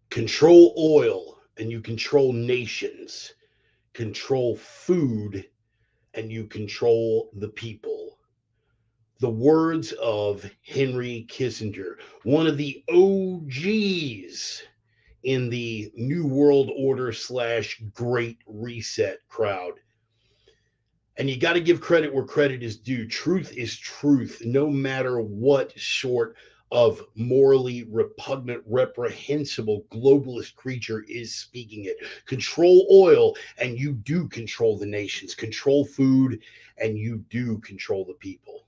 Control oil and you control nations. Control food and you control the people. The words of Henry Kissinger, one of the OGs in the New World Order slash Great Reset crowd. And you got to give credit where credit is due. Truth is truth, no matter what sort of morally repugnant, reprehensible globalist creature is speaking it. Control oil, and you do control the nations. Control food, and you do control the people.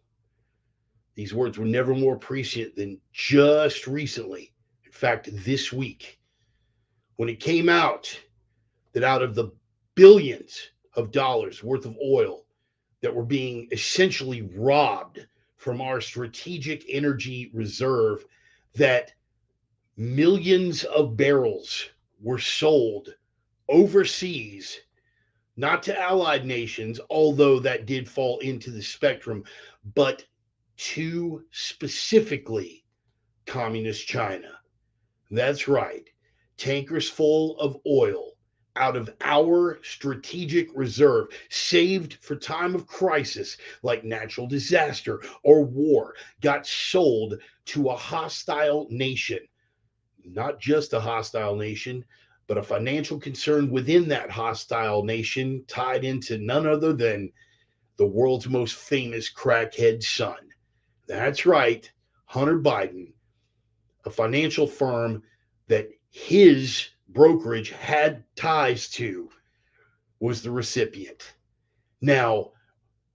These words were never more prescient than just recently. In fact, this week, when it came out that out of the billions of dollars worth of oil that were being essentially robbed from our strategic energy reserve, that millions of barrels were sold overseas, not to allied nations, although that did fall into the spectrum, but to specifically communist China. That's right. Tankers full of oil out of our strategic reserve, saved for time of crisis like natural disaster or war, got sold to a hostile nation. Not just a hostile nation, but a financial concern within that hostile nation, tied into none other than the world's most famous crackhead son. That's right, Hunter Biden, a financial firm that his brokerage had ties to, was the recipient. Now,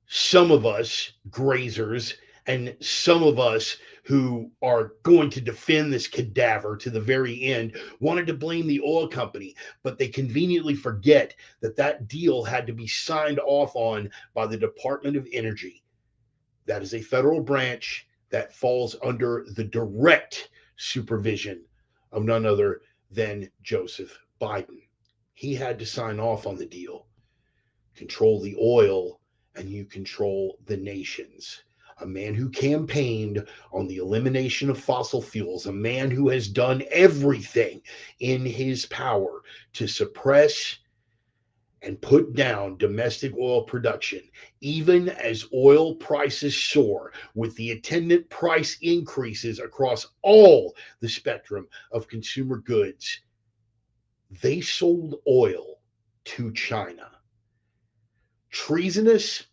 some of us grazers and some of us who are going to defend this cadaver to the very end wanted to blame the oil company, but they conveniently forget that that deal had to be signed off on by the Department of Energy. That is a federal branch that falls under the direct supervision of none other than Joseph Biden. He had to sign off on the deal. Control the oil and you control the nations. A man who campaigned on the elimination of fossil fuels, a man who has done everything in his power to suppress and put down domestic oil production, even as oil prices soar, with the attendant price increases across all the spectrum of consumer goods. They sold oil to China. Treasonous?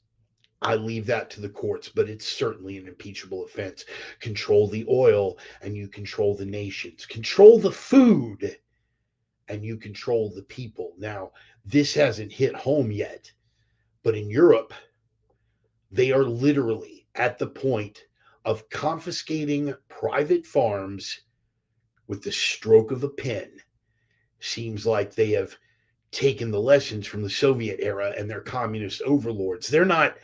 I leave that to the courts, but it's certainly an impeachable offense. Control the oil and you control the nations. Control the food and you control the people. Now, this hasn't hit home yet, but in Europe, they are literally at the point of confiscating private farms with the stroke of a pen. Seems like they have taken the lessons from the Soviet era and their communist overlords. They're not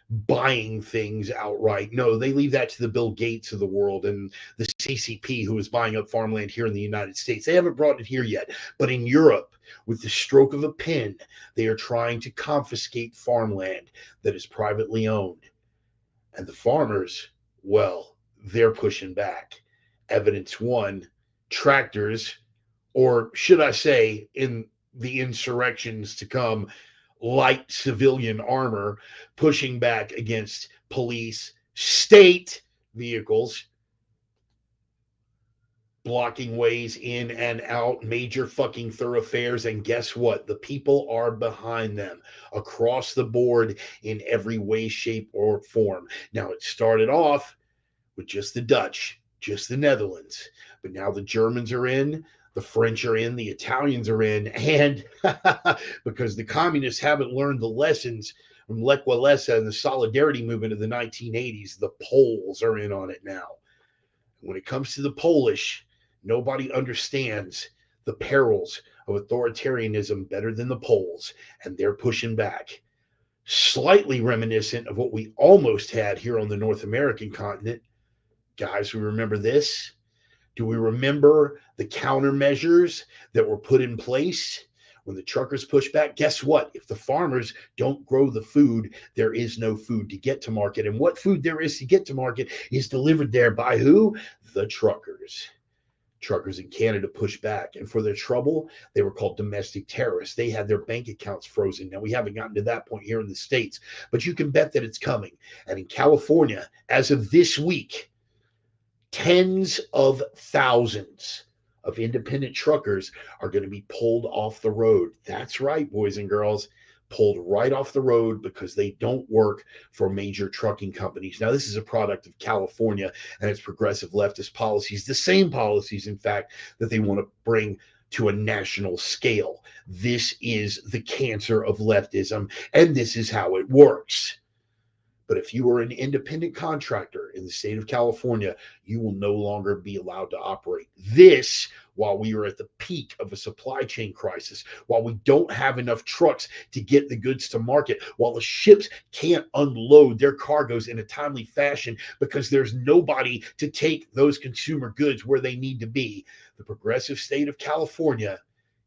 buying things outright. No, they leave that to the Bill Gates of the world and the CCP, who is buying up farmland here in the United States. They haven't brought it here yet. But in Europe, with the stroke of a pen, they are trying to confiscate farmland that is privately owned. And the farmers, well, they're pushing back. Evidence one, tractors, or should I say, in the insurrections to come, light civilian armor, pushing back against police, state vehicles, blocking ways in and out, major fucking thoroughfares. And guess what? The people are behind them across the board in every way, shape, or form. Now, it started off with just the Dutch, just the Netherlands, but now the Germans are in. The French are in, the Italians are in, and because the communists haven't learned the lessons from Lech Walesa and the Solidarity movement of the 1980s, the Poles are in on it now. When it comes to the Polish, nobody understands the perils of authoritarianism better than the Poles, and they're pushing back. Slightly reminiscent of what we almost had here on the North American continent. Guys, we remember this? Do we remember the countermeasures that were put in place When the truckers push back, guess what? If the farmers don't grow the food, there is no food to get to market. And what food there is to get to market is delivered there by who? The truckers. Truckers in Canada pushed back. And for their trouble, they were called domestic terrorists. They had their bank accounts frozen. Now, we haven't gotten to that point here in the States, but you can bet that it's coming. And in California, as of this week, tens of thousands of independent truckers are going to be pulled off the road. That's right, boys and girls, pulled right off the road because they don't work for major trucking companies. Now, this is a product of California and its progressive leftist policies, the same policies, in fact, that they want to bring to a national scale. This is the cancer of leftism, and this is how it works. But if you are an independent contractor in the state of California, you will no longer be allowed to operate. This, while we are at the peak of a supply chain crisis, while we don't have enough trucks to get the goods to market, while the ships can't unload their cargoes in a timely fashion because there's nobody to take those consumer goods where they need to be, the progressive state of California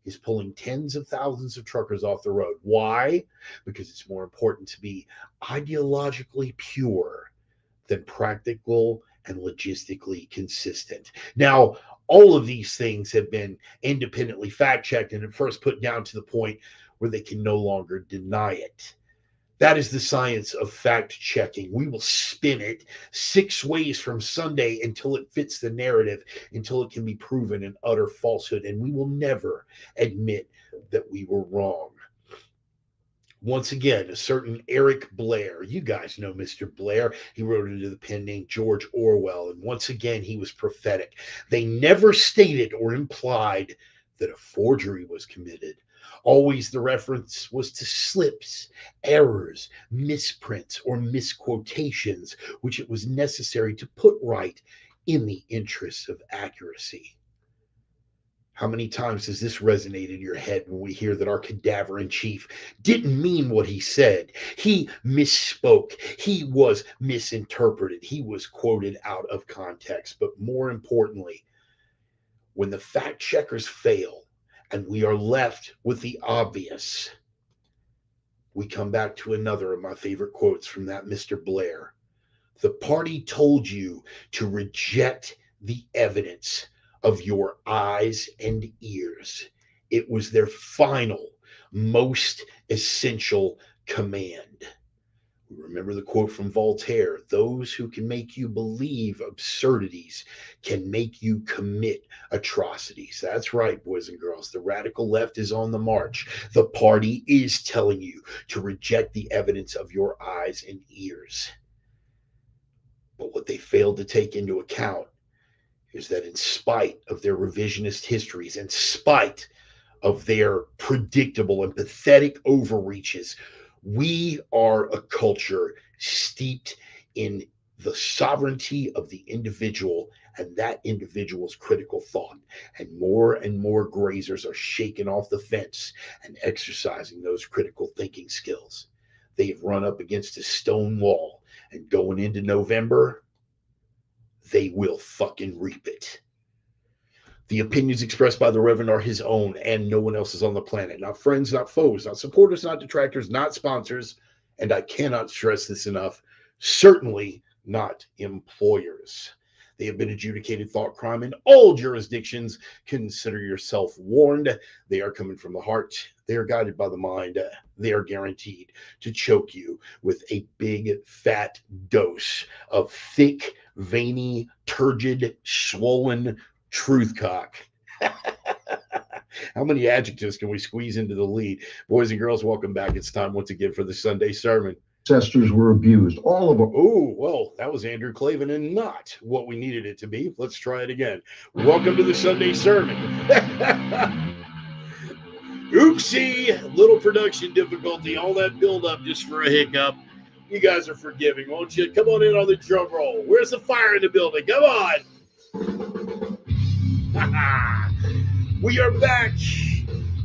is pulling tens of thousands of truckers off the road. Why? Because it's more important to be ideologically pure than practical and logistically consistent. Now, all of these things have been independently fact checked and at first put down to the point where they can no longer deny it. That is the science of fact checking. We will spin it 6 ways from Sunday until it fits the narrative, until it can be proven an utter falsehood, and we will never admit that we were wrong. Once again, a certain Eric Blair, you guys know Mr. Blair, he wrote into the pen name George Orwell, and once again, he was prophetic. They never stated or implied that a forgery was committed. Always the reference was to slips, errors, misprints, or misquotations, which it was necessary to put right in the interests of accuracy. How many times does this resonate in your head when we hear that our cadaver in chief didn't mean what he said? He misspoke. He was misinterpreted. He was quoted out of context. But more importantly, when the fact checkers fail and we are left with the obvious, we come back to another of my favorite quotes from that Mr. Blair. The party told you to reject the evidence of your eyes and ears. It was their final, most essential command. Remember the quote from Voltaire: those who can make you believe absurdities can make you commit atrocities. That's right, boys and girls. The radical left is on the march. The party is telling you to reject the evidence of your eyes and ears. But what they failed to take into account is that in spite of their revisionist histories, in spite of their predictable and pathetic overreaches, we are a culture steeped in the sovereignty of the individual and that individual's critical thought. And more grazers are shaking off the fence and exercising those critical thinking skills. They've run up against a stone wall, and going into November, they will fucking reap it. The opinions expressed by the Reverend are his own and no one else is on the planet. Not friends, not foes, not supporters, not detractors, not sponsors. And I cannot stress this enough, certainly not employers. They have been adjudicated thought crime in all jurisdictions. Consider yourself warned. They are coming from the heart. They are guided by the mind. They are guaranteed to choke you with a big fat dose of thick, veiny, turgid, swollen truth cock. How many adjectives can we squeeze into the lead? Boys and girls, welcome back. It's time once again for the Sunday sermon. Ancestors were abused. All of them. Oh, well, that was Andrew Clavin and not what we needed it to be. Let's try it again. Welcome to the Sunday sermon. Oopsie, little production difficulty. All that build up just for a hiccup. You guys are forgiving, won't you? Come on in on the drum roll. Where's the fire in the building? Come on. We are back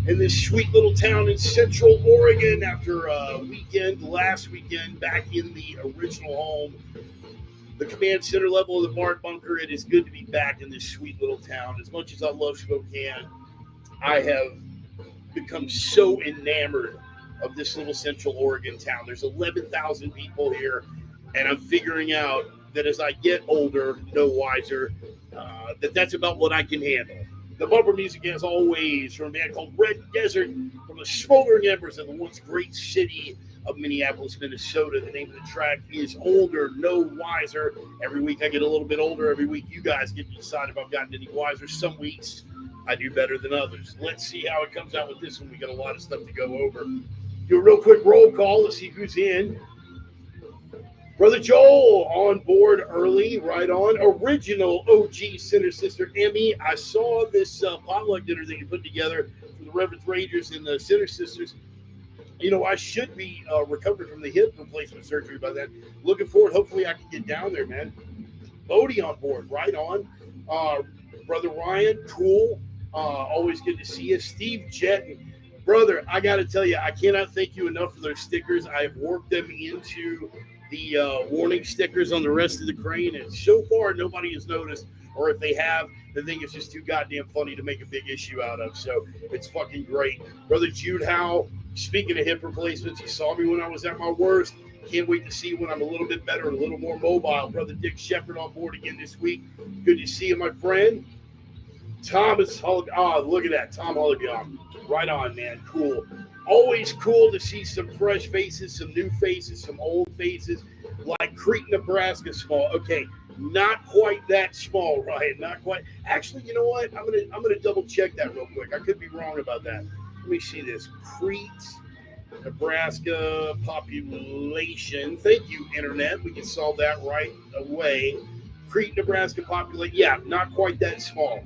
in this sweet little town in Central Oregon after a weekend, last weekend, back in the original home, the command center level of the Bard Bunker. It is good to be back in this sweet little town. As much as I love Spokane, I have become so enamored of this little Central Oregon town. There's 11,000 people here, and I'm figuring out that as I get older, no wiser, that's about what I can handle. The bumper music, as always, from a band called Red Desert, from the smoldering embers of the once great city of Minneapolis, Minnesota. The name of the track is Older, No Wiser. Every week I get a little bit older. Every week you guys get to decide if I've gotten any wiser. Some weeks I do better than others. Let's see how it comes out with this one. We got a lot of stuff to go over. Do a real quick roll call. Let's see who's in. Brother Joel on board early, right on. Original OG Center Sister Emmy. I saw this potluck dinner that you put together for the Reverend Rangers and the Center Sisters. You know, I should be recovered from the hip replacement surgery by then. Looking forward. Hopefully, I can get down there, man. Bodie on board, right on. Uh, Brother Ryan, cool. Always good to see you. Steve Jetton, brother, I got to tell you, I cannot thank you enough for those stickers. I have worked them into the warning stickers on the rest of the crane, and so far nobody has noticed. Or if they have, they think it's just too goddamn funny to make a big issue out of. So it's fucking great. Brother Jude Howe, speaking of hip replacements, he saw me when I was at my worst. Can't wait to see when I'm a little bit better and a little more mobile. Brother Dick Shepard on board again this week. Good to see you, my friend. Thomas Holliday. Ah, look at that. Tom Holliday. Right on, man. Cool. Always cool to see some fresh faces, some new faces, some old faces, like Crete, Nebraska small. Okay, not quite that small, Ryan. Not quite. Actually, you know what? I'm gonna double check that real quick. I could be wrong about that. Let me see this. Crete, Nebraska population. Thank you, Internet. We can solve that right away. Crete, Nebraska population. Yeah, not quite that small.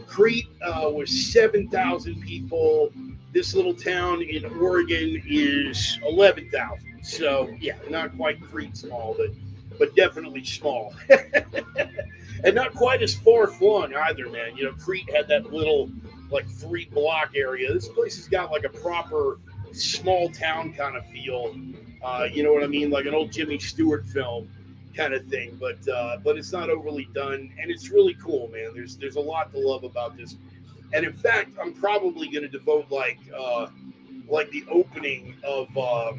Crete was 7,000 people. This little town in Oregon is 11,000. So, yeah, not quite Crete small, but definitely small. And not quite as far flung either, man. You know, Crete had that little, like, 3 block area. This place has got, like, a proper small town kind of feel. You know what I mean? Like an old Jimmy Stewart film kind of thing, but it's not overly done, and it's really cool, man. There's a lot to love about this, and in fact, I'm probably going to devote like the opening of one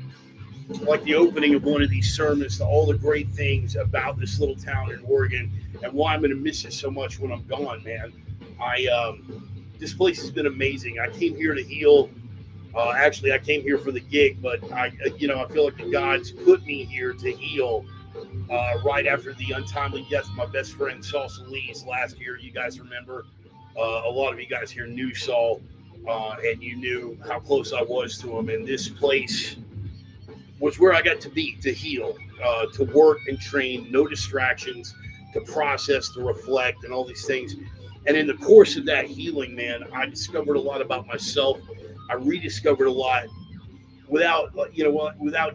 of these sermons to all the great things about this little town in Oregon and why I'm going to miss it so much when I'm gone, man. I This place has been amazing. I came here to heal. Actually, I came here for the gig, but I feel like the gods put me here to heal right after the untimely death of my best friend Saul Solis last year. You guys remember? A lot of you guys here knew Saul, and you knew how close I was to him. And this place was where I got to be, to heal, to work and train, no distractions, to process, to reflect, and all these things. And in the course of that healing, man, I discovered a lot about myself. I rediscovered a lot without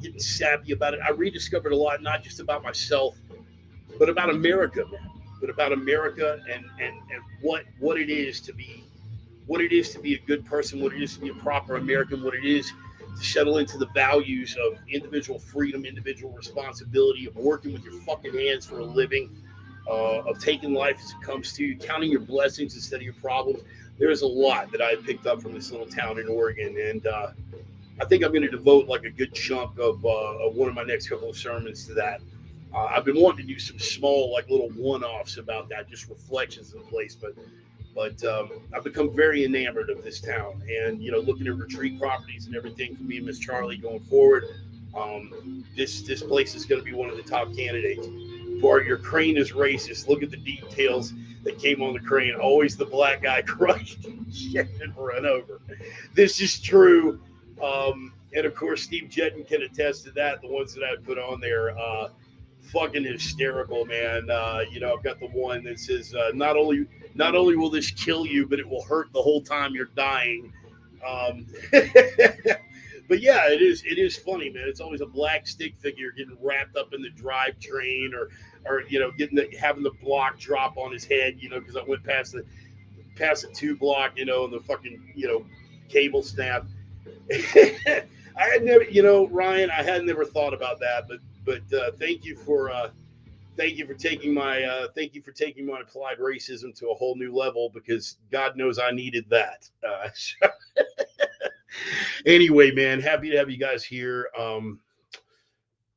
getting sappy about it. I rediscovered a lot, not just about myself, but about America, man. But about America and what it is to be a good person, what it is to be a proper American, what it is to settle into the values of individual freedom, individual responsibility, of working with your fucking hands for a living, of taking life as it comes to you, counting your blessings instead of your problems. There is a lot that I picked up from this little town in Oregon, and I think I'm going to devote like a good chunk of one of my next couple of sermons to that. I've been wanting to do some small, like little one-offs about that, just reflections of the place. But I've become very enamored of this town, and looking at retreat properties and everything for me and Miss Charlie going forward. This place is going to be one of the top candidates. For your crane is racist. Look at the details that came on the crane. Always the black guy crushed shit and run over. This is true. And of course, Steve Jetton can attest to that. The ones that I put on there, fucking hysterical, man. I've got the one that says, not only will this kill you, but it will hurt the whole time you're dying. Um, but yeah, it is funny, man. It's always a black stick figure getting wrapped up in the drivetrain, or getting having the block drop on his head, because I went past the 2 block, and the fucking cable snap. I had never, Ryan, I had never thought about that, but thank you for taking my applied racism to a whole new level, because God knows I needed that. Anyway, man, happy to have you guys here.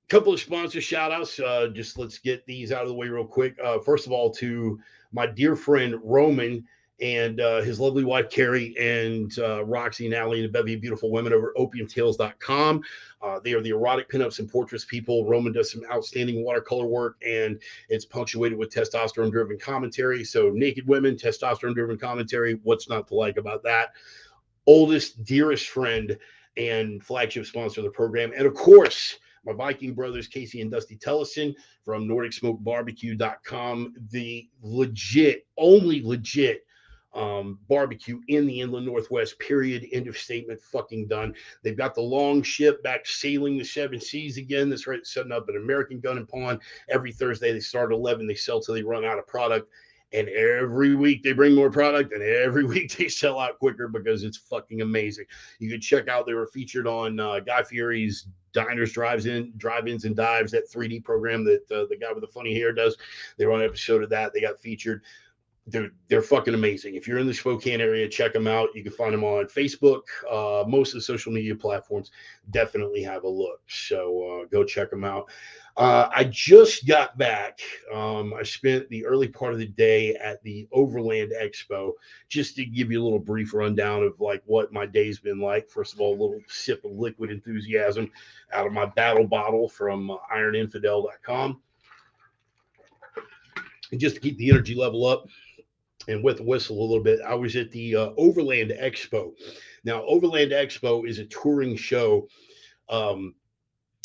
Couple of sponsor shout outs. Just let's get these out of the way real quick. First of all, to my dear friend Roman and his lovely wife Carrie and Roxy and Allie and a bevy of beautiful women over at opiumtales.com. They are the erotic pinups and portraits people. Roman does some outstanding watercolor work, and it's punctuated with testosterone driven commentary. So, naked women, testosterone driven commentary. What's not to like about that? Oldest, dearest friend, and flagship sponsor of the program. And of course, my Viking brothers, Casey and Dusty Tellison from NordicSmokeBarbecue.com, the legit, only legit barbecue in the inland Northwest, period. End of statement, fucking done. They've got the long ship back sailing the seven seas again. That's right, setting up an American Gun and Pawn every Thursday. They start at 11, they sell till they run out of product. And every week they bring more product, and every week they sell out quicker because it's fucking amazing. You can check out, they were featured on Guy Fieri's Diners, Drive-Ins, and Dives, that 3D program that the guy with the funny hair does. They were on an episode of that. They got featured. They're fucking amazing. If you're in the Spokane area, check them out. You can find them on Facebook. Most of the social media platforms. Definitely have a look. So go check them out. I just got back. I spent the early part of the day at the Overland Expo. Just to give you a little brief rundown of like what my day's been like. First of all, a little sip of liquid enthusiasm out of my battle bottle from ironinfidel.com. And just to keep the energy level up and with the whistle a little bit, I was at the Overland Expo. Now, Overland Expo is a touring show, um,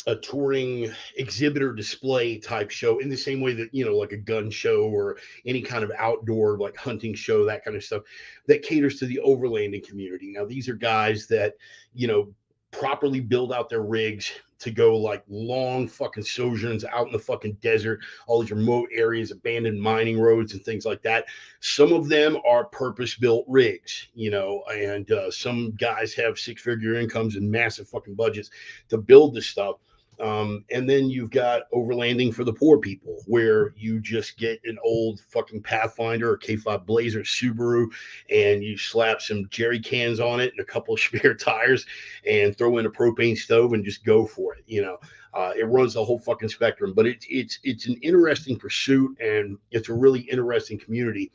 a touring exhibitor display type show in the same way that, like a gun show or any kind of outdoor like hunting show, that kind of stuff that caters to the overlanding community. Now, these are guys that, properly build out their rigs to go like long fucking sojourns out in the fucking desert, all these remote areas, abandoned mining roads and things like that. Some of them are purpose built rigs, and some guys have six-figure incomes and massive fucking budgets to build this stuff. And then you've got overlanding for the poor people, where you just get an old fucking Pathfinder or K5 Blazer Subaru, and you slap some jerry cans on it and a couple of spare tires, and throw in a propane stove and just go for it. It runs the whole fucking spectrum, but it's an interesting pursuit, and it's a really interesting community.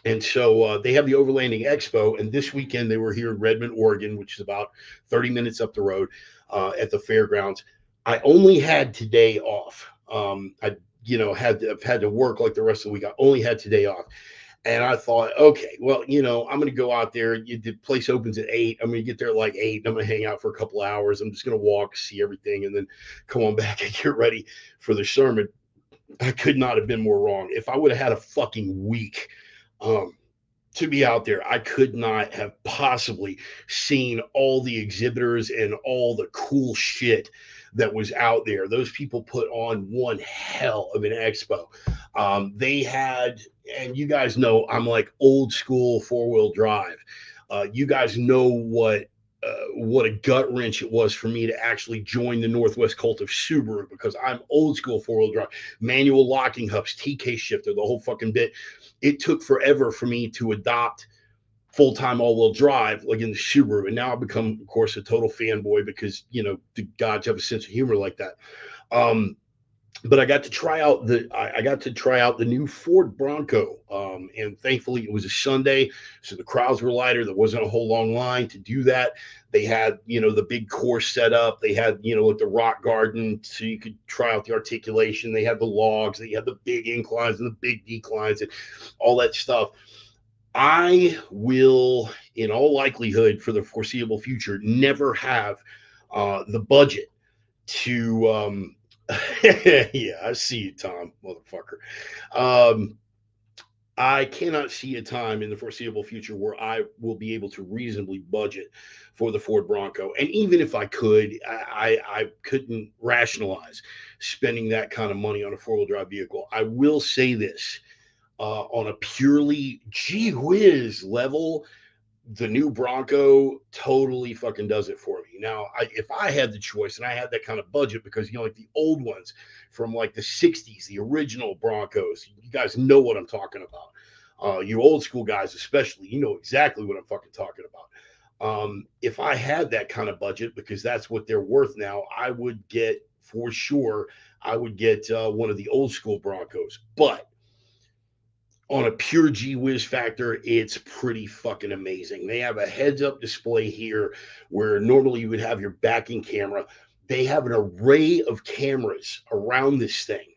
And so they have the Overlanding Expo, and this weekend they were here in Redmond, Oregon, which is about 30 minutes up the road at the fairgrounds. I only had today off. I've had to work like the rest of the week. I only had today off. And I thought, okay, well, I'm going to go out there. The place opens at 8. I'm going to get there at like 8. I'm going to hang out for a couple hours. I'm just going to walk, see everything, and then come on back and get ready for the sermon. I could not have been more wrong. If I would have had a fucking week um, to be out there, I could not have possibly seen all the exhibitors and all the cool shit that was out there. Those people put on one hell of an expo. They had, and you guys know, I'm like old school four-wheel drive. You guys know what a gut wrench it was for me to actually join the Northwest cult of Subaru, because I'm old school four-wheel drive, manual locking hubs, TK shifter, the whole fucking bit. It took forever for me to adopt full-time all-wheel drive like in the Subaru, and now I've become, of course, a total fanboy because the gods have a sense of humor like that. Um, but I got to try out the new Ford Bronco, and thankfully it was a Sunday, so the crowds were lighter. There wasn't a whole long line to do that. They had the big course set up. They had like the rock garden, so you could try out the articulation. They had the logs. They had the big inclines and the big declines and all that stuff. I will, in all likelihood, for the foreseeable future, never have the budget to. Yeah, I see you, Tom, motherfucker. Um, I cannot see a time in the foreseeable future where I will be able to reasonably budget for the Ford Bronco. And even if I could, I couldn't rationalize spending that kind of money on a four-wheel drive vehicle. I will say this on a purely gee whiz level, the new Bronco totally fucking does it for me. Now, if I had the choice and I had that kind of budget, because like the old ones from like the '60s, the original Broncos, you guys know what I'm talking about. You old school guys, especially, you know exactly what I'm fucking talking about. If I had that kind of budget, because that's what they're worth now, I would get for sure. I would get one of the old school Broncos, but on a pure G whiz factor, it's pretty fucking amazing. They have a heads up display here where normally you would have your backing camera. They have an array of cameras around this thing,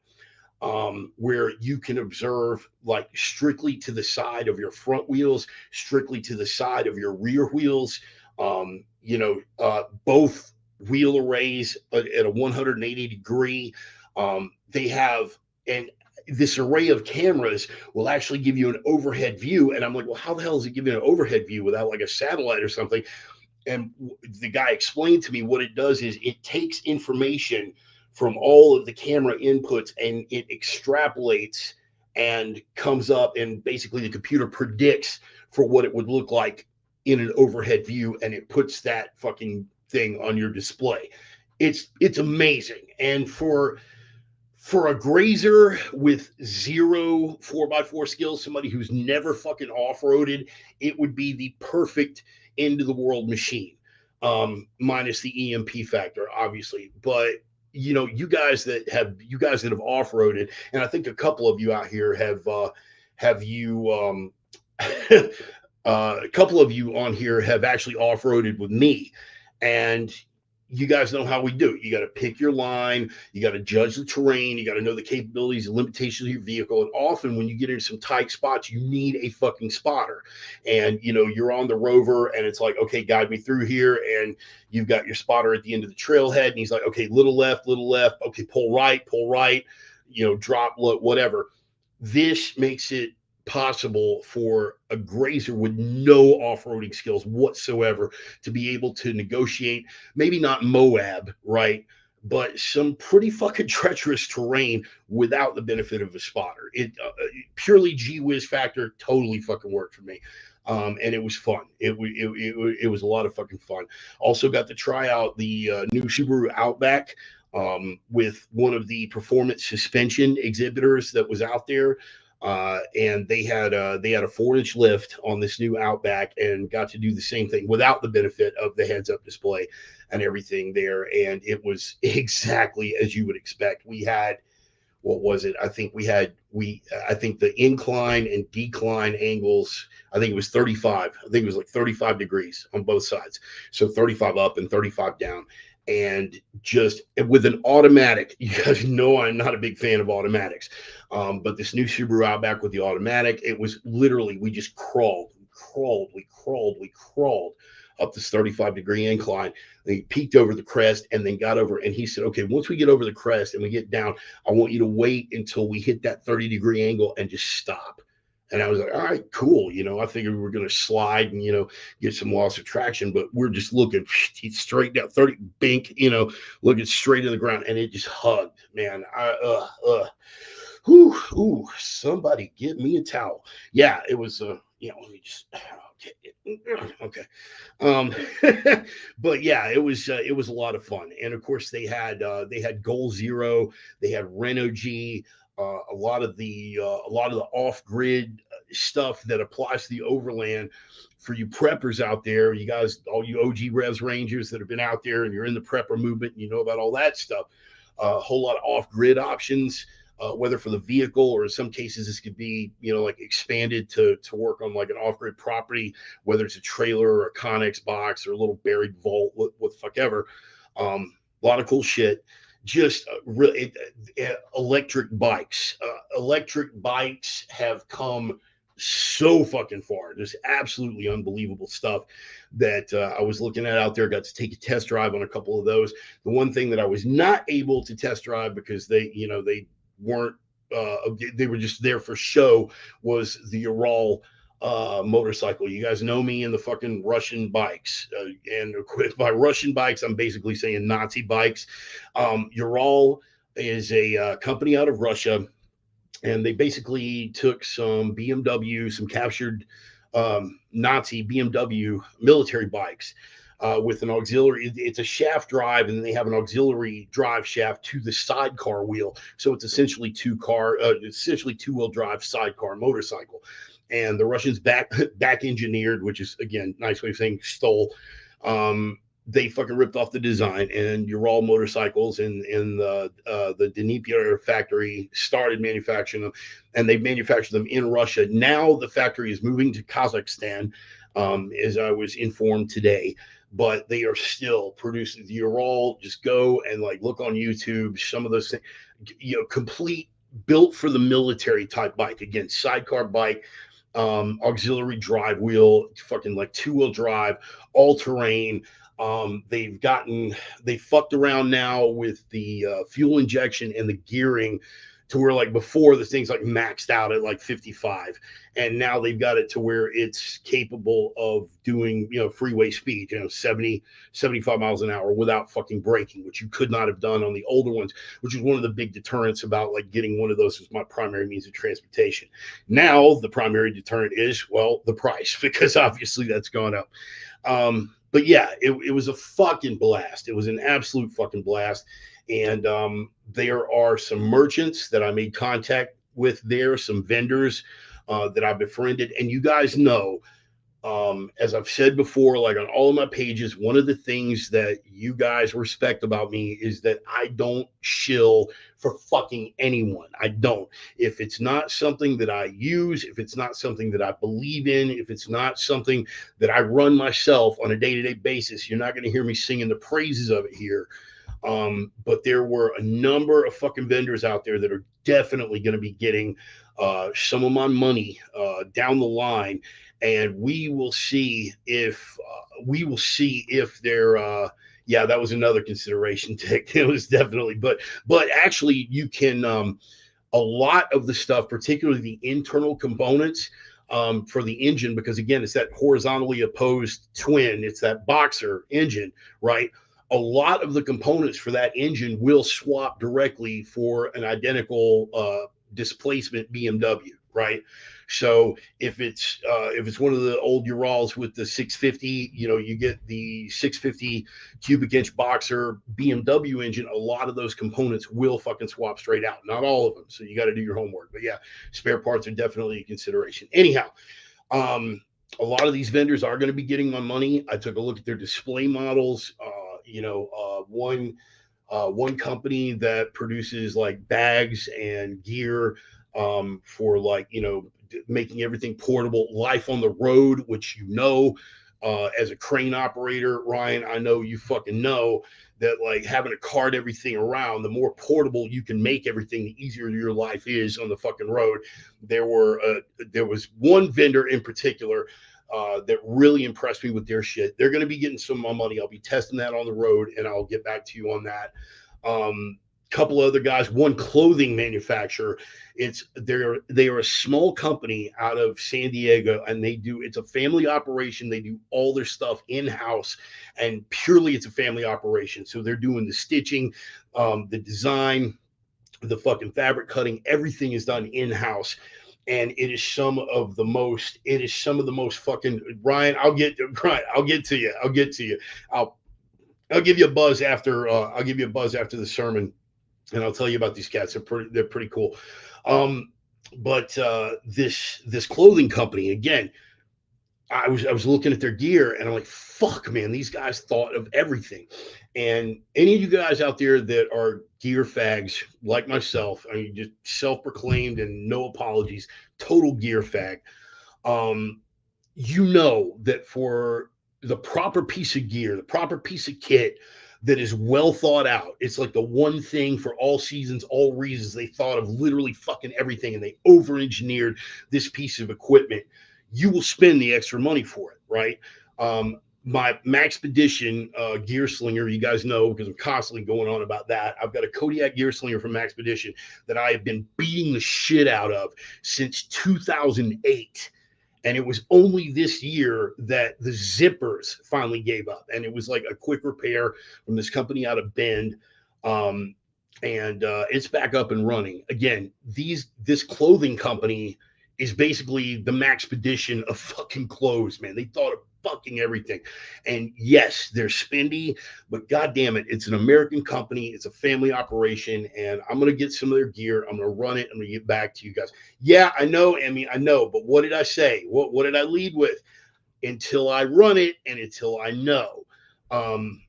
where you can observe like strictly to the side of your front wheels, strictly to the side of your rear wheels, both wheel arrays at a 180 degree. They have, and this array of cameras will actually give you an overhead view. And I'm like, well, how the hell is it giving an overhead view without like a satellite or something? And the guy explained to me what it does is it takes information from all of the camera inputs and it extrapolates and comes up, and basically the computer predicts for what it would look like in an overhead view, and it puts that fucking thing on your display. It's amazing. And for a grazer with zero 4x4 skills, somebody who's never fucking off-roaded, it would be the perfect end of the world machine, minus the EMP factor, obviously. But you guys that have off-roaded, and I think a couple of you out here have you a couple of you on here have actually off-roaded with me, and you guys know how we do. You got to pick your line, you got to judge the terrain, you got to know the capabilities and limitations of your vehicle. And often when you get into some tight spots, you need a fucking spotter. And you're on the rover and it's like, okay, guide me through here. And you've got your spotter at the end of the trailhead, and he's like, okay, little left, okay, pull right, drop, look, whatever. This makes it possible for a grazer with no off-roading skills whatsoever to be able to negotiate, maybe not Moab, right, but some pretty fucking treacherous terrain without the benefit of a spotter. It purely G whiz factor, totally fucking worked for me. And it was fun. It was a lot of fucking fun. Also got to try out the new Subaru Outback, with one of the performance suspension exhibitors that was out there. And they had a 4-inch lift on this new Outback, and got to do the same thing without the benefit of the heads up display and everything there. And it was exactly as you would expect. We had, what was it? I think the incline and decline angles, I think it was 35. I think it was like 35 degrees on both sides. So 35 up and 35 down. And just with an automatic, you guys know I'm not a big fan of automatics. But this new Subaru Outback with the automatic, it was literally, we just crawled up this 35-degree incline. They peeked over the crest and then got over. And he said, okay, once we get over the crest and we get down, I want you to wait until we hit that 30-degree angle and just stop. And I was like, all right, cool. I figured we were going to slide and, get some loss of traction, but we're just looking straight down 30, bink, looking straight to the ground. And it just hugged, man. Ooh, somebody get me a towel. Yeah, it was, let me just, okay. Um, but yeah, it was a lot of fun. And of course they had Goal Zero, they had Renault G, a lot of the off grid stuff that applies to the overland. For you preppers out there, you guys, all you OG Revs Rangers that have been out there and you're in the prepper movement and you know about all that stuff, a whole lot of off grid options. Whether for the vehicle, or in some cases this could be, like expanded to work on like an off-grid property, whether it's a trailer or a Connex box or a little buried vault, what fuck ever. A lot of cool shit. Just really electric bikes. Electric bikes have come so fucking far. There's absolutely unbelievable stuff that I was looking at out there. Got to take a test drive on a couple of those. The one thing that I was not able to test drive because they weren't they were just there for show was the Ural motorcycle. You guys know me and the fucking Russian bikes, and by Russian bikes I'm basically saying Nazi bikes. Ural is a company out of Russia, and they basically took some BMW, some captured Nazi BMW military bikes, with an auxiliary. It's a shaft drive, and then they have an auxiliary drive shaft to the sidecar wheel. So it's essentially essentially two-wheel drive sidecar motorcycle. and the Russians back engineered, which is again nice way of saying stole. They fucking ripped off the design, and Ural Motorcycles in the Dnipro factory started manufacturing them, and they manufactured them in Russia. Now the factory is moving to Kazakhstan, as I was informed today. But they are still producing the Ural. Just go and like look on YouTube. Some of those things, complete built for the military type bike. Again, sidecar bike, auxiliary drive wheel, fucking like two-wheel drive, all terrain. They fucked around now with the fuel injection and the gearing to where like before the thing's like maxed out at like 55, and now they've got it to where it's capable of doing freeway speed, 70 75 miles an hour without fucking braking, which you could not have done on the older ones, which is one of the big deterrents about like getting one of those as my primary means of transportation. Now the primary deterrent is, well, the price, because obviously that's gone up. But yeah, it was a fucking blast. It was an absolute fucking blast. And there are some merchants that I made contact with there, some vendors that I've befriended. And you guys know, as I've said before, like on all of my pages, one of the things that you guys respect about me is that I don't shill for fucking anyone. I don't. If it's not something that I use, if it's not something that I believe in, if it's not something that I run myself on a day-to-day basis, you're not going to hear me singing the praises of it here. But there were a number of fucking vendors out there that are definitely going to be getting some of my money down the line, and we will see if they're yeah, that was another consideration. Tick. It was definitely, but actually you can a lot of the stuff, particularly the internal components for the engine, because again, it's that horizontally opposed twin, it's that boxer engine, right? A lot of the components for that engine will swap directly for an identical displacement BMW, right? So if it's one of the old Urals with the 650, you get the 650 cubic inch boxer BMW engine. A lot of those components will fucking swap straight out. Not all of them, so you got to do your homework. But yeah, spare parts are definitely a consideration. Anyhow, a lot of these vendors are going to be getting my money. I took a look at their display models. One company that produces like bags and gear for like making everything portable, life on the road, which as a crane operator, Ryan, I know you fucking know that like having to cart everything around, the more portable you can make everything, the easier your life is on the fucking road. There was one vendor in particular that really impressed me with their shit. They're going to be getting some of my money. I'll be testing that on the road, and I'll get back to you on that. Couple other guys, one clothing manufacturer. They are a small company out of San Diego, and it's a family operation. They do all their stuff in house, and purely it's a family operation. So they're doing the stitching, the design, the fucking fabric cutting. Everything is done in house. And it is some of the most fucking, Ryan, I'll get to you. I'll give you a buzz after the sermon, and I'll tell you about these cats. They're pretty cool. But this clothing company, again, I was looking at their gear, and I'm like, fuck, man, these guys thought of everything. And any of you guys out there that are gear fags like myself, I mean, just self-proclaimed and no apologies, total gear fag. That for the proper piece of gear, the proper piece of kit that is well thought out, it's like the one thing for all seasons, all reasons. They thought of literally fucking everything, and they over engineered this piece of equipment. You will spend the extra money for it, right? My Maxpedition gear slinger, you guys know, because I'm constantly going on about that. I've got a Kodiak gear slinger from Maxpedition that I have been beating the shit out of since 2008. And it was only this year that the zippers finally gave up. And it was like a quick repair from this company out of Bend. And it's back up and running. Again, this clothing company is basically the Maxpedition of fucking clothes, man. They thought of fucking everything. And yes, they're spendy, but god damn it, it's an American company, it's a family operation, and I'm gonna get some of their gear. I'm gonna run it. I'm gonna get back to you guys. Yeah, I know, Emmy, I know, but what did I say? What did I lead with? Until I run it and until I know. Um,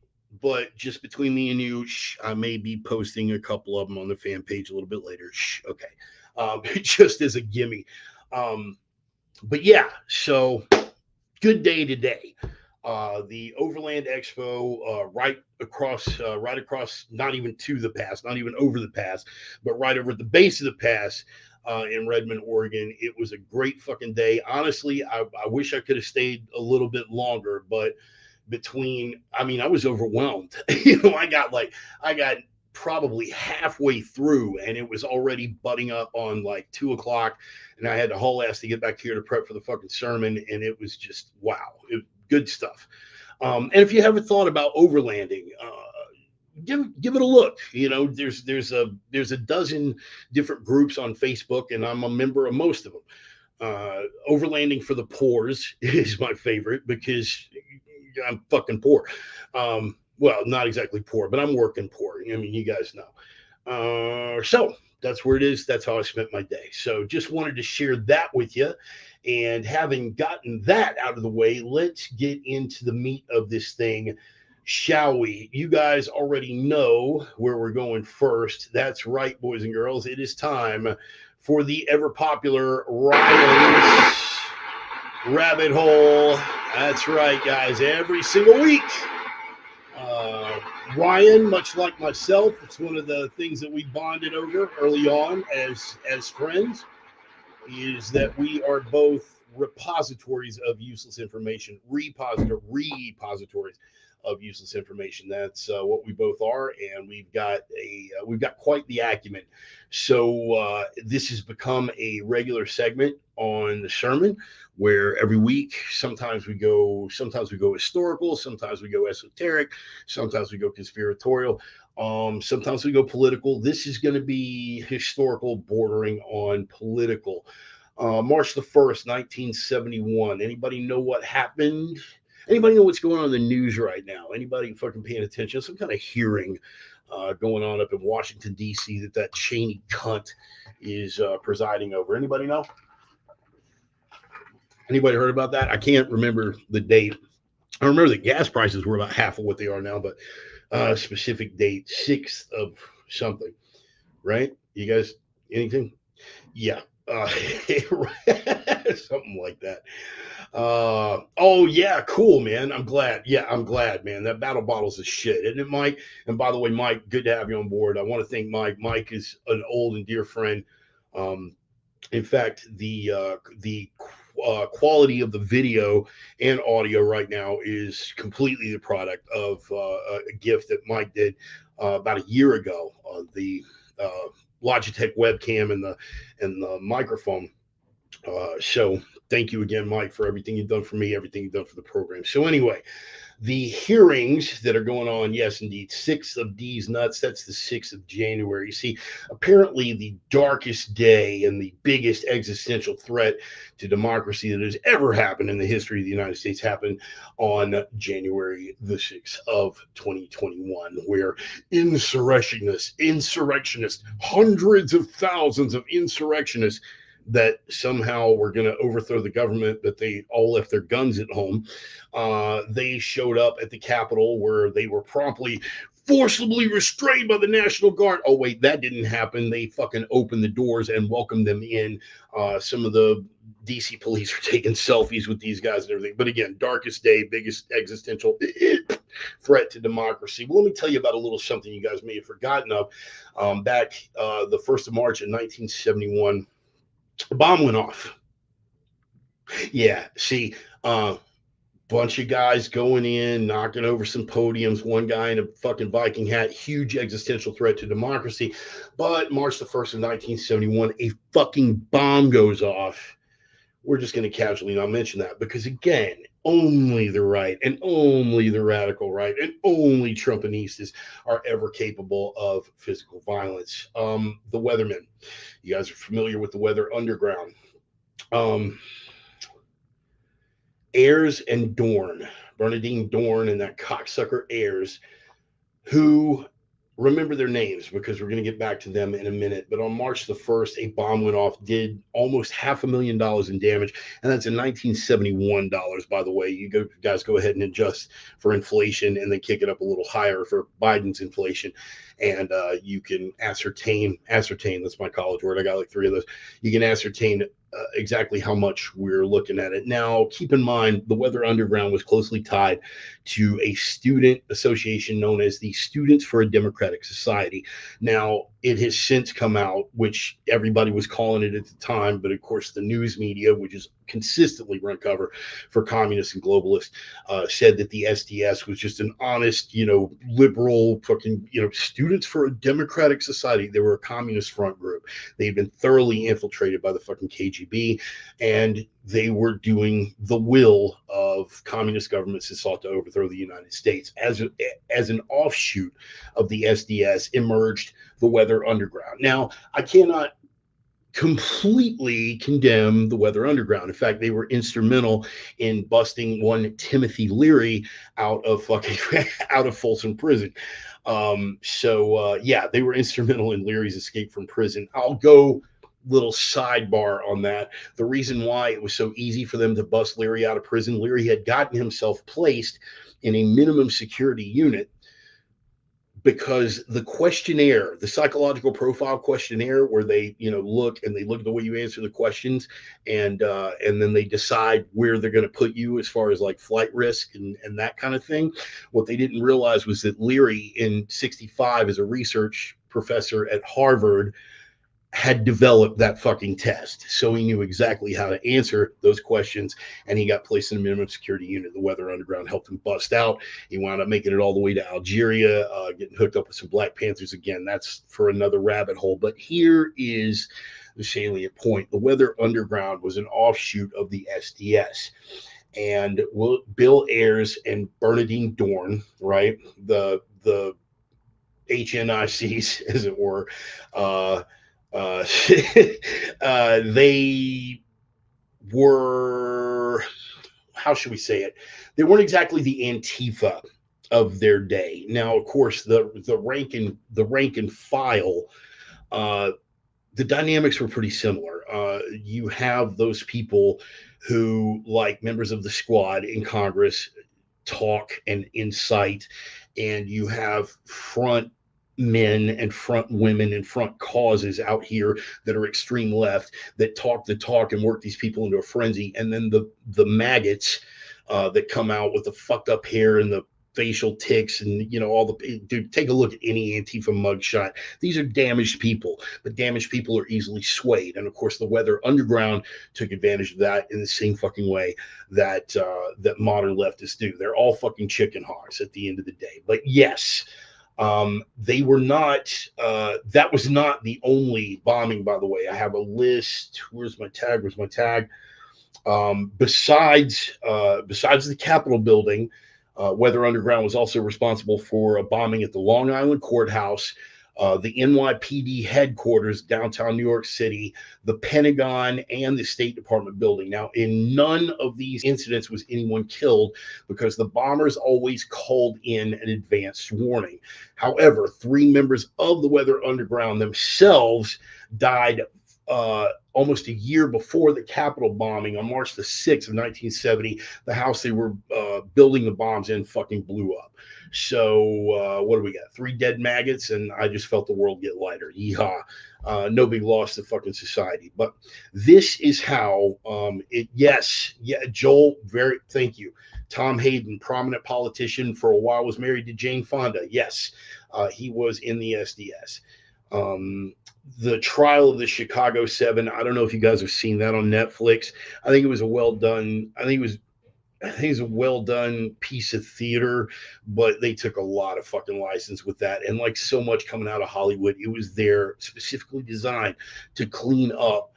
but just between me and you, I may be posting a couple of them on the fan page a little bit later. Okay. Just as a gimme. Um, but yeah, so good day today. The Overland Expo, right across, not even to the pass, not even over the pass, but right over at the base of the pass in Redmond, Oregon. It was a great fucking day. Honestly, I wish I could have stayed a little bit longer, but I mean, I was overwhelmed. I got probably halfway through and it was already butting up on like 2 o'clock, and I had to haul ass to get back here to prep for the fucking sermon, and it was just wow, good stuff. And if you haven't thought about overlanding, give it a look. You know, there's a dozen different groups on Facebook, and I'm a member of most of them. Overlanding for the Poors is my favorite because I'm fucking poor. Well, not exactly poor, but I'm working poor. I mean, you guys know. So that's where it is. That's how I spent my day. So just wanted to share that with you. And having gotten that out of the way, let's get into the meat of this thing, shall we? You guys already know where we're going first. That's right, boys and girls. It is time for the ever popular Ryan's Rabbit Hole. That's right, guys. Every single week, uh, Ryan, much like myself, it's one of the things that we bonded over early on as friends, is that we are both repositories of useless information, repositories of useless information. That's what we both are, and we've got quite the acumen. So this has become a regular segment on the sermon, where every week sometimes we go historical, sometimes we go esoteric, sometimes we go conspiratorial. Sometimes we go political. This is going to be historical, bordering on political. March the 1st, 1971. Anybody know what happened? Anybody know what's going on in the news right now? Anybody fucking paying attention? Some kind of hearing going on up in Washington, D.C. that Cheney cunt is presiding over. Anybody know? Anybody heard about that? I can't remember the date. I remember the gas prices were about half of what they are now, but specific date, 6th of something, right? You guys, anything? Yeah. Something like that. Oh yeah, cool, man. I'm glad. Yeah, I'm glad, man. That battle bottle's a shit, isn't it, Mike? And by the way, Mike, good to have you on board. I want to thank Mike. Mike is an old and dear friend. Um, in fact, the quality of the video and audio right now is completely the product of a gift that Mike did about a year ago. The Logitech webcam and the microphone. So thank you again, Mike, for everything you've done for me, everything you've done for the program. So anyway, the hearings that are going on, yes, indeed, 6th of these nuts, that's the 6th of January. You see, apparently the darkest day and the biggest existential threat to democracy that has ever happened in the history of the United States happened on January the 6th of 2021, where insurrectionists, hundreds of thousands of insurrectionists that somehow were going to overthrow the government, but they all left their guns at home. They showed up at the Capitol, where they were promptly forcibly restrained by the National Guard. Oh, wait, that didn't happen. They fucking opened the doors and welcomed them in. Some of the DC police are taking selfies with these guys and everything. But again, darkest day, biggest existential threat to democracy. Well, let me tell you about a little something you guys may have forgotten of. Back the 1st of March in 1971, a bomb went off. Yeah, see, bunch of guys going in, knocking over some podiums, one guy in a fucking Viking hat, huge existential threat to democracy. But March the 1st of 1971, a fucking bomb goes off. We're just going to casually not mention that because, again, only the right and only the radical right and only Trumpanistas are ever capable of physical violence. The Weathermen. You guys are familiar with the Weather Underground. Um, Ayers and Dorn, Bernadine Dorn, and that cocksucker Ayers, who, remember their names because we're going to get back to them in a minute. But on March the 1st, a bomb went off, did almost $500,000 in damage. And that's in 1971 dollars, by the way. Guys go ahead and adjust for inflation and then kick it up a little higher for Biden's inflation. And you can ascertain, that's my college word. I got like three of those. You can ascertain exactly how much we're looking at it. Now, keep in mind, the Weather Underground was closely tied to a student association known as the Students for a Democratic Society. Now, it has since come out, which everybody was calling it at the time, but of course, the news media, which is consistently run cover for communists and globalists, said that the SDS was just an honest, liberal fucking, Students for a Democratic Society. They were a communist front group. They'd been thoroughly infiltrated by the fucking KGB, and they were doing the will of communist governments that sought to overthrow the United States. As an offshoot of the SDS emerged the Weather Underground. Now, I cannot completely condemn the Weather Underground. In fact, they were instrumental in busting one Timothy Leary out of fucking out of Folsom Prison. Yeah, they were instrumental in Leary's escape from prison. I'll go little sidebar on that. The reason why it was so easy for them to bust Leary out of prison, Leary had gotten himself placed in a minimum security unit because the questionnaire, the psychological profile questionnaire, where they look and they look at the way you answer the questions, and then they decide where they're going to put you as far as like flight risk and that kind of thing. What they didn't realize was that Leary in '65 as a research professor at Harvard had developed that fucking test. So he knew exactly how to answer those questions, and he got placed in a minimum security unit. The Weather Underground helped him bust out. He wound up making it all the way to Algeria, getting hooked up with some Black Panthers again. That's for another rabbit hole. But here is the salient point. The Weather Underground was an offshoot of the SDS. And Bill Ayers and Bernadine Dorn, right? The HNICs, as it were, uh, uh, they were, how should we say it? They weren't exactly the Antifa of their day. Now, of course, the rank and file, uh, the dynamics were pretty similar. You have those people who, like members of the squad in Congress, talk and incite, and you have front men and front women and front causes out here that are extreme left that talk the talk and work these people into a frenzy, and then the maggots that come out with the fucked up hair and the facial ticks and all the dude. Take a look at any Antifa mugshot. These are damaged people, but damaged people are easily swayed, and of course the Weather Underground took advantage of that in the same fucking way that modern leftists do. They're all fucking chicken hawks at the end of the day. But yes, they were not. That was not the only bombing, by the way. I have a list. Where's my tag? Besides the Capitol building, Weather Underground was also responsible for a bombing at the Long Island courthouse, the NYPD headquarters, downtown New York City, the Pentagon, and the State Department building. Now, in none of these incidents was anyone killed because the bombers always called in an advance warning. However, three members of the Weather Underground themselves died almost a year before the Capitol bombing on March the 6th of 1970. The house they were building the bombs in fucking blew up. So what do we got? Three dead maggots, and I just felt the world get lighter. Yeehaw. No big loss to fucking society. But this is how yes, yeah, Joel, very, thank you. Tom Hayden, prominent politician for a while, was married to Jane Fonda. Yes, he was in the SDS. The trial of the Chicago Seven. I don't know if you guys have seen that on Netflix. I think it was a well done. I think it's a well done piece of theater, but they took a lot of fucking license with that. And like so much coming out of Hollywood, it was there specifically designed to clean up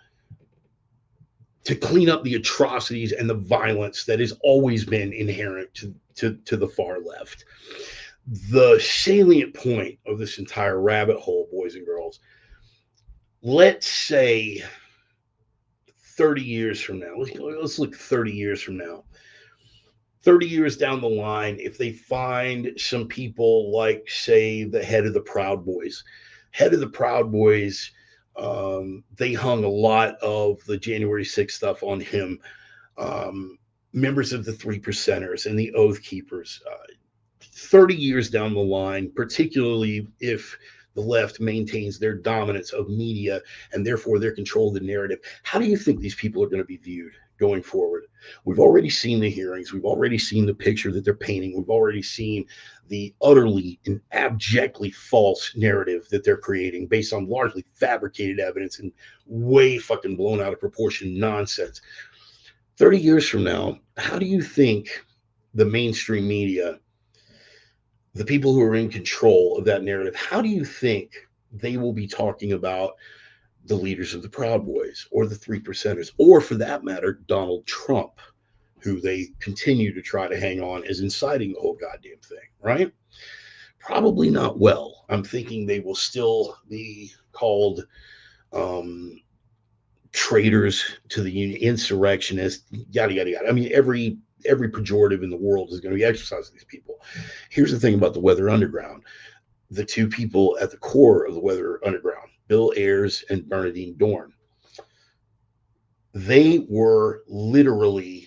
the atrocities and the violence that has always been inherent to the far left. The salient point of this entire rabbit hole, boys and girls, let's say 30 years from now, let's look 30 years from now. 30 years down the line, if they find some people like, say, the head of the Proud Boys, head of the Proud Boys, they hung a lot of the January 6th stuff on him. Um, Members of the Three Percenters and the Oath Keepers. 30 years down the line, particularly if the left maintains their dominance of media and therefore their control of the narrative, how do you think these people are going to be viewed going forward? We've already seen the hearings. We've already seen the picture that they're painting. We've already seen the utterly and abjectly false narrative that they're creating based on largely fabricated evidence and way fucking blown out of proportion nonsense. 30 years from now, how do you think the mainstream media, the people who are in control of that narrative, how do you think they will be talking about the leaders of the Proud Boys or the Three Percenters, or for that matter, Donald Trump, who they continue to try to hang on as inciting the whole goddamn thing, right? Probably not well. I'm thinking they will still be called traitors to the union, insurrectionists, yada yada yada. I mean, every pejorative in the world is going to be exercised these people. Here's the thing about the Weather Underground: the two people at the core of the Weather Underground, Bill Ayers and Bernardine Dorn, they were literally,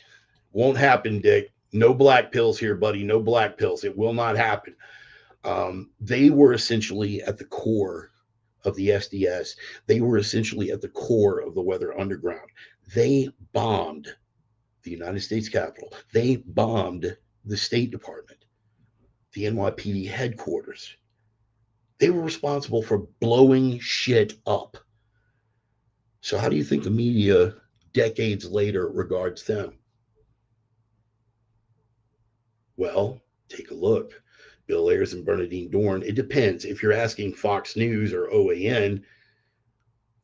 won't happen, Dick. No black pills here, buddy. No black pills. It will not happen. They were essentially at the core of the SDS. They were essentially at the core of the Weather Underground. They bombed the United States Capitol. They bombed the State Department, the NYPD headquarters. They were responsible for blowing shit up. So, how do you think the media decades later regards them? Well, take a look. Bill Ayers and Bernardine Dorn. It depends. If you're asking Fox News or OAN,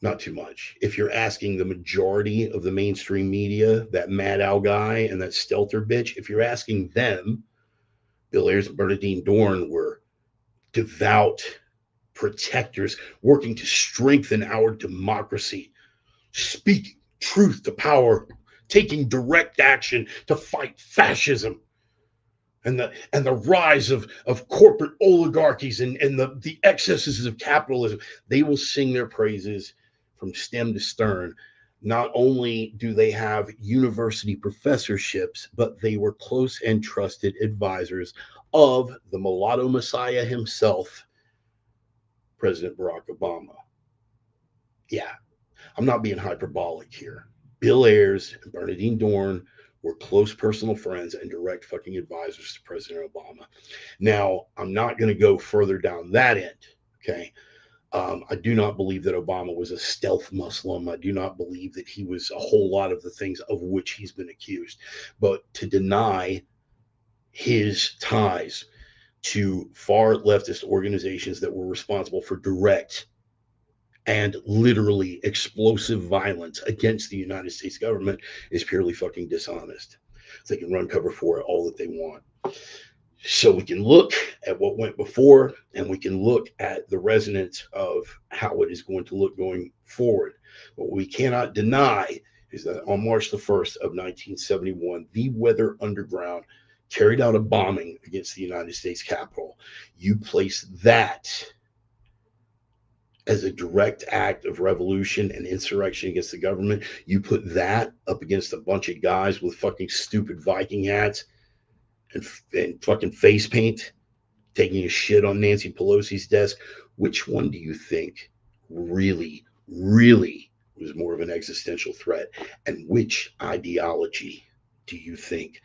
not too much. If you're asking the majority of the mainstream media, that Mad Owl guy and that Stelter bitch, if you're asking them, Bill Ayers and Bernardine Dorn were devout protectors working to strengthen our democracy, speaking truth to power, taking direct action to fight fascism and the rise of corporate oligarchies and the excesses of capitalism. They will sing their praises from stem to stern. Not only do they have university professorships, but they were close and trusted advisors of the mulatto messiah himself, President Barack Obama. Yeah, I'm not being hyperbolic here. Bill Ayers and Bernardine Dorn were close personal friends and direct fucking advisors to President Obama. Now, I'm not going to go further down that end, okay? I do not believe that Obama was a stealth Muslim. I do not believe that he was a whole lot of the things of which he's been accused. But to deny his ties to far leftist organizations that were responsible for direct and literally explosive violence against the United States government is purely fucking dishonest. They can run cover for it all that they want. So we can look at what went before and we can look at the resonance of how it is going to look going forward. What we cannot deny is that on March the 1st of 1971, the Weather Underground carried out a bombing against the United States Capitol. You place that as a direct act of revolution and insurrection against the government. You put that up against a bunch of guys with fucking stupid Viking hats and fucking face paint taking a shit on Nancy Pelosi's desk. Which one do you think really, really was more of an existential threat? And which ideology do you think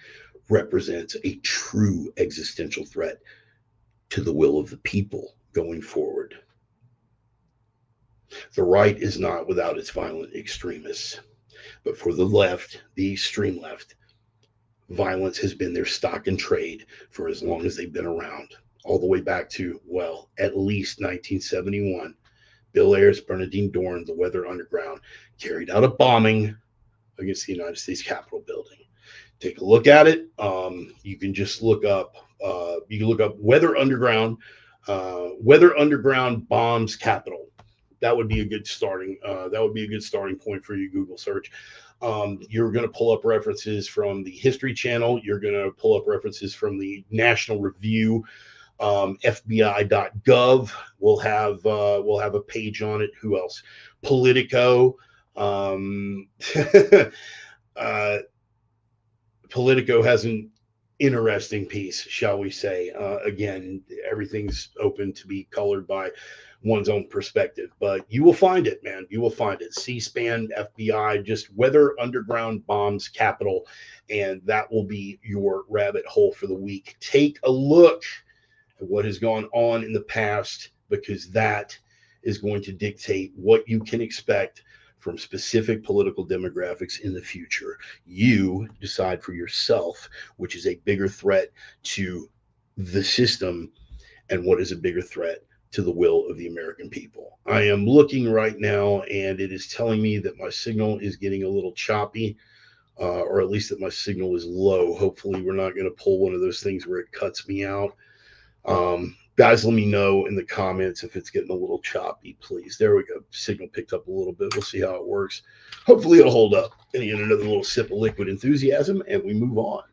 represents a true existential threat to the will of the people going forward? The right is not without its violent extremists, but for the left, the extreme left, violence has been their stock and trade for as long as they've been around, all the way back to, well, at least 1971. Bill Ayers, Bernardine Dorn, the Weather Underground, carried out a bombing against the United States Capitol building. Take a look at it. You can just look up. You can look up Weather Underground. Weather Underground bombs Capitol. that would be a good starting. That would be a good starting point for your Google search. You're going to pull up references from the History Channel. You're going to pull up references from the National Review. FBI.gov will have a page on it. Who else? Politico. Um, uh, Politico has an interesting piece, shall we say. Again, everything's open to be colored by one's own perspective, but you will find it, man. You will find it. C-SPAN, FBI, just weather underground bombs capital, and that will be your rabbit hole for the week. Take a look at what has gone on in the past, because that is going to dictate what you can expect from specific political demographics in the future. You decide for yourself which is a bigger threat to the system and what is a bigger threat to the will of the American people. I am looking right now, and it is telling me that my signal is getting a little choppy. Or at least that my signal is low. Hopefully, we're not going to pull one of those things where it cuts me out. Guys, let me know in the comments if it's getting a little choppy, please. There we go. Signal picked up a little bit. We'll see how it works. Hopefully, it'll hold up. And get another little sip of liquid enthusiasm, and we move on.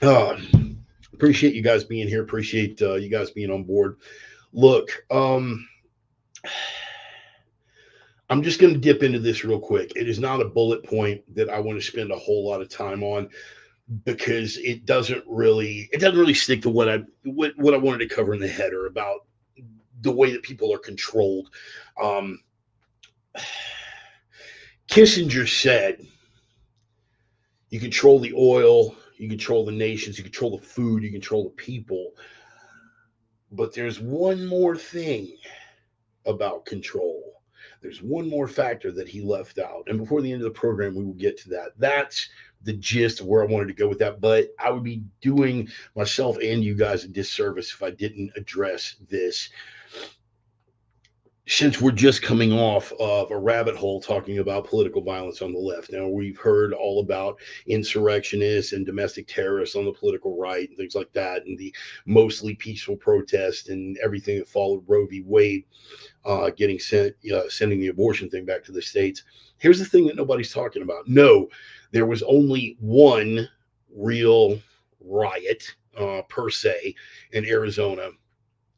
Uh, Appreciate you guys being here. Appreciate you guys being on board. Look, I'm just going to dip into this real quick. It is not a bullet point that I want to spend a whole lot of time on, because it doesn't really stick to what I wanted to cover in the header about the way that people are controlled. Um, Kissinger said, "You control the oil, you control the nations, you control the food, you control the people." But there's one more thing about control. There's one more factor that he left out. And before the end of the program, we will get to that. That's the gist of where I wanted to go with that. But I would be doing myself and you guys a disservice if I didn't address this, since we're just coming off of a rabbit hole talking about political violence on the left. Now, we've heard all about insurrectionists and domestic terrorists on the political right and things like that, and the mostly peaceful protest and everything that followed Roe v. Wade, sending the abortion thing back to the states. Here's the thing that nobody's talking about. No, there was only one real riot, per se, in Arizona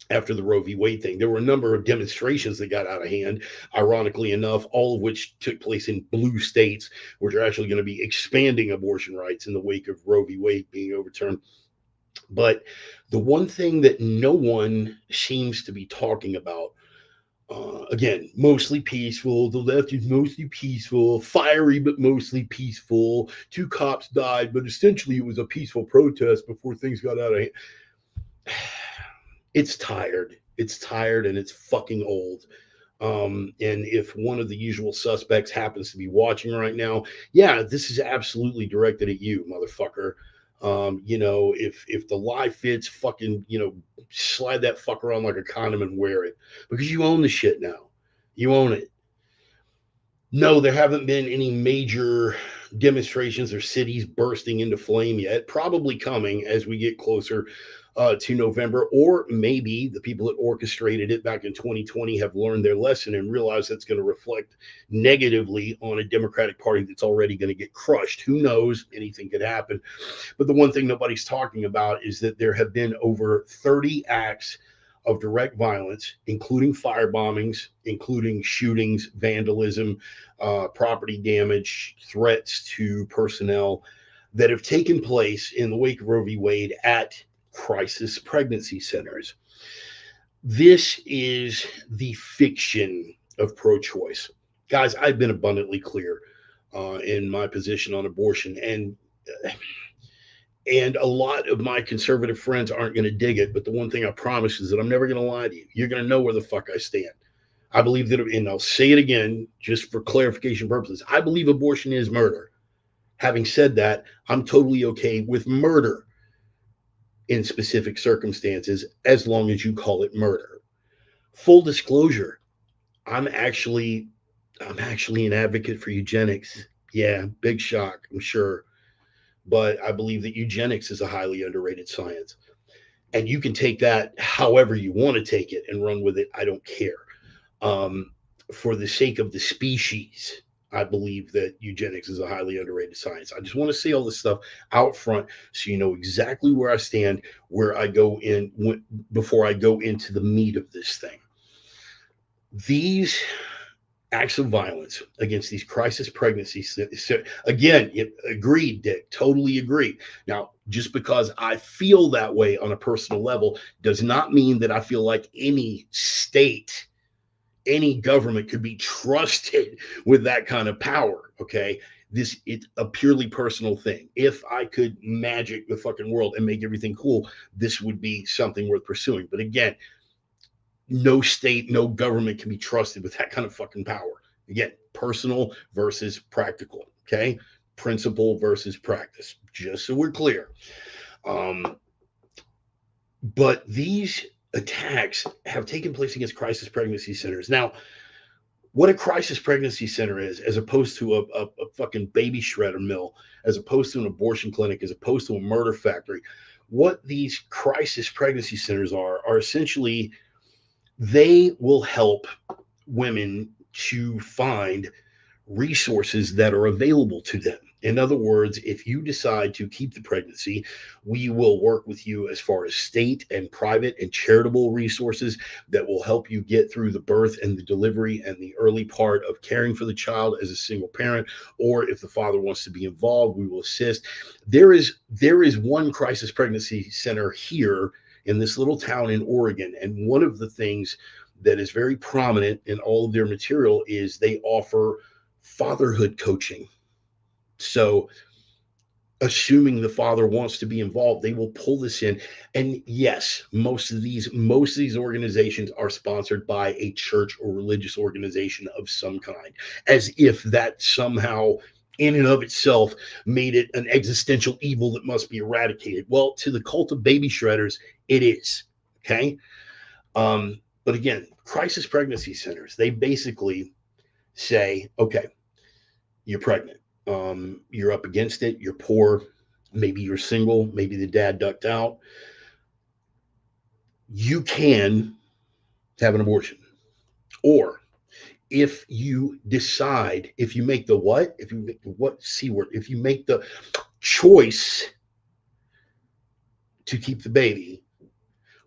after the Roe v. Wade thing. There were a number of demonstrations that got out of hand, ironically enough, all of which took place in blue states, which are actually going to be expanding abortion rights in the wake of Roe v. Wade being overturned. But the one thing that no one seems to be talking about, again, mostly peaceful. The left is mostly peaceful, fiery, but mostly peaceful. Two cops died, but essentially it was a peaceful protest before things got out of hand. It's tired. It's tired, and it's fucking old. And if one of the usual suspects happens to be watching right now, yeah, this is absolutely directed at you, motherfucker. If the lie fits, fucking, slide that fucker on like a condom and wear it, because you own the shit now. You own it. No, there haven't been any major demonstrations or cities bursting into flame yet. Probably coming as we get closer to November, or maybe the people that orchestrated it back in 2020 have learned their lesson and realize that's going to reflect negatively on a Democratic Party that's already going to get crushed. Who knows? Anything could happen. But the one thing nobody's talking about is that there have been over 30 acts of direct violence, including fire bombings, including shootings, vandalism, property damage, threats to personnel, that have taken place in the wake of Roe v. Wade at crisis pregnancy centers. This is the fiction of pro-choice. Guys, I've been abundantly clear in my position on abortion, and a lot of my conservative friends aren't going to dig it. But the one thing I promise is that I'm never going to lie to you. You're going to know where the fuck I stand. I believe that, and I'll say it again just for clarification purposes, I believe abortion is murder. Having said that, I'm totally okay with murder in specific circumstances, as long as you call it murder. Full disclosure, I'm actually an advocate for eugenics. Yeah, big shock, I'm sure. But I believe that eugenics is a highly underrated science. And you can take that however you want to take it and run with it. I don't care. Um, for the sake of the species, I believe that eugenics is a highly underrated science. I just want to say all this stuff out front so you know exactly where I stand, where I go in before I go into the meat of this thing. These acts of violence against these crisis pregnancies. Again, agreed, Dick, totally agreed. Now, just because I feel that way on a personal level does not mean that I feel like any state, any government could be trusted with that kind of power. Okay. It's a purely personal thing. If I could magic the fucking world and make everything cool, this would be something worth pursuing. But again, no state, no government can be trusted with that kind of fucking power. Again, personal versus practical. Okay. Principle versus practice, just so we're clear. Um, but these attacks have taken place against crisis pregnancy centers. Now, what a crisis pregnancy center is, as opposed to a fucking baby shredder mill, as opposed to an abortion clinic, as opposed to a murder factory, what these crisis pregnancy centers are essentially they will help women to find resources that are available to them. In other words, if you decide to keep the pregnancy, we will work with you as far as state and private and charitable resources that will help you get through the birth and the delivery and the early part of caring for the child as a single parent. Or if the father wants to be involved, we will assist. There is one crisis pregnancy center here in this little town in Oregon, and one of the things that is very prominent in all of their material is they offer fatherhood coaching. So, assuming the father wants to be involved, they will pull this in. And yes, most of these organizations are sponsored by a church or religious organization of some kind, as if that somehow in and of itself made it an existential evil that must be eradicated. Well, to the cult of baby shredders, it is. Okay. But again, crisis pregnancy centers, they basically say, okay, you're pregnant. You're up against it. You're poor. Maybe you're single. Maybe the dad ducked out. You can have an abortion. Or if you decide, if you make the what? If you make the what C word? If you make the choice to keep the baby,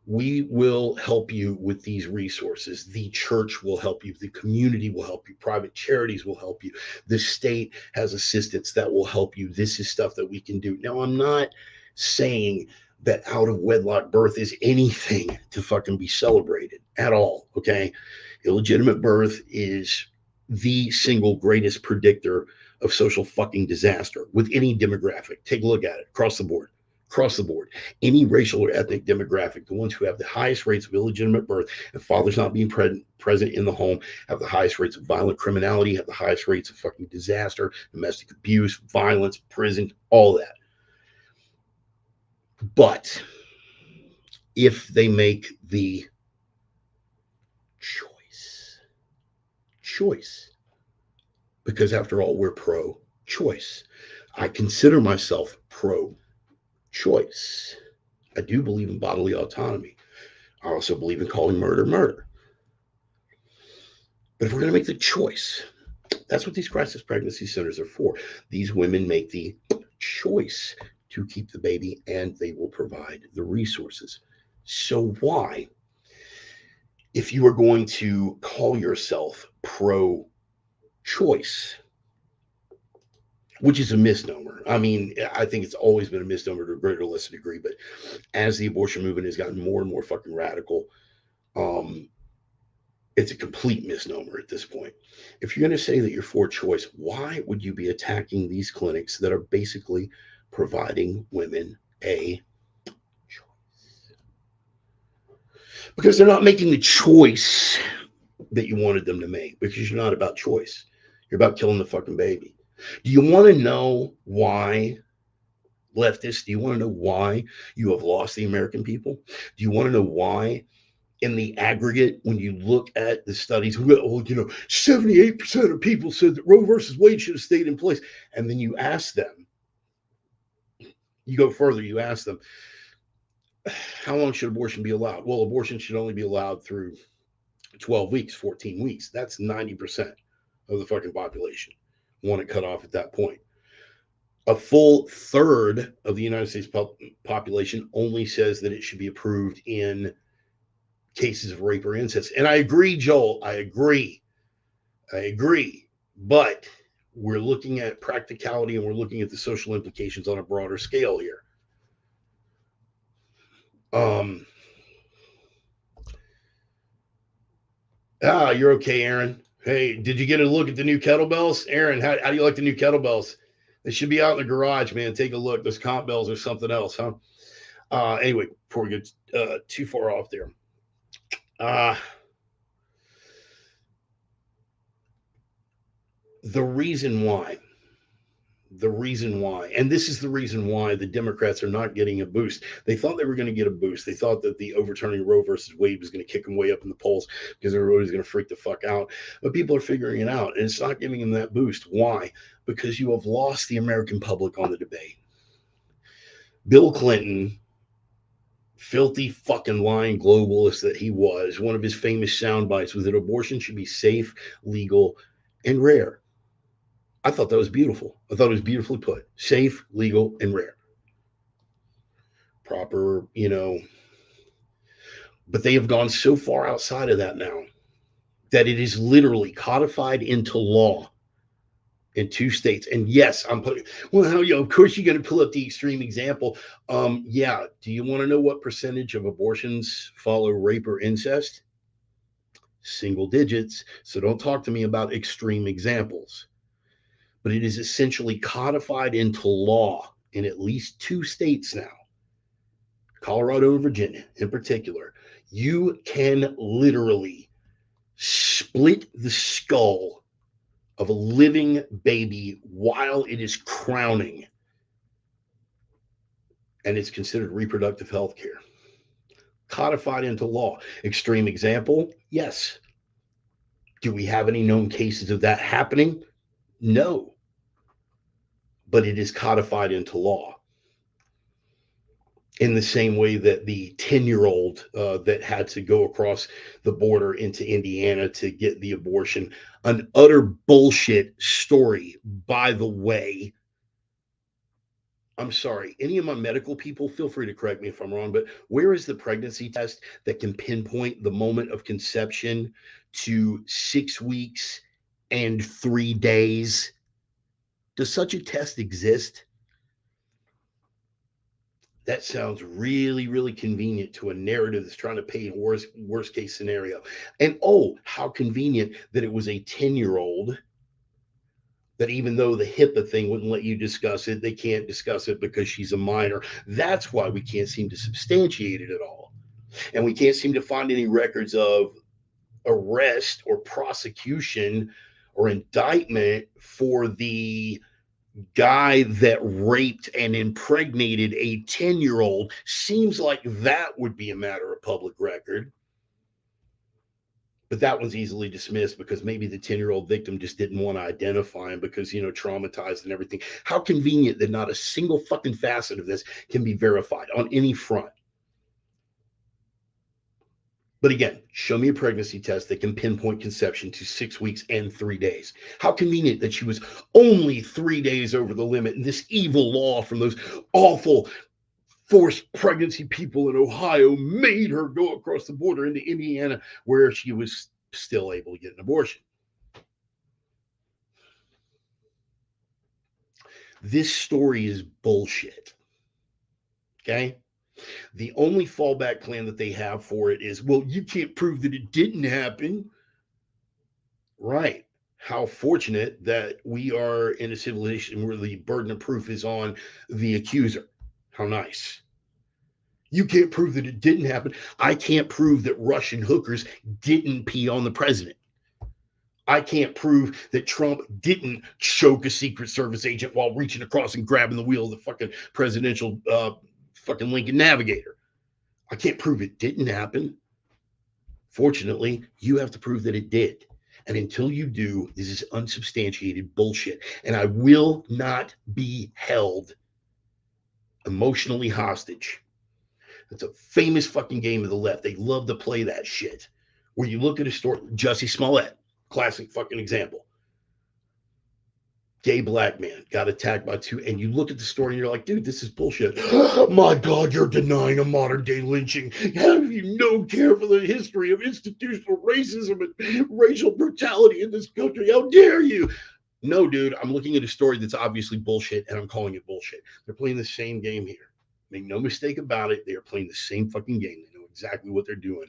we will help you with these resources. The church will help you. The community will help you. Private charities will help you. The state has assistance that will help you. This is stuff that we can do. Now, I'm not saying that out of wedlock birth is anything to fucking be celebrated at all. Okay. Illegitimate birth is the single greatest predictor of social fucking disaster with any demographic. Take a look at it across the board. Across the board, any racial or ethnic demographic, the ones who have the highest rates of illegitimate birth and fathers not being present in the home, have the highest rates of violent criminality, have the highest rates of fucking disaster, domestic abuse, violence, prison, all that. But if they make the choice, because after all, we're pro choice. I consider myself pro choice. I do believe in bodily autonomy. I also believe in calling murder murder. But if we're going to make the choice, that's what these crisis pregnancy centers are for. These women make the choice to keep the baby and they will provide the resources. So, why, if you are going to call yourself pro choice, which is a misnomer? I mean, I think it's always been a misnomer to a greater or lesser degree, but as the abortion movement has gotten more and more fucking radical, um, it's a complete misnomer at this point. If you're going to say that you're for choice, why would you be attacking these clinics that are basically providing women a choice? Because they're not making the choice that you wanted them to make, because you're not about choice. You're about killing the fucking baby. Do you want to know why, leftists? Do you want to know why you have lost the American people? Do you want to know why in the aggregate, when you look at the studies, well, 78% of people said that Roe versus Wade should have stayed in place. And then you ask them, you go further, you ask them, how long should abortion be allowed? Well, abortion should only be allowed through 12 weeks, 14 weeks. That's 90% of the fucking population want it cut off at that point. A full third of the United States population only says that it should be approved in cases of rape or incest. And I agree, Joel. I agree. I agree. But we're looking at practicality and we're looking at the social implications on a broader scale here. Um, you're okay, Aaron. Hey, did you get a look at the new kettlebells? Aaron, how do you like the new kettlebells? They should be out in the garage, man. Take a look. Those comp bells or something else, huh? Anyway, before we get too far off there, uh, the reason why, and this is the reason why the Democrats are not getting a boost. They thought they were going to get a boost. They thought that the overturning Roe versus Wade was going to kick them way up in the polls because everybody's going to freak the fuck out. But people are figuring it out, and it's not giving them that boost. Why? Because you have lost the American public on the debate. Bill Clinton, filthy fucking lying globalist that he was, one of his famous sound bites was that abortion should be safe, legal, and rare. I thought that was beautiful. I thought it was beautifully put. Safe, legal, and rare. Proper, but they have gone so far outside of that now that it is literally codified into law in 2 states. And yes, I'm putting, well, of course you're going to pull up the extreme example. Yeah. Do you want to know what percentage of abortions follow rape or incest? Single digits. So don't talk to me about extreme examples. But it is essentially codified into law in at least 2 states now, Colorado and Virginia in particular. You can literally split the skull of a living baby while it is crowning, and it's considered reproductive health care. Codified into law. Extreme example, yes. Do we have any known cases of that happening? No. But it is codified into law. In the same way that the 10-year-old that had to go across the border into Indiana to get the abortion, an utter bullshit story, by the way. I'm sorry, any of my medical people, feel free to correct me if I'm wrong, but where is the pregnancy test that can pinpoint the moment of conception to 6 weeks and 3 days? Does such a test exist? That sounds really, really convenient to a narrative that's trying to paint a worst case scenario. And oh, how convenient that it was a 10-year-old that even though the HIPAA thing wouldn't let you discuss it, they can't discuss it because she's a minor. That's why we can't seem to substantiate it at all. And we can't seem to find any records of arrest or prosecution or indictment for the guy that raped and impregnated a 10-year-old. Seems like that would be a matter of public record. But that one's easily dismissed because maybe the 10-year-old victim just didn't want to identify him because, traumatized and everything. How convenient that not a single fucking facet of this can be verified on any front. But again, show me a pregnancy test that can pinpoint conception to 6 weeks and 3 days. How convenient that she was only 3 days over the limit, and this evil law from those awful forced pregnancy people in Ohio made her go across the border into Indiana where she was still able to get an abortion. This story is bullshit. Okay? The only fallback plan that they have for it is, well, you can't prove that it didn't happen. Right. How fortunate that we are in a civilization where the burden of proof is on the accuser. How nice. You can't prove that it didn't happen. I can't prove that Russian hookers didn't pee on the president. I can't prove that Trump didn't choke a Secret Service agent while reaching across and grabbing the wheel of the fucking presidential fucking Lincoln Navigator. I can't prove it didn't happen. Fortunately, you have to prove that it did. And until you do, this is unsubstantiated bullshit. And I will not be held emotionally hostage It's a famous fucking game of the left. They love to play that shit. Where you look at a story, Jussie Smollett, classic fucking example. Gay black man got attacked by two, and you look at the story and you're like, dude, this is bullshit. My God, you're denying a modern day lynching. Have you no care for the history of institutional racism and racial brutality in this country? How dare you? No, dude, I'm looking at a story that's obviously bullshit, and I'm calling it bullshit. They're playing the same game here. Make no mistake about it. They are playing the same fucking game. They know exactly what they're doing.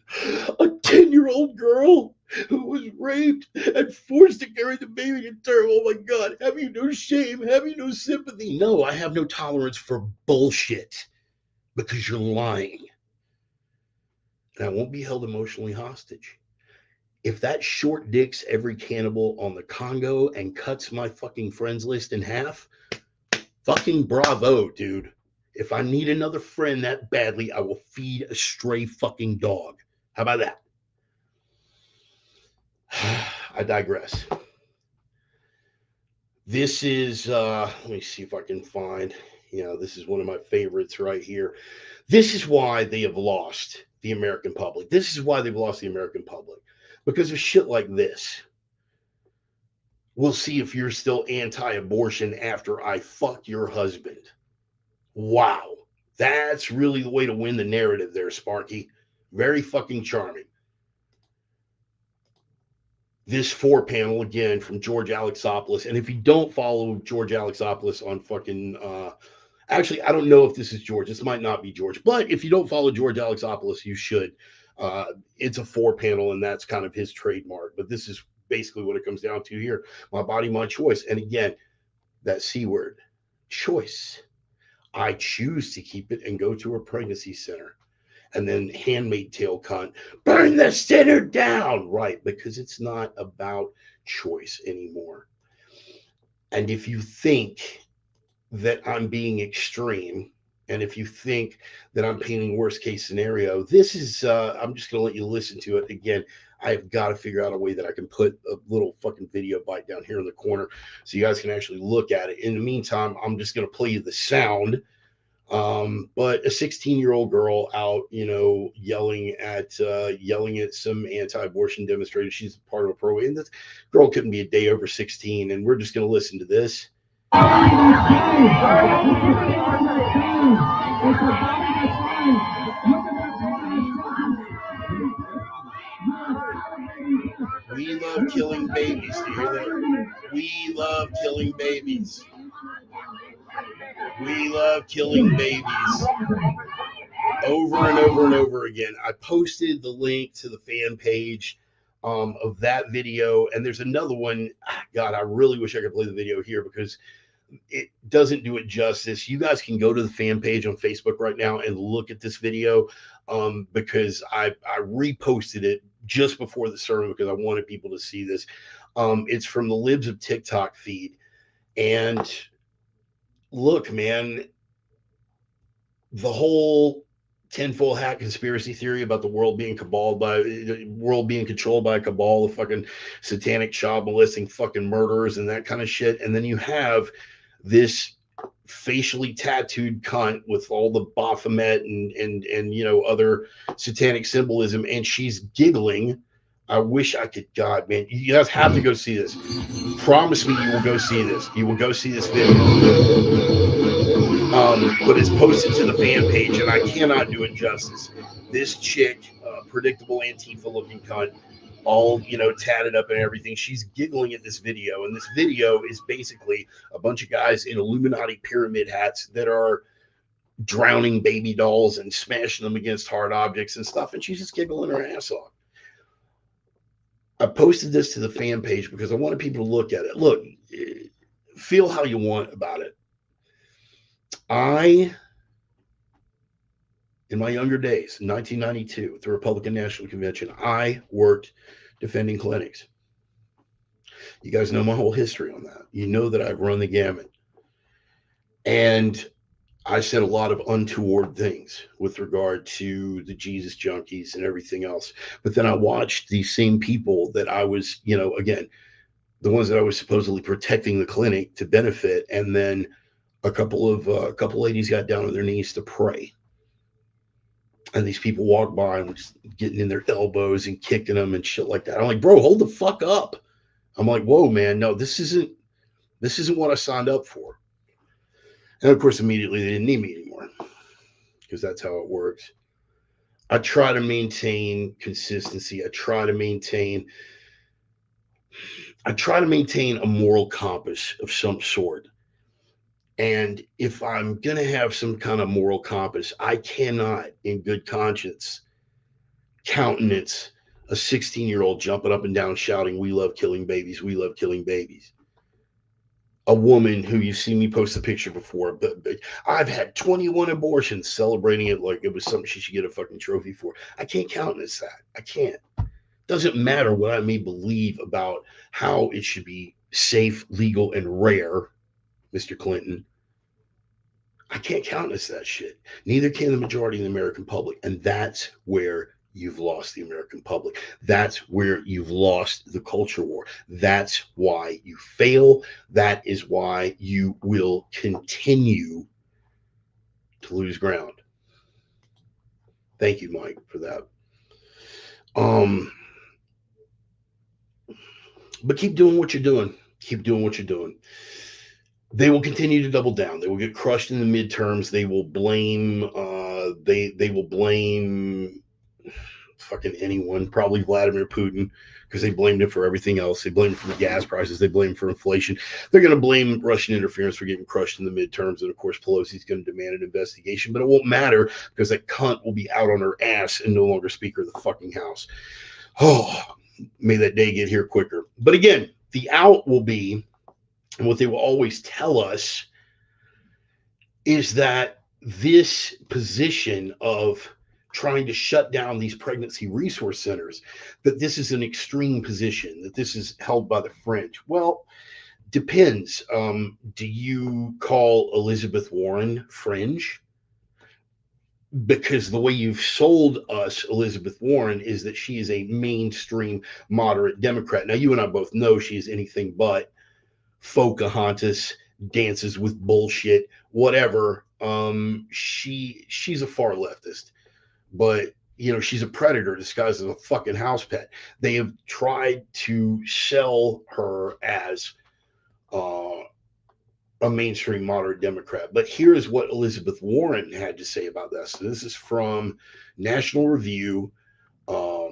A 10-year-old girl who was raped and forced to carry the baby to term. Oh my God. Have you no shame? Have you no sympathy? No, I have no tolerance for bullshit because you're lying. And I won't be held emotionally hostage. If that short dicks every cannibal on the Congo and cuts my fucking friends list in half, fucking bravo, dude. If I need another friend that badly, I will feed a stray fucking dog. How about that? I digress. This is, let me see if I can find, this is one of my favorites right here. This is why they have lost the American public. This is why they've lost the American public. Because of shit like this. We'll see if you're still anti abortion after I fuck your husband. Wow. That's really the way to win the narrative there, Sparky. Very fucking charming. This 4-panel again from George Alexopoulos. And if you don't follow George Alexopoulos on fucking, actually, I don't know if this is George. This might not be George. But if you don't follow George Alexopoulos, you should. It's a 4-panel, and that's kind of his trademark. But this is basically what it comes down to here. My body, my choice. And again, that C word, choice. I choose to keep it and go to a pregnancy center. And then Handmaid Tale cunt, burn the center down. Right, because it's not about choice anymore. And if you think that I'm being extreme, and if you think that I'm painting worst case scenario, this is, I'm just going to let you listen to it. Again, I've got to figure out a way that I can put a little fucking video bite down here in the corner so you guys can actually look at it. In the meantime, I'm just going to play you the sound. But a 16-year-old girl out, yelling at some anti-abortion demonstrators. She's part of a pro, and this girl couldn't be a day over 16. And we're just going to listen to this. We love killing babies. Do you hear that? We love killing babies. We love killing babies. Over and over and over again. I posted the link to the fan page of that video, and there's another one. God, I really wish I could play the video here because it doesn't do it justice. You guys can go to the fan page on Facebook right now and look at this video because I reposted it just before the sermon because I wanted people to see this. It's from the Libs of TikTok feed. And look, man, the whole tinfoil hat conspiracy theory about the world being controlled by a cabal of fucking satanic child molesting fucking murderers and that kind of shit. And then you have this facially tattooed cunt with all the Baphomet and other satanic symbolism, and she's giggling. I wish I could. God, man, you guys have to go see this. Promise me you will go see this. You will go see this video. But it's posted to the fan page, and I cannot do it justice. This chick, predictable Antifa-looking cunt, all tatted up and everything. She's giggling at this video, and this video is basically a bunch of guys in Illuminati pyramid hats that are drowning baby dolls and smashing them against hard objects and stuff, and she's just giggling her ass off. I posted this to the fan page because I wanted people to look at it. Look, feel how you want about it. In my younger days, in 1992, at the Republican National Convention, I worked defending clinics. You guys know my whole history on that. You know that I've run the gamut. And I said a lot of untoward things with regard to the Jesus junkies and everything else. But then I watched these same people that I was, again, the ones that I was supposedly protecting the clinic to benefit. And then a couple ladies got down on their knees to pray. And these people walk by and just getting in their elbows and kicking them and shit like that. I'm like, bro, hold the fuck up. I'm like, whoa, man, no, this isn't what I signed up for. And of course, immediately they didn't need me anymore because that's how it works. I try to maintain consistency. I try to maintain a moral compass of some sort. And if I'm going to have some kind of moral compass, I cannot, in good conscience, countenance a 16-year-old jumping up and down shouting, "We love killing babies. We love killing babies." A woman who you've seen me post a picture before, but I've had 21 abortions, celebrating it like it was something she should get a fucking trophy for. I can't countenance that. I can't. Doesn't matter what I may believe about how it should be safe, legal, and rare, Mr. Clinton. I can't countenance that shit. Neither can the majority of the American public. And that's where you've lost the American public. That's where you've lost the culture war. That's why you fail. That is why you will continue to lose ground. Thank you, Mike, for that. Um, but keep doing what you're doing. Keep doing what you're doing. They will continue to double down. They will get crushed in the midterms. They will blame. They will blame fucking anyone, probably Vladimir Putin, because they blamed him for everything else. They blamed him for the gas prices. They blamed him for inflation. They're going to blame Russian interference for getting crushed in the midterms. And of course, Pelosi's going to demand an investigation, but it won't matter because that cunt will be out on her ass and no longer Speaker of the fucking House. Oh, may that day get here quicker. But again, the out will be, and what they will always tell us is that this position of trying to shut down these pregnancy resource centers, that this is an extreme position, that this is held by the French. Well, depends. Do you call Elizabeth Warren fringe? Because the way you've sold us Elizabeth Warren is that she is a mainstream moderate Democrat. Now, you and I both know she is anything but Pocahontas, dances with bullshit, whatever. She's a far leftist, but she's a predator disguised as a fucking house pet. They have tried to sell her as uh, a mainstream moderate Democrat. But here is what Elizabeth Warren had to say about this. So this is from National Review.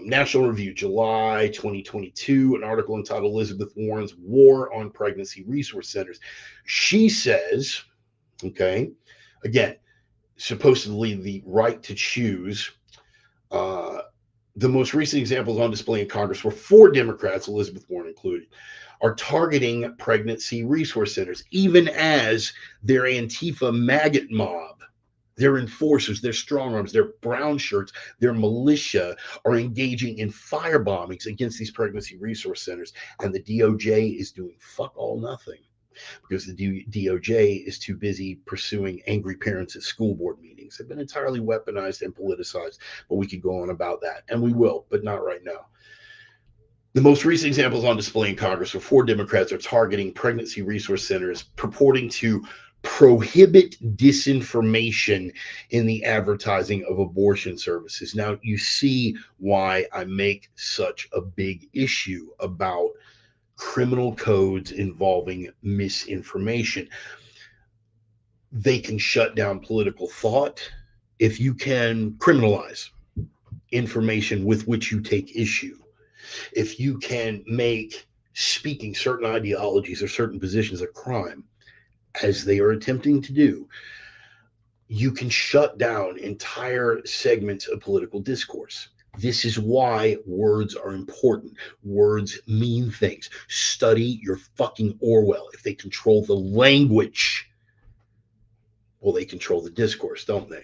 National Review, July 2022, an article entitled Elizabeth Warren's War on Pregnancy Resource Centers. She says, okay, again, supposedly the right to choose. Uh, the most recent examples on display in Congress were four Democrats, Elizabeth Warren included, are targeting pregnancy resource centers, even as their Antifa maggot mob, their enforcers, their strong arms, their brown shirts, their militia are engaging in fire bombings against these pregnancy resource centers. And the DOJ is doing fuck all nothing because the DOJ is too busy pursuing angry parents at school board meetings. They've been entirely weaponized and politicized, but we could go on about that, and we will, but not right now. The most recent examples on display in Congress where four Democrats are targeting pregnancy resource centers, purporting to prohibit disinformation in the advertising of abortion services. Now, you see why I make such a big issue about criminal codes involving misinformation. They can shut down political thought if you can criminalize information with which you take issue. If you can make speaking certain ideologies or certain positions a crime, as they are attempting to do, you can shut down entire segments of political discourse. This is why words are important. Words mean things. Study your fucking Orwell. If they control the language, well, they control the discourse, don't they?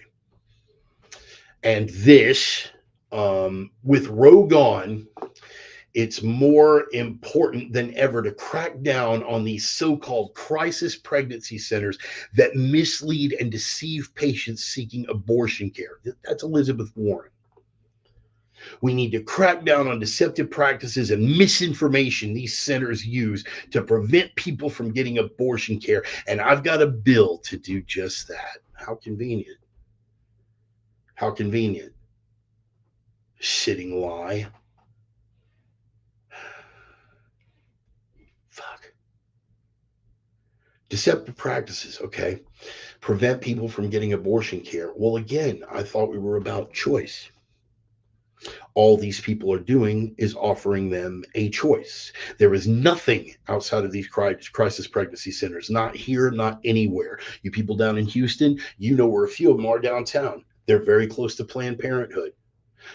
And this, with Roe gone, it's more important than ever to crack down on these so-called crisis pregnancy centers that mislead and deceive patients seeking abortion care. That's Elizabeth Warren. We need to crack down on deceptive practices and misinformation these centers use to prevent people from getting abortion care. And I've got a bill to do just that. How convenient. How convenient. sitting lie. Fuck. Deceptive practices, okay? Prevent people from getting abortion care. Well, again, I thought we were about choice. All these people are doing is offering them a choice. There is nothing outside of these crisis pregnancy centers, not here, not anywhere. You people down in Houston, you know where a few of them are downtown. They're very close to Planned Parenthood.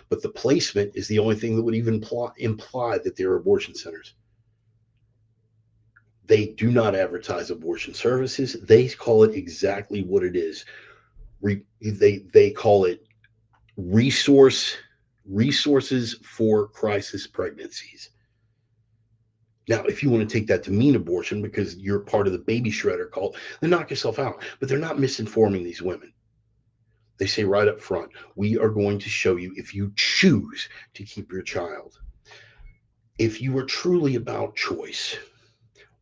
But the placement is the only thing that would even imply that they're abortion centers. They do not advertise abortion services. They call it exactly what it is. They call it resource resources for crisis pregnancies. Now, if you want to take that to mean abortion because you're part of the baby shredder cult, then knock yourself out. But they're not misinforming these women. They say right up front, we are going to show you if you choose to keep your child. If you were truly about choice,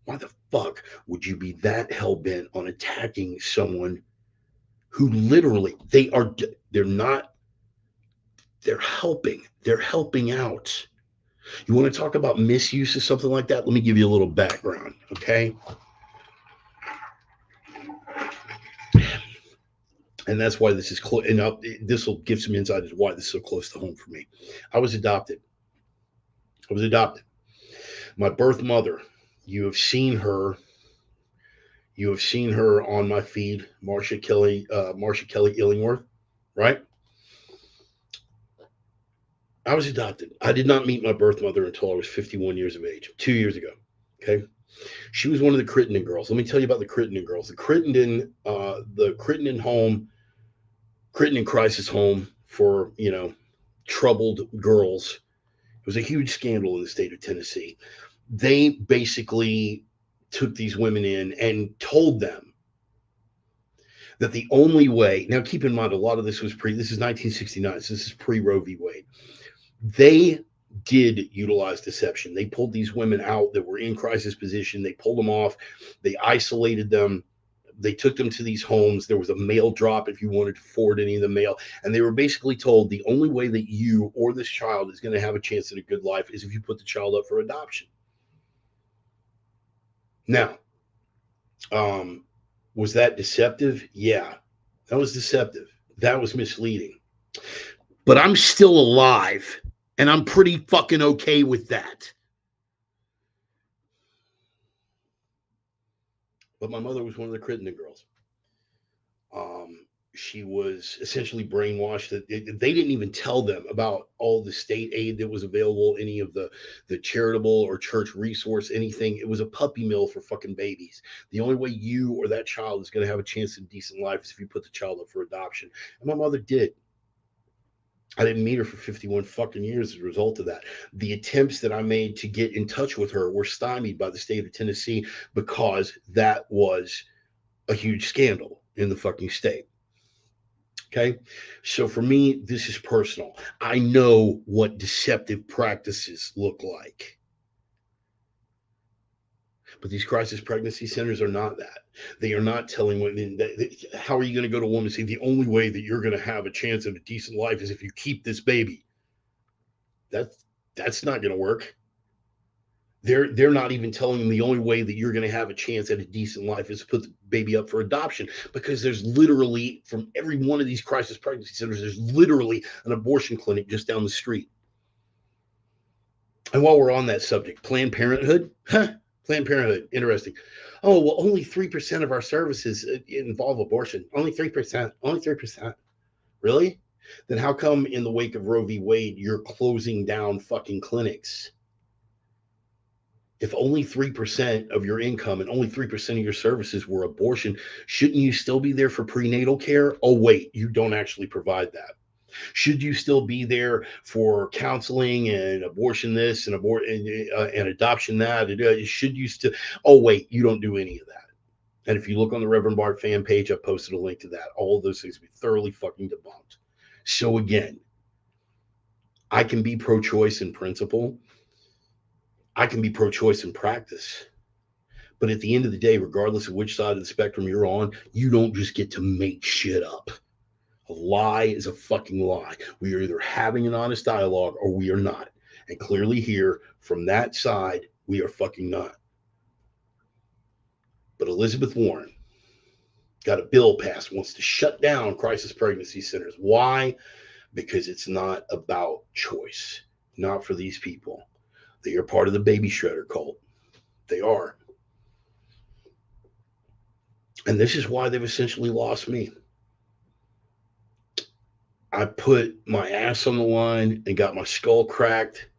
why the fuck would you be that hell bent on attacking someone who literally they're not they're helping out. You want to talk about misuse or something like that? Let me give you a little background, okay? And that's why this is close. And this will give some insight as to why this is so close to home for me. I was adopted. I was adopted. My birth mother, you have seen her. You have seen her on my feed, Marsha Kelly Illingworth, right? I was adopted. I did not meet my birth mother until I was 51 years of age, 2 years ago. Okay. She was one of the Crittenden girls. Let me tell you about the Crittenden girls. The Crittenden home, Crittenden crisis home for, troubled girls. It was a huge scandal in the state of Tennessee. They basically took these women in and told them that the only way, now keep in mind, a lot of this is 1969, so this is pre Roe v. Wade. They did utilize deception. They pulled these women out that were in crisis position. They pulled them off. They isolated them. They took them to these homes. There was a mail drop if you wanted to forward any of the mail. And they were basically told the only way that you or this child is going to have a chance at a good life is if you put the child up for adoption. Now, was that deceptive? Yeah, that was deceptive. That was misleading. But I'm still alive, and I'm pretty fucking okay with that. But my mother was one of the Crittenden girls. She was essentially brainwashed. That they didn't even tell them about all the state aid that was available, any of the charitable or church resource, anything. It was a puppy mill for fucking babies. The only way you or that child is going to have a chance at a decent life is if you put the child up for adoption. And my mother did. I didn't meet her for 51 fucking years as a result of that. The attempts that I made to get in touch with her were stymied by the state of Tennessee because that was a huge scandal in the fucking state. Okay. So for me, this is personal. I know what deceptive practices look like. But these crisis pregnancy centers are not that. They are not telling women how are you going to go to a woman and say the only way that you're going to have a chance at a decent life is if you keep this baby. That's not going to work. They're not even telling them the only way that you're going to have a chance at a decent life is to put the baby up for adoption, because there's literally, from every one of these crisis pregnancy centers, there's literally an abortion clinic just down the street. And while we're on that subject, Planned Parenthood, Planned Parenthood, interesting. Oh, well, only 3% of our services involve abortion. Only 3%. Only 3%. Really? Then how come in the wake of Roe v. Wade, you're closing down fucking clinics? If only 3% of your income and only 3% of your services were abortion, shouldn't you still be there for prenatal care? Oh, wait, you don't actually provide that. Should you still be there for counseling and abortion this and adoption that? Should you still? Oh, wait, you don't do any of that. And if you look on the Reverend Bart fan page, I posted a link to that. All of those things be thoroughly fucking debunked. So again, I can be pro-choice in principle. I can be pro-choice in practice. But at the end of the day, regardless of which side of the spectrum you're on, you don't just get to make shit up. A lie is a fucking lie. We are either having an honest dialogue or we are not. And clearly, here from that side, we are fucking not. But Elizabeth Warren got a bill passed, wants to shut down crisis pregnancy centers. Why? Because it's not about choice, not for these people. They are part of the baby shredder cult. They are. And this is why they've essentially lost me. I put my ass on the line and got my skull cracked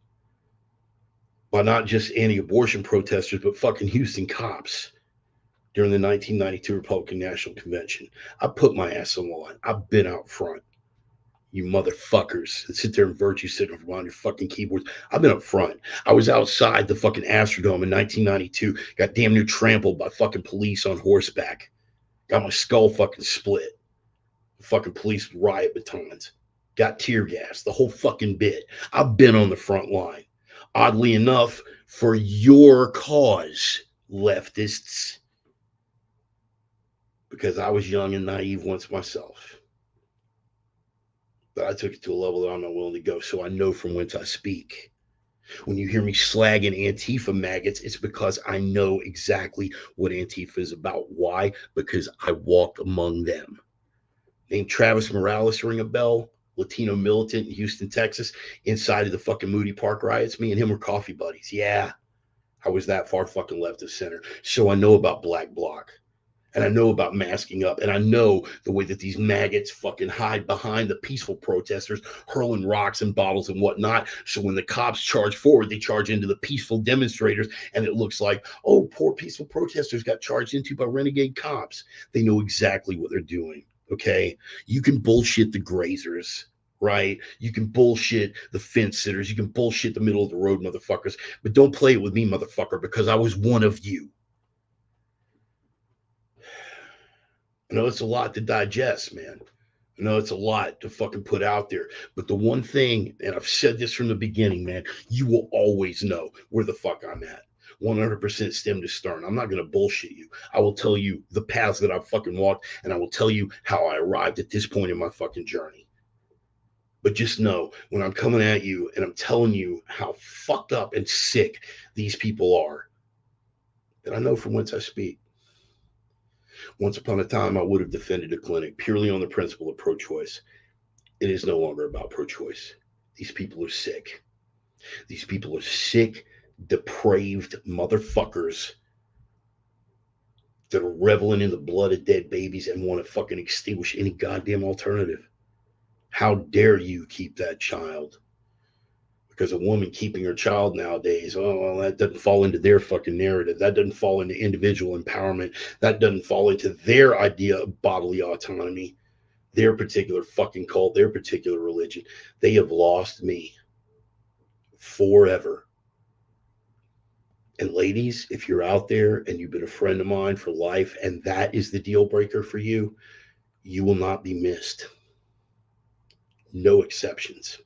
by not just anti abortion protesters, but fucking Houston cops during the 1992 Republican National Convention. I put my ass on the line. I've been out front. You motherfuckers that sit there and virtue signal from on your fucking keyboards. I've been up front. I was outside the fucking Astrodome in 1992. Got damn near trampled by fucking police on horseback. Got my skull fucking split. Fucking police with riot batons. Got tear gas. The whole fucking bit. I've been on the front line. Oddly enough, for your cause, leftists. Because I was young and naive once myself. But I took it to a level that I'm not willing to go, so I know from whence I speak. When you hear me slagging Antifa maggots, it's because I know exactly what Antifa is about. Why? Because I walked among them. Named Travis Morales, ring a bell? Latino militant in Houston, Texas, inside of the fucking Moody Park riots. Me and him were coffee buddies. Yeah, I was that far fucking left of center. So I know about Black Bloc. And I know about masking up. And I know the way that these maggots fucking hide behind the peaceful protesters, hurling rocks and bottles and whatnot. So when the cops charge forward, they charge into the peaceful demonstrators. And it looks like, oh, poor peaceful protesters got charged into by renegade cops. They know exactly what they're doing. Okay. You can bullshit the grazers, right? You can bullshit the fence sitters. You can bullshit the middle of the road motherfuckers. But don't play it with me, motherfucker, because I was one of you. I know it's a lot to digest, man. I know it's a lot to fucking put out there. But the one thing, and I've said this from the beginning, man, you will always know where the fuck I'm at. 100% stem to stern. I'm not going to bullshit you. I will tell you the paths that I've fucking walked, and I will tell you how I arrived at this point in my fucking journey. But just know when I'm coming at you and I'm telling you how fucked up and sick these people are, that I know from whence I speak. Once upon a time, I would have defended a clinic purely on the principle of pro choice. It is no longer about pro choice. These people are sick. These people are sick, depraved motherfuckers that are reveling in the blood of dead babies and want to fucking extinguish any goddamn alternative. How dare you keep that child? Because a woman keeping her child nowadays, oh, well, that doesn't fall into their fucking narrative. That doesn't fall into individual empowerment. That doesn't fall into their idea of bodily autonomy, their particular fucking cult, their particular religion. They have lost me forever. And ladies, if you're out there and you've been a friend of mine for life and that is the deal breaker for you, you will not be missed. No exceptions.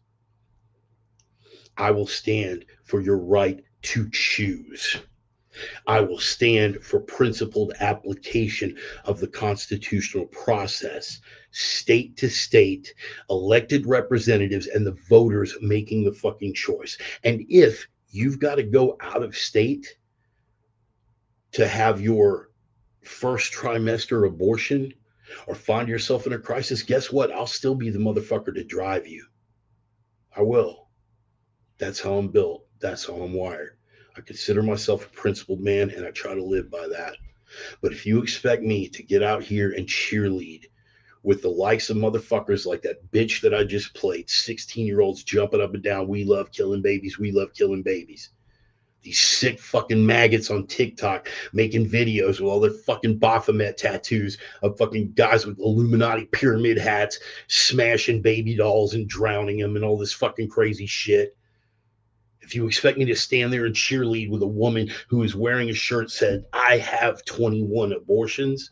I will stand for your right to choose. I will stand for principled application of the constitutional process, state to state, elected representatives, and the voters making the fucking choice. And if you've got to go out of state to have your first trimester abortion or find yourself in a crisis, guess what? I'll still be the motherfucker to drive you. I will. That's how I'm built. That's how I'm wired. I consider myself a principled man and I try to live by that. But if you expect me to get out here and cheerlead with the likes of motherfuckers like that bitch that I just played, 16-year-olds jumping up and down, we love killing babies, we love killing babies. These sick fucking maggots on TikTok making videos with all their fucking Baphomet tattoos of fucking guys with Illuminati pyramid hats smashing baby dolls and drowning them and all this fucking crazy shit. If you expect me to stand there and cheerlead with a woman who is wearing a shirt that said, I have 21 abortions.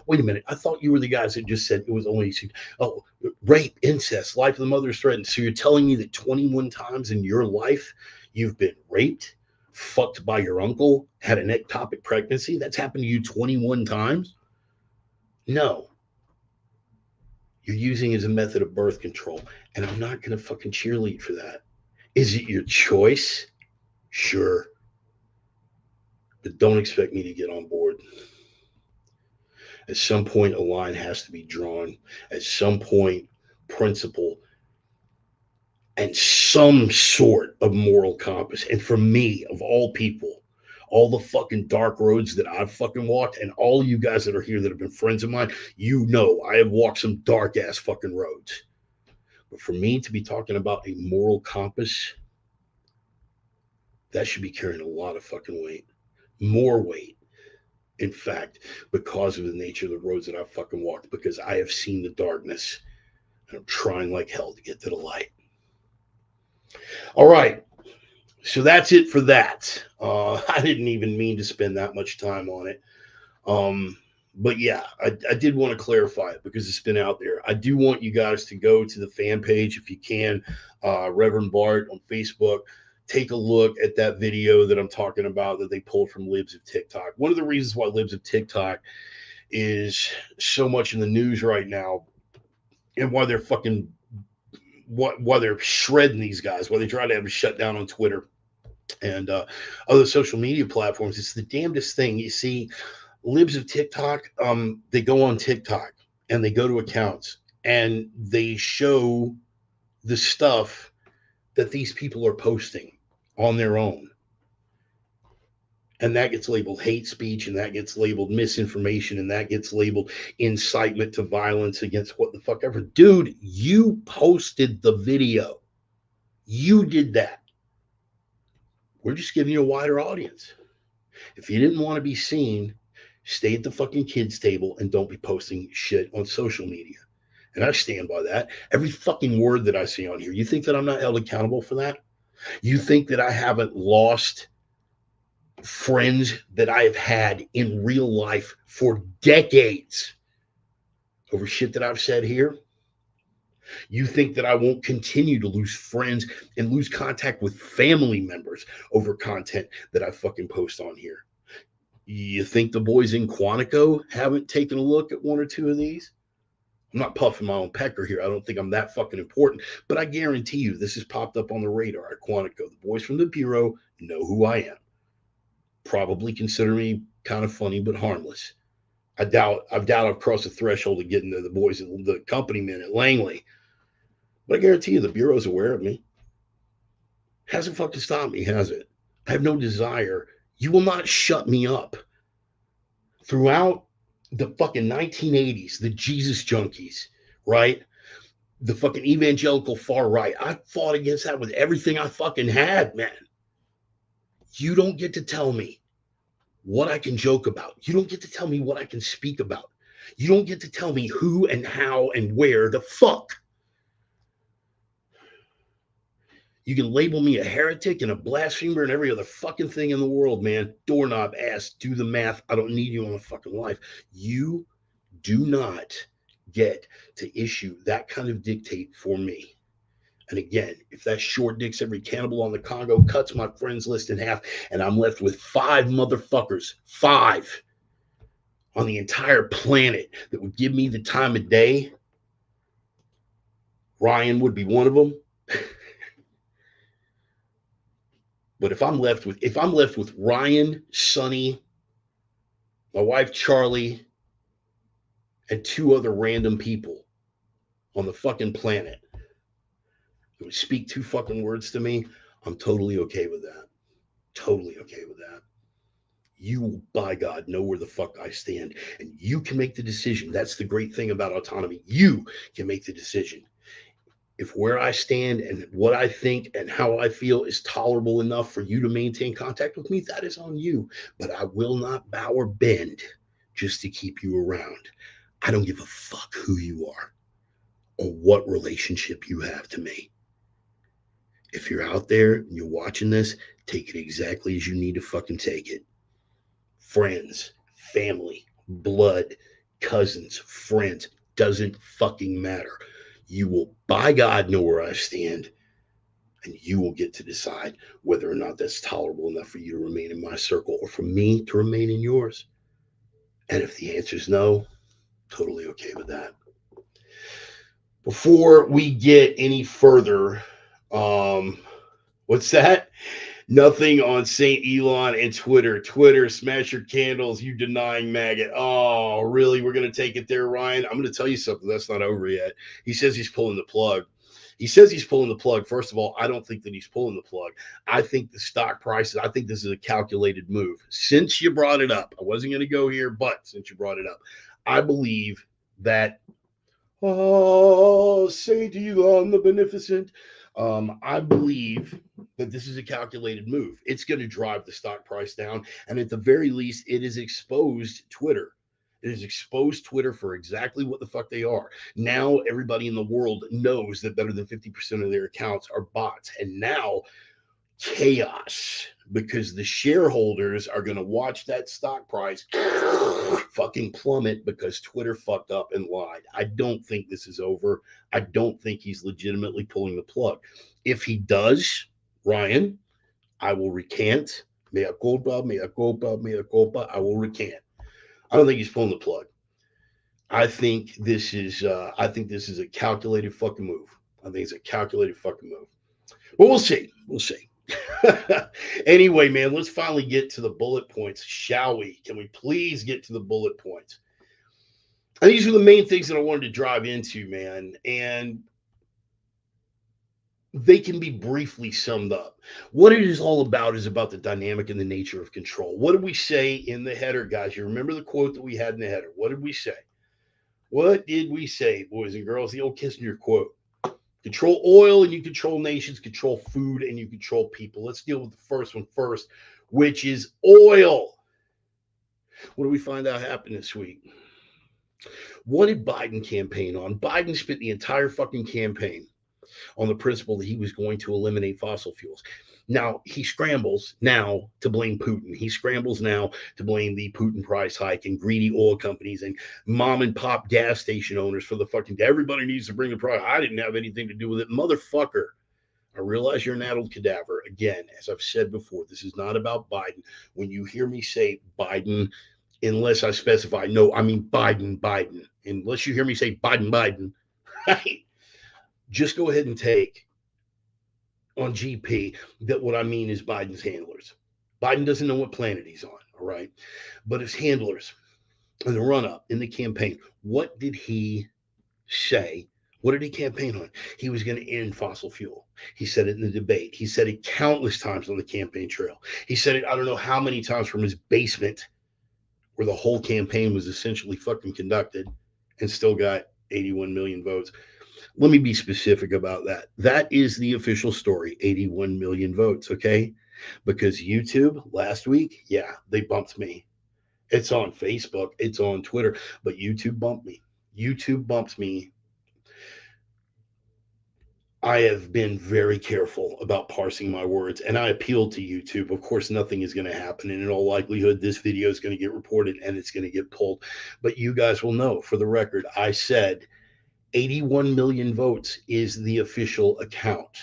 Wait a minute. I thought you were the guys that just said it was only, oh, rape, incest, life of the mother is threatened. So you're telling me that 21 times in your life you've been raped, fucked by your uncle, had an ectopic pregnancy? That's happened to you 21 times? No. You're using as a method of birth control. And I'm not going to fucking cheerlead for that. Is it your choice? Sure. But don't expect me to get on board. At some point, a line has to be drawn. At some point, principle and some sort of moral compass. And for me, of all people, all the fucking dark roads that I've fucking walked, and all you guys that are here that have been friends of mine, you know I have walked some dark ass fucking roads. But for me to be talking about a moral compass, that should be carrying a lot of fucking weight. More weight, in fact, because of the nature of the roads that I've fucking walked, because I have seen the darkness and I'm trying like hell to get to the light. All right. So that's it for that. I didn't even mean to spend that much time on it. Um, but yeah, I did want to clarify it because it's been out there. I do want you guys to go to the fan page if you can, Reverend Bart on Facebook. Take a look at that video that I'm talking about that they pulled from Libs of TikTok. One of the reasons why Libs of TikTok is so much in the news right now and why they're fucking why they're shredding these guys, why they try to have a shutdown on Twitter and other social media platforms. It's the damnedest thing. You see, libs of TikTok, they go on TikTok and they go to accounts and they show the stuff that these people are posting on their own. And that gets labeled hate speech, and that gets labeled misinformation, and that gets labeled incitement to violence against what the fuck ever. Dude, you posted the video. You did that. We're just giving you a wider audience. If you didn't want to be seen, stay at the fucking kids' table and don't be posting shit on social media. And I stand by that. Every fucking word that I see on here. You think that I'm not held accountable for that? You think that I haven't lost friends that I have had in real life for decades over shit that I've said here? You think that I won't continue to lose friends and lose contact with family members over content that I fucking post on here? You think the boys in Quantico haven't taken a look at one or two of these? I'm not puffing my own pecker here. I don't think I'm that fucking important, but I guarantee you this has popped up on the radar at Quantico. The boys from the Bureau know who I am. Probably consider me kind of funny but harmless. I doubt I've crossed the threshold of getting to the boys at the company men at Langley. But I guarantee you the Bureau's aware of me. Hasn't fucking stopped me, has it? I have no desire. You will not shut me up. Throughout the fucking 1980s, the Jesus junkies, right? The fucking evangelical far right. I fought against that with everything I fucking had, man. You don't get to tell me what I can joke about. You don't get to tell me what I can speak about. You don't get to tell me who and how and where the fuck. You can label me a heretic and a blasphemer and every other fucking thing in the world, man. Doorknob ass, do the math. I don't need you in my fucking life. You do not get to issue that kind of dictate for me. And again, if that short dick's every cannibal on the Congo cuts my friends list in half and I'm left with five motherfuckers, five on the entire planet that would give me the time of day, Ryan would be one of them. But if I'm left with Ryan, Sonny, my wife Charlie, and two other random people on the fucking planet that would speak two fucking words to me, I'm totally okay with that. Totally okay with that. You, by God, know where the fuck I stand. And you can make the decision. That's the great thing about autonomy. You can make the decision. If where I stand and what I think and how I feel is tolerable enough for you to maintain contact with me, that is on you. But I will not bow or bend just to keep you around. I don't give a fuck who you are or what relationship you have to me. If you're out there and you're watching this, take it exactly as you need to fucking take it. Friends, family, blood, cousins, friends, doesn't fucking matter. You will, by God, know where I stand, and you will get to decide whether or not that's tolerable enough for you to remain in my circle or for me to remain in yours. And if the answer is no, totally okay with that. Before we get any further, um, what's that? Nothing on St. Elon and Twitter. Twitter, smash your candles, you denying maggot. Oh, really? We're going to take it there, Ryan? I'm going to tell you something. That's not over yet. He says he's pulling the plug. He says he's pulling the plug. First of all, I don't think that he's pulling the plug. I think the stock prices, I think this is a calculated move. Since you brought it up, I wasn't going to go here, but since you brought it up, I believe that oh, Saint Elon the Beneficent. I believe that this is a calculated move. It's going to drive the stock price down. And at the very least, it has exposed Twitter. It has exposed Twitter for exactly what the fuck they are. Now, everybody in the world knows that better than 50% of their accounts are bots. And now chaos because the shareholders are going to watch that stock price fucking plummet because Twitter fucked up and lied. I don't think this is over. I don't think he's legitimately pulling the plug. If he does, Ryan, I will recant. Mea culpa, mea culpa, mea culpa. I will recant. I don't think he's pulling the plug. I think this is a calculated fucking move. I think it's a calculated fucking move. But we'll see. We'll see. Anyway, man, let's finally get to the bullet points, shall we? Can we please get to the bullet points? And these are the main things that I wanted to drive into, man. And they can be briefly summed up. What it is all about is about the dynamic and the nature of control. What did we say in the header, guys? You remember the quote that we had in the header? What did we say? What did we say, boys and girls? The old Kissinger quote. Control oil and you control nations, control food and you control people. Let's deal with the first one first, which is oil. What do we find out happened this week? What did Biden campaign on? Biden spent the entire fucking campaign on the principle that he was going to eliminate fossil fuels. Now, he scrambles now to blame Putin. He scrambles now to blame the Putin price hike and greedy oil companies and mom and pop gas station owners for the fucking, everybody needs to bring the price. I didn't have anything to do with it. Motherfucker. I realize you're an addled cadaver. Again, as I've said before, this is not about Biden. When you hear me say Biden, unless I specify, no, I mean Biden, Biden. Unless you hear me say Biden, Biden, right? Just go ahead and take on GP that what I mean is Biden's handlers. Biden doesn't know what planet he's on, all right? But his handlers in the run up in the campaign, what did he say? What did he campaign on? He was going to end fossil fuel. He said it in the debate. He said it countless times on the campaign trail. He said it, I don't know how many times from his basement where the whole campaign was essentially fucking conducted and still got 81 million votes. Let me be specific about that. That is the official story, 81 million votes, okay? Because YouTube last week, yeah, they bumped me. It's on Facebook, it's on Twitter, but YouTube bumped me. YouTube bumped me. I have been very careful about parsing my words and I appealed to YouTube. Of course, nothing is going to happen. And in all likelihood, this video is going to get reported and it's going to get pulled. But you guys will know for the record, I said 81 million votes is the official account.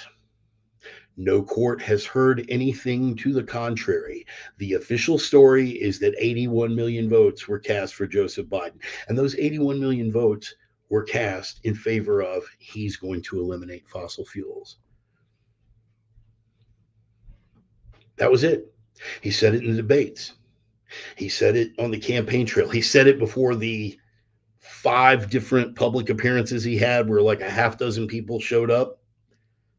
No court has heard anything to the contrary. The official story is that 81 million votes were cast for Joseph Biden. And those 81 million votes were cast in favor of he's going to eliminate fossil fuels. That was it. He said it in the debates. He said it on the campaign trail. He said it before the 5 different public appearances he had where like a half dozen people showed up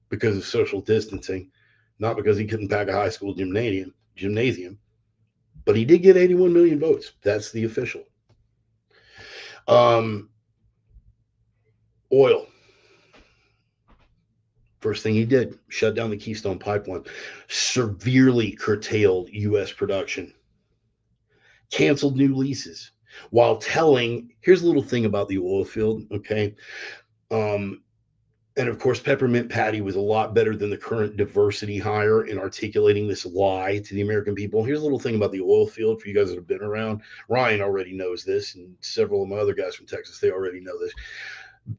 because of social distancing, not because he couldn't pack a high school gymnasium. But he did get 81 million votes. That's the official. Um, Oil. First thing he did, shut down the Keystone Pipeline, severely curtailed U.S. production, canceled new leases while telling, here's a little thing about the oil field, okay? Um, and of course, Peppermint Patty was a lot better than the current diversity hire in articulating this lie to the American people. Here's a little thing about the oil field for you guys that have been around. Ryan already knows this, and several of my other guys from Texas, they already know this.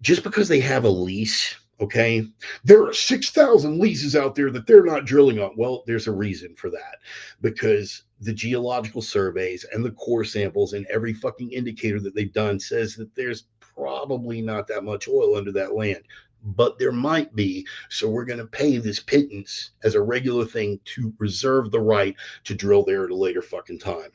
Just because they have a lease, okay, there are 6,000 leases out there that they're not drilling on. Well, there's a reason for that because the geological surveys and the core samples and every fucking indicator that they've done says that there's probably not that much oil under that land, but there might be. So we're going to pay this pittance as a regular thing to reserve the right to drill there at a later fucking time.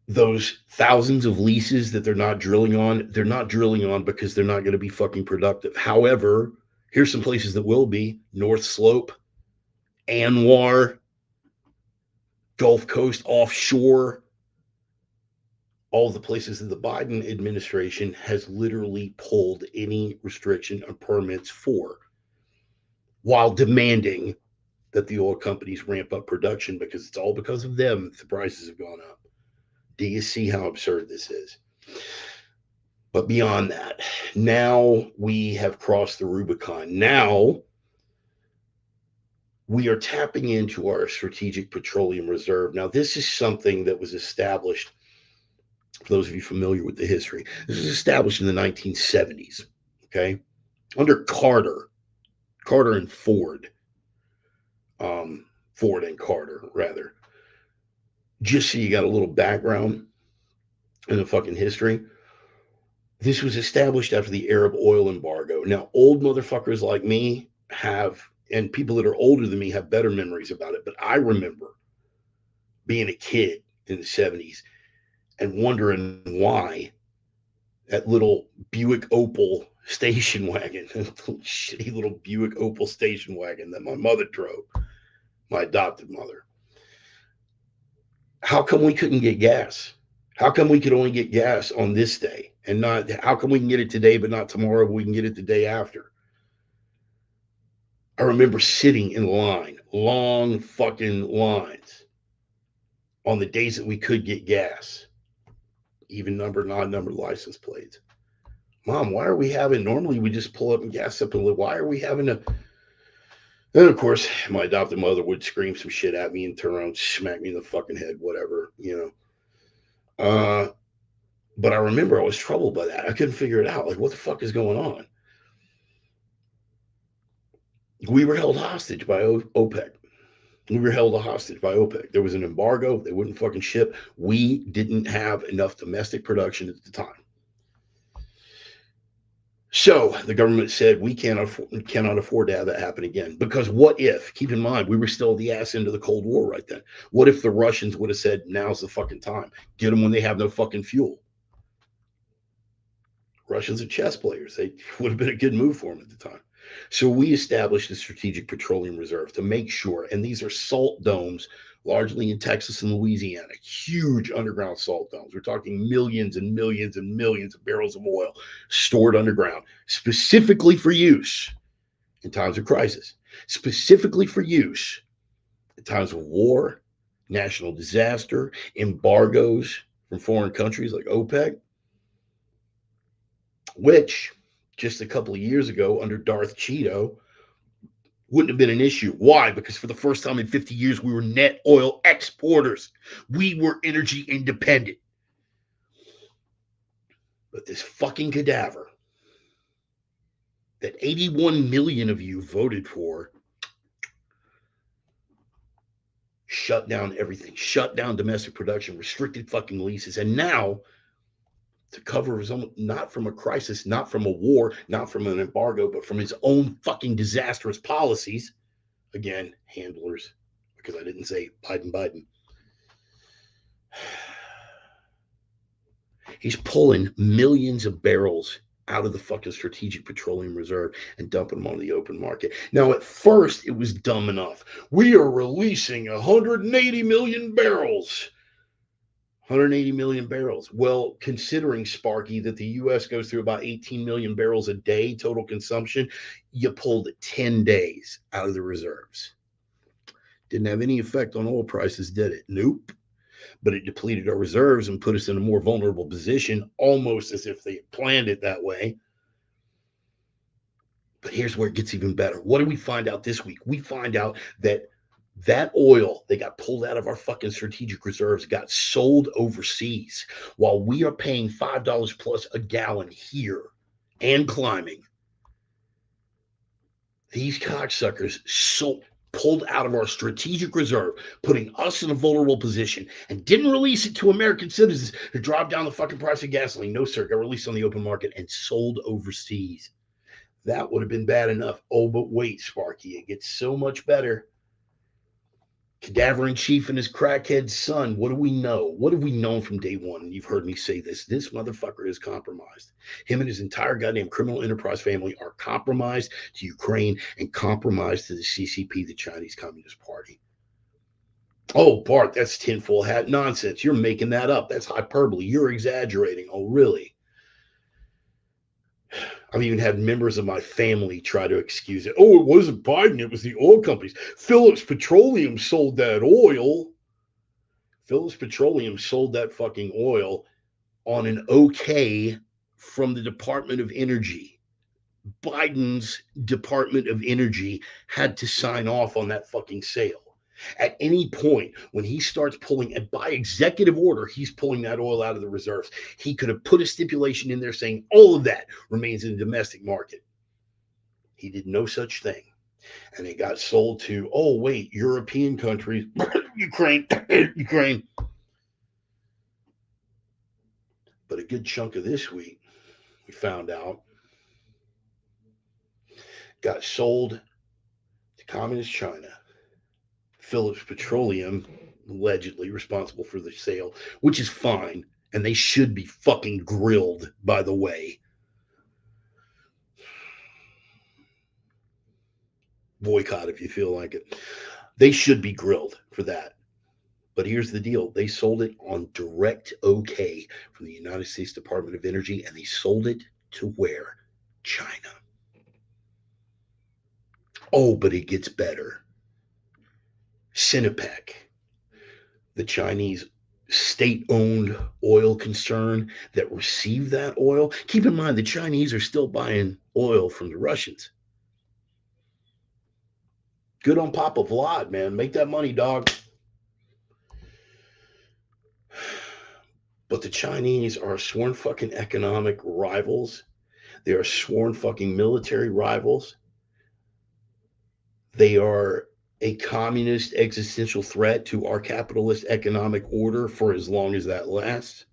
Those thousands of leases that they're not drilling on because they're not going to be fucking productive. However, here's some places that will be: North Slope, Anwar, Gulf Coast offshore, all of the places that the Biden administration has literally pulled any restriction on permits for, while demanding that the oil companies ramp up production because it's all because of them the prices have gone up. Do you see how absurd this is? But beyond that, now we have crossed the Rubicon. Now we are tapping into our strategic petroleum reserve. Now, this is something that was established, for those of you familiar with the history, this was established in the 1970s, okay? Under Carter and Ford, Ford and Carter, rather. Just so you got a little background in the fucking history, this was established after the Arab oil embargo. Now, old motherfuckers like me have, and people that are older than me have better memories about it, but I remember being a kid in the 70s and wondering why that little Buick Opal station wagon, shitty little Buick Opal station wagon that my mother drove, my adopted mother, how come we couldn't get gas? How come we could only get gas on this day and not, how come we can get it today but not tomorrow, but we can get it the day after? I remember sitting in line, long fucking lines, on the days that we could get gas, even numbered, non numbered license plates. Mom, why are we having, normally we just pull up and gas up and live. Why are we having a, then of course my adopted mother would scream some shit at me and turn around and smack me in the fucking head, whatever, you know. But I remember I was troubled by that. I couldn't figure it out. Like, what the fuck is going on? We were held hostage by OPEC. We were held hostage by OPEC. There was an embargo. They wouldn't fucking ship. We didn't have enough domestic production at the time. So the government said we cannot afford to have that happen again. Because what if, keep in mind, we were still at the ass end of the Cold War right then. What if the Russians would have said, now's the fucking time? Get them when they have no fucking fuel. Russians are chess players. They would have been a good move for them at the time. So we established a strategic petroleum reserve to make sure, and these are salt domes, largely in Texas and Louisiana, huge underground salt domes. We're talking millions and millions and millions of barrels of oil stored underground, specifically for use in times of crisis, specifically for use in times of war, national disaster, embargoes from foreign countries like OPEC, which just a couple of years ago under Darth Cheeto wouldn't have been an issue. Why? Because for the first time in 50 years, we were net oil exporters. We were energy independent. But this fucking cadaver that 81 million of you voted for shut down everything, shut down domestic production, restricted fucking leases, and now to cover his own, not from a crisis, not from a war, not from an embargo, but from his own fucking disastrous policies. Again, handlers, because I didn't say Biden. He's pulling millions of barrels out of the fucking strategic petroleum reserve and dumping them on the open market. Now, at first, it was dumb enough. We are releasing 180 million barrels. 180 million barrels. Well, considering, Sparky, that the U.S. goes through about 18 million barrels a day total consumption, you pulled 10 days out of the reserves. Didn't have any effect on oil prices, did it? Nope. But it depleted our reserves and put us in a more vulnerable position, almost as if they had planned it that way. But here's where it gets even better. What did we find out this week? We find out that that oil that got pulled out of our fucking strategic reserves got sold overseas while we are paying $5 plus a gallon here and climbing. These cocksuckers sold pulled out of our strategic reserve, putting us in a vulnerable position, and didn't release it to American citizens to drop down the fucking price of gasoline. No, sir, got released on the open market and sold overseas. That would have been bad enough. Oh, but wait, Sparky, it gets so much better. Cadaver in chief and his crackhead son. What do we know? What have we known from day one? And you've heard me say this. This motherfucker is compromised. Him and his entire goddamn criminal enterprise family are compromised to Ukraine and compromised to the CCP, the Chinese Communist Party. Oh, Bart, that's tinfoil hat nonsense. You're making that up. That's hyperbole. You're exaggerating. Oh, really? I've even had members of my family try to excuse it. Oh, it wasn't Biden. It was the oil companies. Phillips Petroleum sold that oil. Phillips Petroleum sold that fucking oil on an okay from the Department of Energy. Biden's Department of Energy had to sign off on that fucking sale. At any point when he starts pulling, and by executive order, he's pulling that oil out of the reserves. He could have put a stipulation in there saying all of that remains in the domestic market. He did no such thing. And it got sold to, oh, wait, European countries, Ukraine, Ukraine. But a good chunk of this wheat, we found out, got sold to communist China. Phillips Petroleum, allegedly responsible for the sale, which is fine. And they should be fucking grilled, by the way. Boycott if you feel like it. They should be grilled for that. But here's the deal. They sold it on direct okay from the United States Department of Energy, and they sold it to where? China. Oh, but it gets better. Sinopec, the Chinese state-owned oil concern that received that oil. Keep in mind, the Chinese are still buying oil from the Russians. Good on Papa Vlad, man. Make that money, dog. But the Chinese are sworn fucking economic rivals. They are sworn fucking military rivals. They are a communist existential threat to our capitalist economic order for as long as that lasts.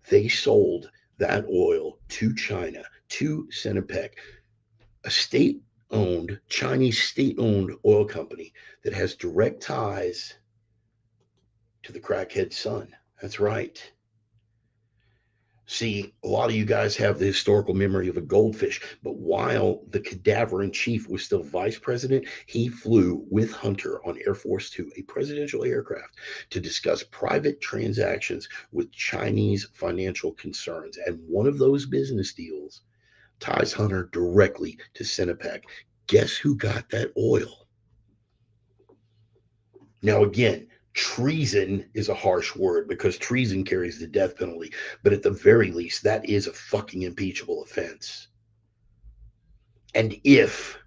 They sold that oil to China, to Sinopec, a state-owned, Chinese state-owned oil company that has direct ties to the crackhead son. That's right. See, a lot of you guys have the historical memory of a goldfish, but while the cadaver in chief was still vice president, he flew with Hunter on Air Force Two, a presidential aircraft, to discuss private transactions with Chinese financial concerns. And one of those business deals ties Hunter directly to Sinopec. Guess who got that oil? Now, again, treason is a harsh word because treason carries the death penalty, but at the very least, that is a fucking impeachable offense. And if,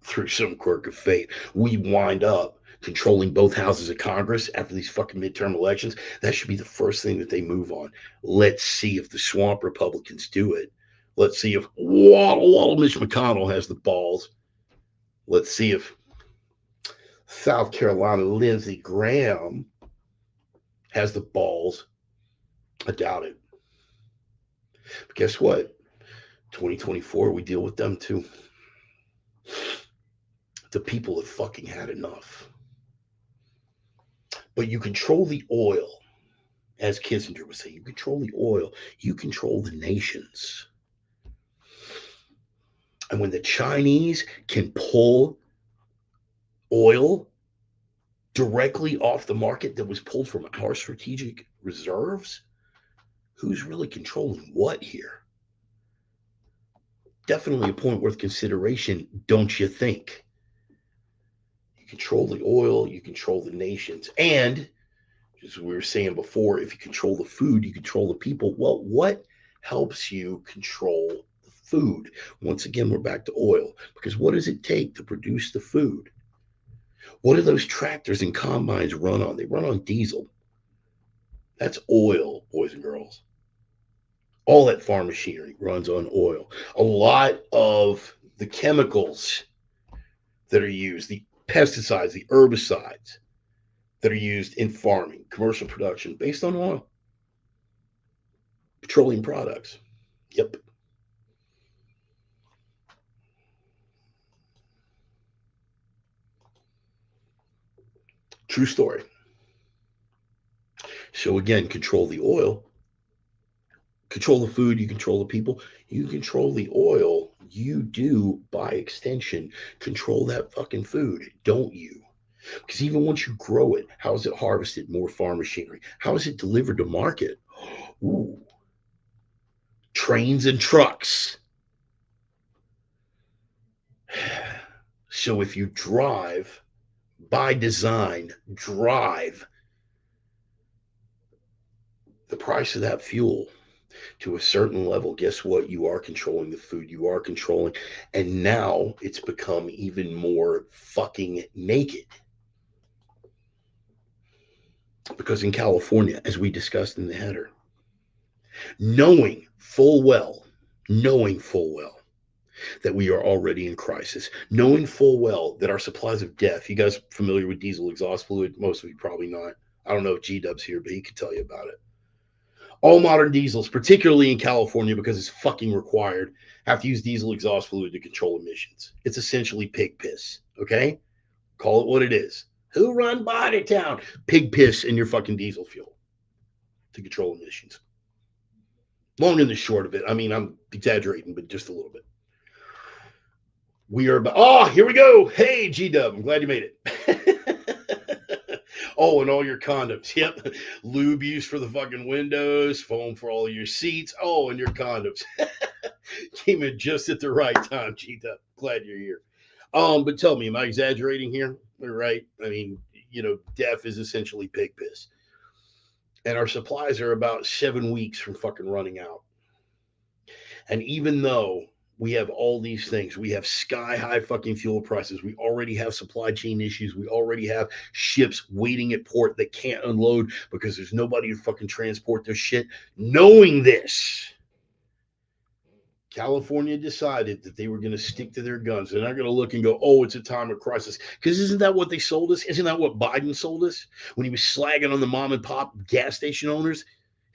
through some quirk of fate, we wind up controlling both houses of Congress after these fucking midterm elections, that should be the first thing that they move on. Let's see if the swamp Republicans do it. Let's see if Waddle Mitch McConnell has the balls. Let's see if South Carolina Lindsey Graham has the balls. I doubt it. But guess what? 2024, we deal with them too. The people have fucking had enough. But you control the oil, as Kissinger was saying. You control the oil, you control the nations. And when the Chinese can pull oil directly off the market that was pulled from our strategic reserves, who's really controlling what here? Definitely a point worth consideration, don't you think? You control the oil, you control the nations. And, as we were saying before, if you control the food, you control the people. Well, what helps you control the food? Once again, we're back to oil. Because what does it take to produce the food? What do those tractors and combines run on? They run on diesel. That's oil, boys and girls. All that farm machinery runs on oil. A lot of the chemicals that are used, the pesticides, the herbicides that are used in farming, commercial production, based on oil, petroleum products. Yep. True story. So again, control the oil, control the food, you control the people, you control the oil. You do, by extension, control that fucking food, don't you? Because even once you grow it, how is it harvested? More farm machinery. How is it delivered to market? Ooh, trains and trucks. So if you drive, by design, drive the price of that fuel to a certain level, guess what? You are controlling the food, you are controlling, and now it's become even more fucking naked. Because in California, as we discussed in the header, knowing full well, knowing full well that we are already in crisis, knowing full well that our supplies of death, you guys familiar with diesel exhaust fluid? Most of you probably not. I don't know if G Dub's here, but he could tell you about it. All modern diesels, particularly in California, because it's fucking required, have to use diesel exhaust fluid to control emissions. It's essentially pig piss, okay? Call it what it is. Who run Bodytown? Pig piss in your fucking diesel fuel to control emissions. Long and the short of it, I mean, I'm exaggerating, but just a little bit. We are about, oh, here we go. Hey, G Dub, I'm glad you made it. Oh, and all your condoms. Yep. Lube use for the fucking windows, foam for all your seats. Oh, and your condoms. Came in just at the right time, G Dub. Glad you're here. But tell me, am I exaggerating here? Right? I mean, death is essentially pig piss. And our supplies are about 7 weeks from fucking running out. And even though we have all these things, we have sky high fucking fuel prices, we already have supply chain issues, we already have ships waiting at port that can't unload because there's nobody to fucking transport their shit. Knowing this, California decided that they were going to stick to their guns. They're not going to look and go, oh, it's a time of crisis. Because isn't that what they sold us? Isn't that what Biden sold us when he was slagging on the mom and pop gas station owners?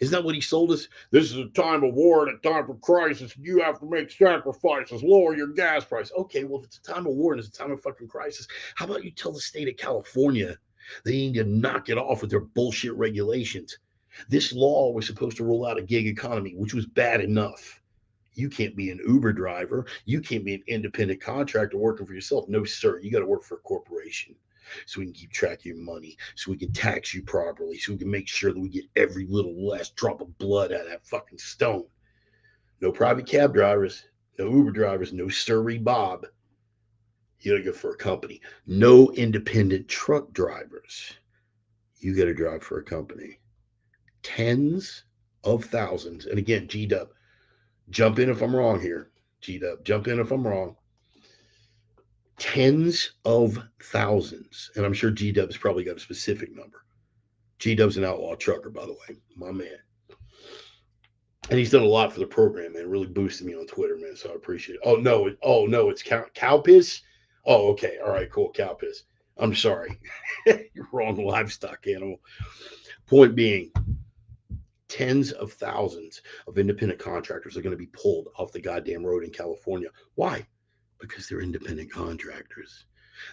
Isn't that what he sold us? This is a time of war and a time of crisis. You have to make sacrifices, lower your gas price. Okay, well, if it's a time of war and it's a time of fucking crisis, how about you tell the state of California they need to knock it off with their bullshit regulations? This law was supposed to roll out a gig economy, which was bad enough. You can't be an Uber driver. You can't be an independent contractor working for yourself. No, sir. You got to work for a corporation so we can keep track of your money, so we can tax you properly, so we can make sure that we get every little last drop of blood out of that fucking stone. No private cab drivers, no Uber drivers, no Surrey Bob. You got to go for a company. No independent truck drivers. You got to drive for a company. Tens of thousands. And again, G Dub, jump in if I'm wrong here. G Dub, jump in if I'm wrong. Tens of thousands. And I'm sure G Dub's probably got a specific number. G Dub's an outlaw trucker, by the way. My man. And he's done a lot for the program, man. Really boosted me on Twitter, man. So I appreciate it. Oh no, it's cow piss. Oh, okay. All right, cool. Cow piss. I'm sorry. You're wrong livestock animal. Point being, tens of thousands of independent contractors are going to be pulled off the goddamn road in California. Why? Because they're independent contractors.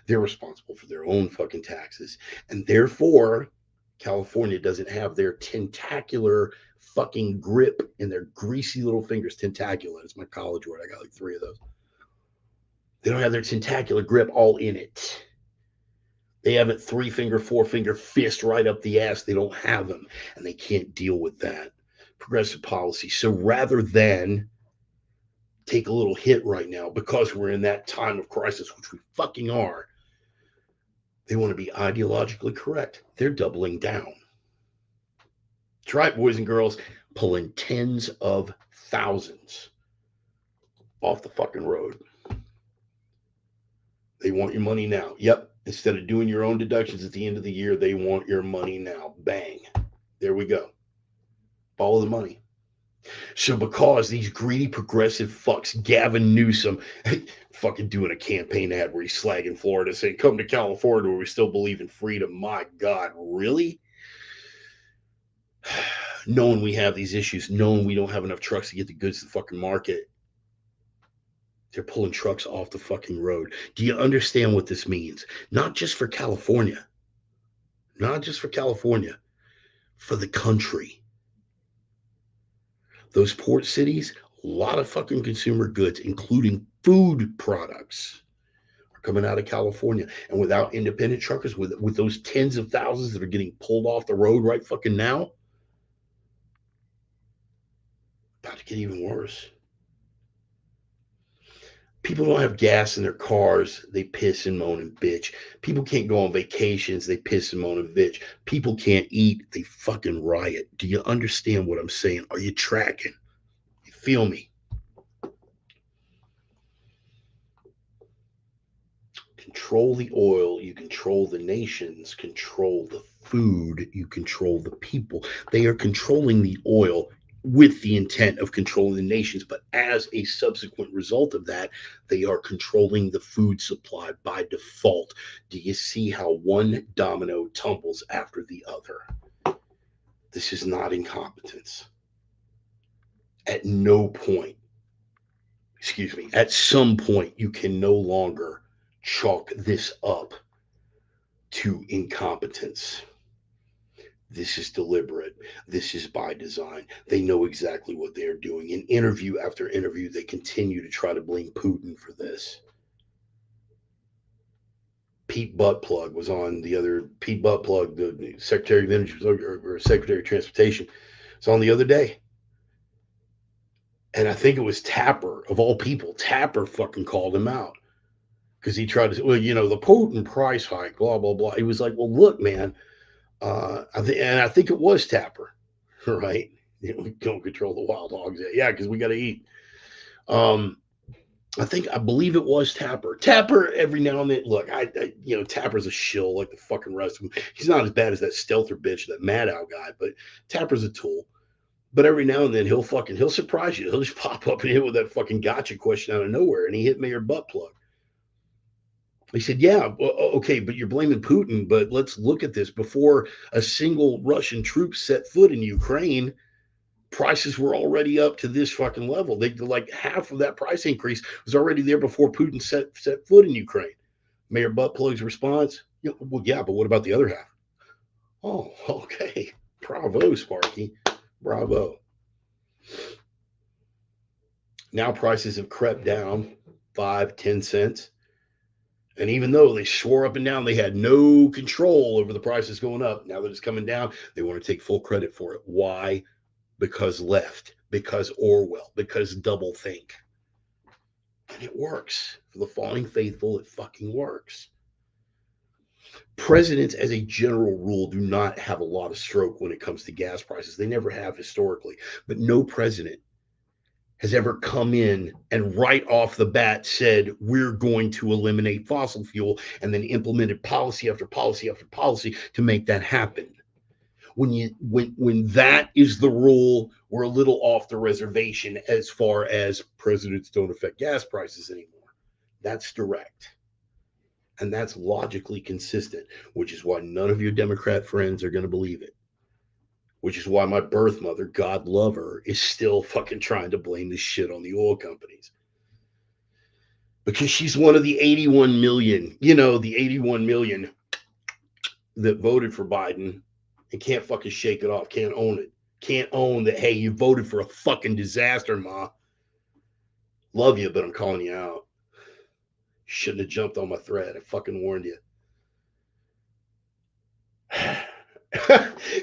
They're responsible for their own fucking taxes. And therefore, California doesn't have their tentacular fucking grip in their greasy little fingers. Tentacular. It's my college word. I got like 3 of those. They don't have their tentacular grip all in it. They have it 3-finger, 4-finger fist right up the ass. They don't have them, and they can't deal with that. Progressive policy. So rather than take a little hit right now because we're in that time of crisis, which we fucking are, they want to be ideologically correct. They're doubling down. That's right, boys and girls, pulling tens of thousands off the fucking road. They want your money now. Yep. Instead of doing your own deductions at the end of the year, they want your money now. Bang. There we go. Follow the money. So because these greedy progressive fucks, Gavin Newsom, fucking doing a campaign ad where he's slagging Florida, saying, "Come to California where we still believe in freedom." My God, really? Knowing we have these issues, knowing we don't have enough trucks to get the goods to the fucking market, they're pulling trucks off the fucking road. Do you understand what this means? Not just for California, not just for California, for the country. Those port cities, a lot of fucking consumer goods, including food products, are coming out of California. And without independent truckers, with those tens of thousands that are getting pulled off the road right fucking now, about to get even worse. People don't have gas in their cars. They piss and moan and bitch. People can't go on vacations. They piss and moan and bitch. People can't eat. They fucking riot. Do you understand what I'm saying? Are you tracking? You feel me? Control the oil, you control the nations, control the food, you control the people. They are controlling the oil with the intent of controlling the nations, but as a subsequent result of that, they are controlling the food supply by default. Do you see how one domino tumbles after the other? This is not incompetence. At no point, excuse me, at some point, you can no longer chalk this up to incompetence. This is deliberate. This is by design. They know exactly what they're doing. In interview after interview, they continue to try to blame Putin for this. Pete Buttplug was on the other. Pete Buttplug, the Secretary of Energy or Secretary of Transportation, was on the other day, and I think it was Tapper of all people. Tapper fucking called him out because he tried to say, well, the Putin price hike, blah blah blah. He was like, well, look, man, I think it was Tapper, right? We don't control the wild hogs. Yeah, because we got to eat. Um, I believe it was Tapper. Tapper every now and then. Look, Tapper's a shill like the fucking rest of them. He's not as bad as that Stealther bitch, that Maddow guy, but Tapper's a tool. But every now and then he'll surprise you. He'll just pop up and hit with that fucking gotcha question out of nowhere, and he hit Mayor Buttplug. He said, "Yeah, well, okay, but you're blaming Putin. But let's look at this. Before a single Russian troop set foot in Ukraine, prices were already up to this fucking level. They like half of that price increase was already there before Putin set foot in Ukraine." Mayor Buttplug's response, well, yeah, but what about the other half? Oh, okay. Bravo, Sparky. Bravo. Now prices have crept down 5, 10 cents. And even though they swore up and down they had no control over the prices going up, now that it's coming down, they want to take full credit for it. Why? Because left, because Orwell, because double think. And it works. For the falling faithful, it fucking works. Presidents, as a general rule, do not have a lot of stroke when it comes to gas prices. They never have historically. But no president has ever come in and right off the bat said, we're going to eliminate fossil fuel, and then implemented policy after policy after policy to make that happen. When that is the rule, we're a little off the reservation as far as presidents don't affect gas prices anymore. That's direct. And that's logically consistent, which is why none of your Democrat friends are going to believe it. Which is why my birth mother, God love her, is still fucking trying to blame this shit on the oil companies. Because she's one of the 81 million, the 81 million that voted for Biden and can't fucking shake it off, can't own it. Can't own that, hey, you voted for a fucking disaster, Ma. Love you, but I'm calling you out. Shouldn't have jumped on my thread. I fucking warned you.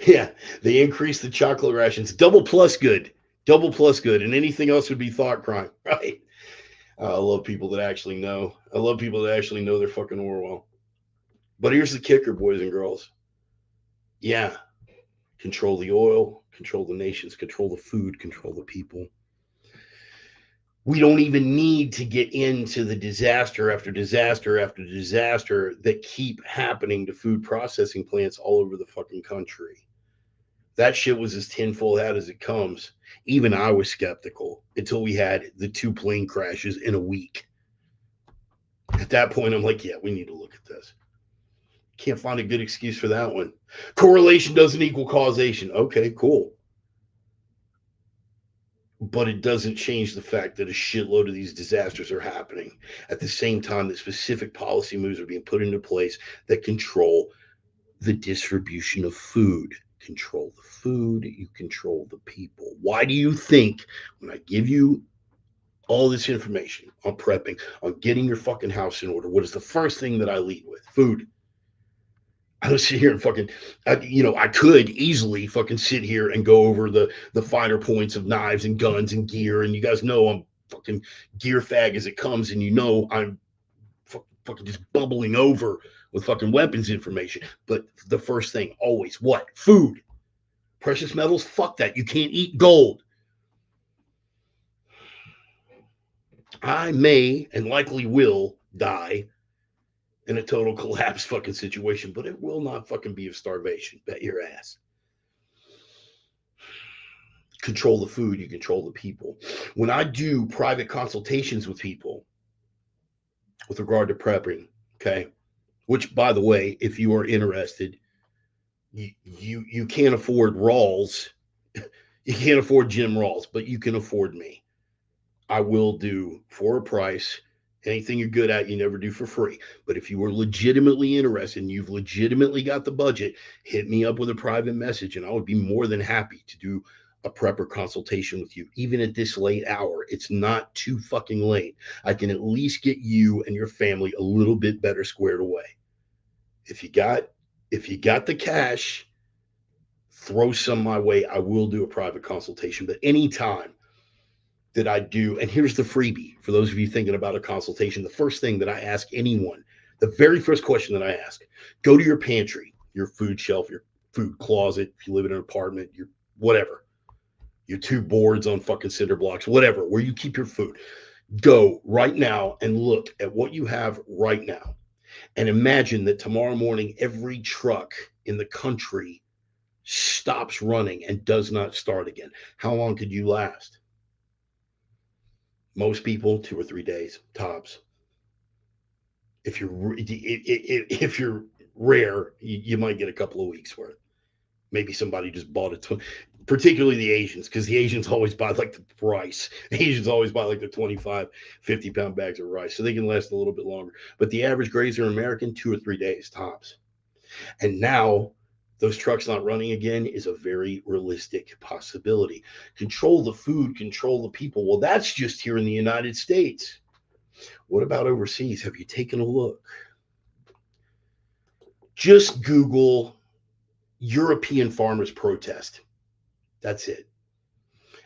Yeah, they increased the chocolate rations. Double plus good. Double plus good. And anything else would be thought crime, right? I love people that actually know. I love people that actually know their fucking Orwell. But here's the kicker, boys and girls. Yeah, control the oil, control the nations, control the food, control the people. We don't even need to get into the disaster after disaster after disaster that keep happening to food processing plants all over the fucking country. That shit was as tinfoil hat as it comes. Even I was skeptical until we had the 2 plane crashes in a week. At that point, I'm like, yeah, we need to look at this. Can't find a good excuse for that one. Correlation doesn't equal causation. Okay, cool. But it doesn't change the fact that a shitload of these disasters are happening at the same time that specific policy moves are being put into place that control the distribution of food. Control the food, you control the people. Why do you think when I give you all this information on prepping, on getting your fucking house in order, what is the first thing that I lead with? Food. I don't sit here and fucking, I could easily fucking sit here and go over the finer points of knives and guns and gear, and you guys know I'm fucking gear fag as it comes, and I'm fucking just bubbling over with fucking weapons information. But the first thing, always, what? Food. Precious metals, fuck that. You can't eat gold. I may and likely will die in a total collapse fucking situation, but it will not fucking be of starvation. Bet your ass. Control the food, you control the people. When I do private consultations with people with regard to prepping, okay, which by the way, if you are interested, you can't afford Rawls, you can't afford Jim Rawls, but you can afford me. I will do for a price. Anything you're good at, you never do for free. But if you are legitimately interested and you've legitimately got the budget, hit me up with a private message and I would be more than happy to do a prepper consultation with you. Even at this late hour, it's not too fucking late. I can at least get you and your family a little bit better squared away. If you got the cash, throw some my way. I will do a private consultation. But anytime that I do, and here's the freebie for those of you thinking about a consultation. The first thing that I ask anyone, the very first question that I ask, go to your pantry, your food shelf, your food closet, if you live in an apartment, your whatever, your 2 boards on fucking cinder blocks, whatever, where you keep your food. Go right now and look at what you have right now. And imagine that tomorrow morning, every truck in the country stops running and does not start again. How long could you last? Most people, 2 or 3 days tops. If you're rare, you might get a couple of weeks worth. Maybe somebody just bought it. Particularly the Asians, because the Asians always buy like the rice. The Asians always buy like the 25, 50-pound bags of rice, so they can last a little bit longer. But the average grazer American, 2 or 3 days tops. And now those trucks not running again is a very realistic possibility. Control the food, control the people. Well, that's just here in the United States. What about overseas? Have you taken a look? Just Google European farmers protest. That's it.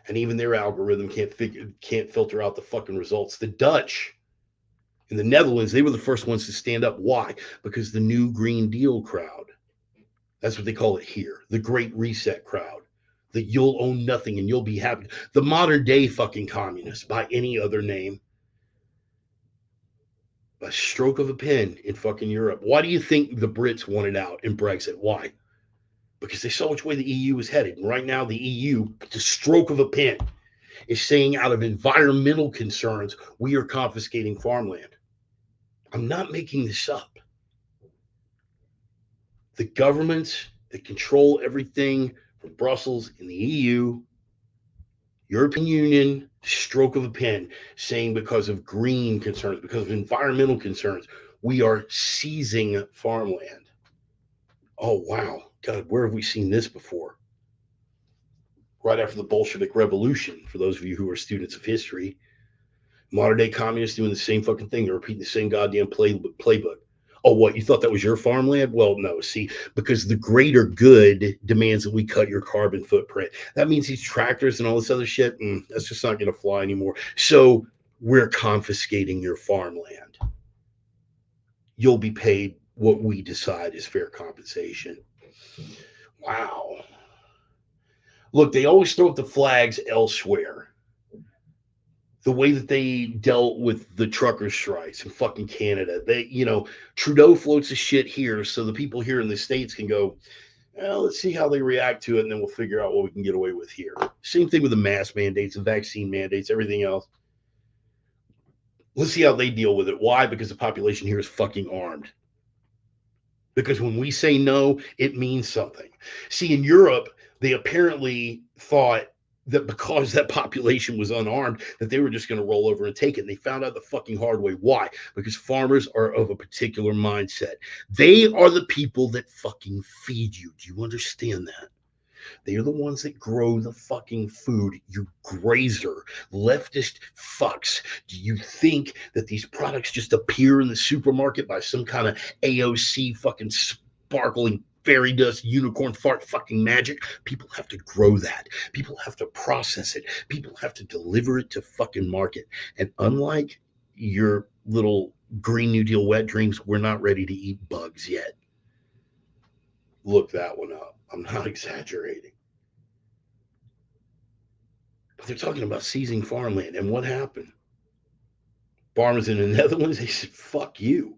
And even their algorithm can't filter out the fucking results. The Dutch in the Netherlands, they were the first ones to stand up. Why? Because the new Green Deal crowd, that's what they call it here, the Great Reset crowd, that you'll own nothing and you'll be happy. The modern day fucking communists, by any other name, a stroke of a pen in fucking Europe. Why do you think the Brits wanted out in Brexit? Why? Because they saw which way the EU was headed. And right now, the EU, the stroke of a pen, is saying out of environmental concerns, we are confiscating farmland. I'm not making this up. The governments that control everything from Brussels in the EU, European Union, stroke of a pen, saying because of green concerns, because of environmental concerns, we are seizing farmland. Oh, wow. God, where have we seen this before? Right after the Bolshevik Revolution, for those of you who are students of history, modern day communists doing the same fucking thing. They're repeating the same goddamn playbook. Oh, what? You thought that was your farmland? Well, no. See, because the greater good demands that we cut your carbon footprint. That means these tractors and all this other shit, that's just not going to fly anymore. So we're confiscating your farmland. You'll be paid what we decide is fair compensation. Wow. Look, they always throw up the flags elsewhere. The way that they dealt with the trucker strikes in fucking Canada. Trudeau floats the shit here so the people here in the States can go, Well, let's see how they react to it, and then we'll figure out what we can get away with here. Same thing with the mask mandates, the vaccine mandates, everything else. Let's see how they deal with it. Why? Because the population here is fucking armed. Because when we say no, it means something. See, in Europe, they apparently thought that because that population was unarmed, that they were just going to roll over and take it. And they found out the fucking hard way. Why? Because farmers are of a particular mindset. They are the people that fucking feed you. Do you understand that? They are the ones that grow the fucking food, you grazer, leftist fucks. Do you think that these products just appear in the supermarket by some kind of AOC fucking sparkling fairy dust unicorn fart fucking magic? People have to grow that. People have to process it. People have to deliver it to fucking market. And unlike your little Green New Deal wet dreams, we're not ready to eat bugs yet. Look that one up. I'm not exaggerating. But they're talking about seizing farmland. And what happened? Farmers in the Netherlands, they said, fuck you.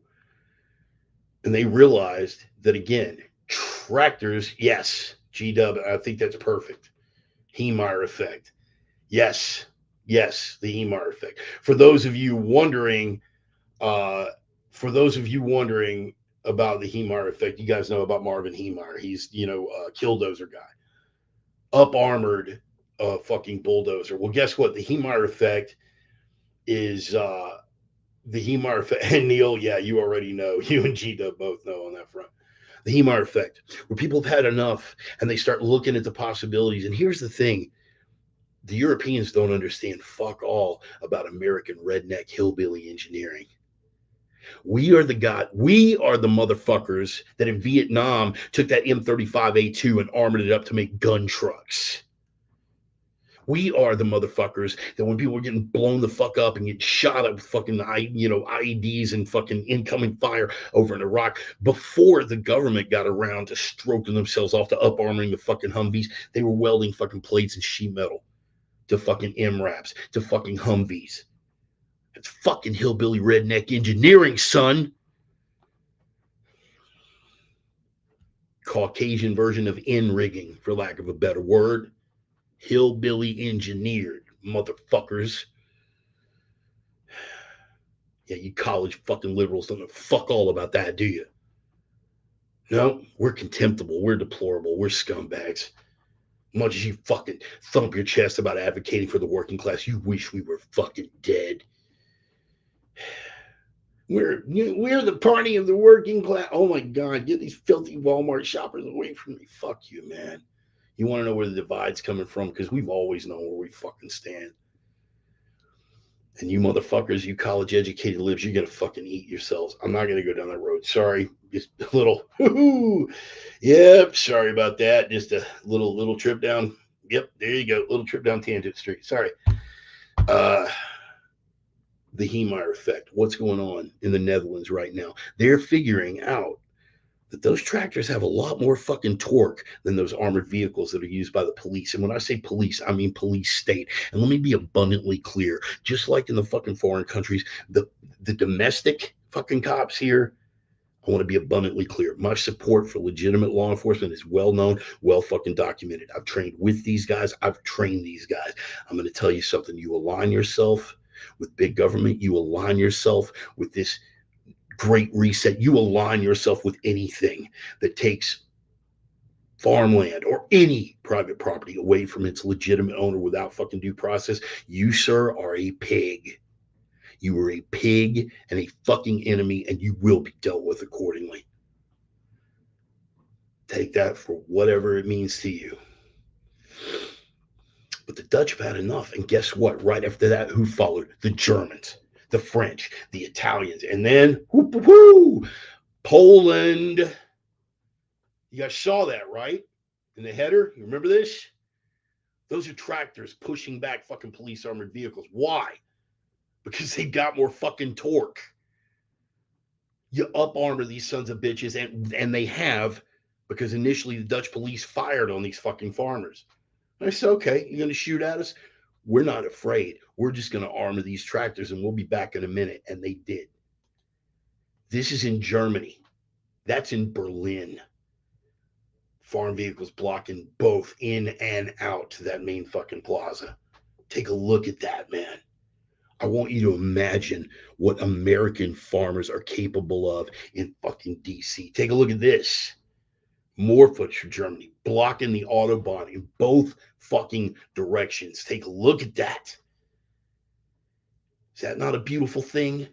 And they realized that, again, tractors, yes, GW, I think that's perfect. Heemeyer effect. Yes, yes, the Heemeyer effect. Uh, for those of you wondering about the Heemeyer effect, you guys know about Marvin Heemeyer. He's, a killdozer guy, up armored fucking bulldozer. Well, guess what? The Heemeyer effect is the Heemeyer effect. And Neil, yeah, you already know. You and G Dub both know on that front. The Heemeyer effect, where people have had enough and they start looking at the possibilities. And here's the thing: the Europeans don't understand fuck all about American redneck hillbilly engineering. We are the motherfuckers that in Vietnam took that M35A2 and armored it up to make gun trucks. We are the motherfuckers that when people were getting blown the fuck up and get shot up with fucking IEDs and fucking incoming fire over in Iraq, before the government got around to stroking themselves off to up armoring the fucking Humvees, they were welding fucking plates and sheet metal to fucking MRAPs, to fucking Humvees. It's fucking hillbilly redneck engineering, son. Caucasian version of N rigging, for lack of a better word. Hillbilly engineered, motherfuckers. Yeah, you college fucking liberals don't know fuck all about that, do you? No, we're contemptible, we're deplorable, we're scumbags. Much as you fucking thump your chest about advocating for the working class, you wish we were fucking dead. We're the party of the working class. Oh my God, get these filthy Walmart shoppers away from me. Fuck you, man. You want to know where the divide's coming from? Because we've always known where we fucking stand. And you motherfuckers, you college educated libs, you're gonna fucking eat yourselves. I'm not gonna go down that road. Sorry. Just a little yep, sorry about that. Just a little trip down. Yep, there you go. Little trip down Tangent Street. Sorry. Uh the Heemeyer effect. What's going on in the Netherlands right now? They're figuring out that those tractors have a lot more fucking torque than those armored vehicles that are used by the police. And when I say police, I mean police state. And let me be abundantly clear: just like in the fucking foreign countries, the domestic fucking cops here, I want to be abundantly clear. My support for legitimate law enforcement is well known, well fucking documented. I've trained with these guys. I've trained these guys. I'm going to tell you something. You align yourself with big government. You align yourself with this great reset. You align yourself with anything that takes farmland or any private property away from its legitimate owner without fucking due process. You, sir, are a pig. You are a pig and a fucking enemy, and you will be dealt with accordingly. Take that for whatever it means to you. But the Dutch have had enough. And guess what? Right after that, who followed? The Germans, the French, the Italians, and then Poland. You guys saw that, right? In the header. You remember this? Those are tractors pushing back fucking police armored vehicles. Why? Because they got more fucking torque. You up armor these sons of bitches, and they have, because initially the Dutch police fired on these fucking farmers. I said, okay, you're going to shoot at us? We're not afraid. We're just going to armor these tractors and we'll be back in a minute. And they did. This is in Germany. That's in Berlin. Farm vehicles blocking both in and out to that main fucking plaza. Take a look at that, man. I want you to imagine what American farmers are capable of in fucking DC. Take a look at this. More footage from Germany blocking the Autobahn in both fucking directions. Take a look at that. Is that not a beautiful thing?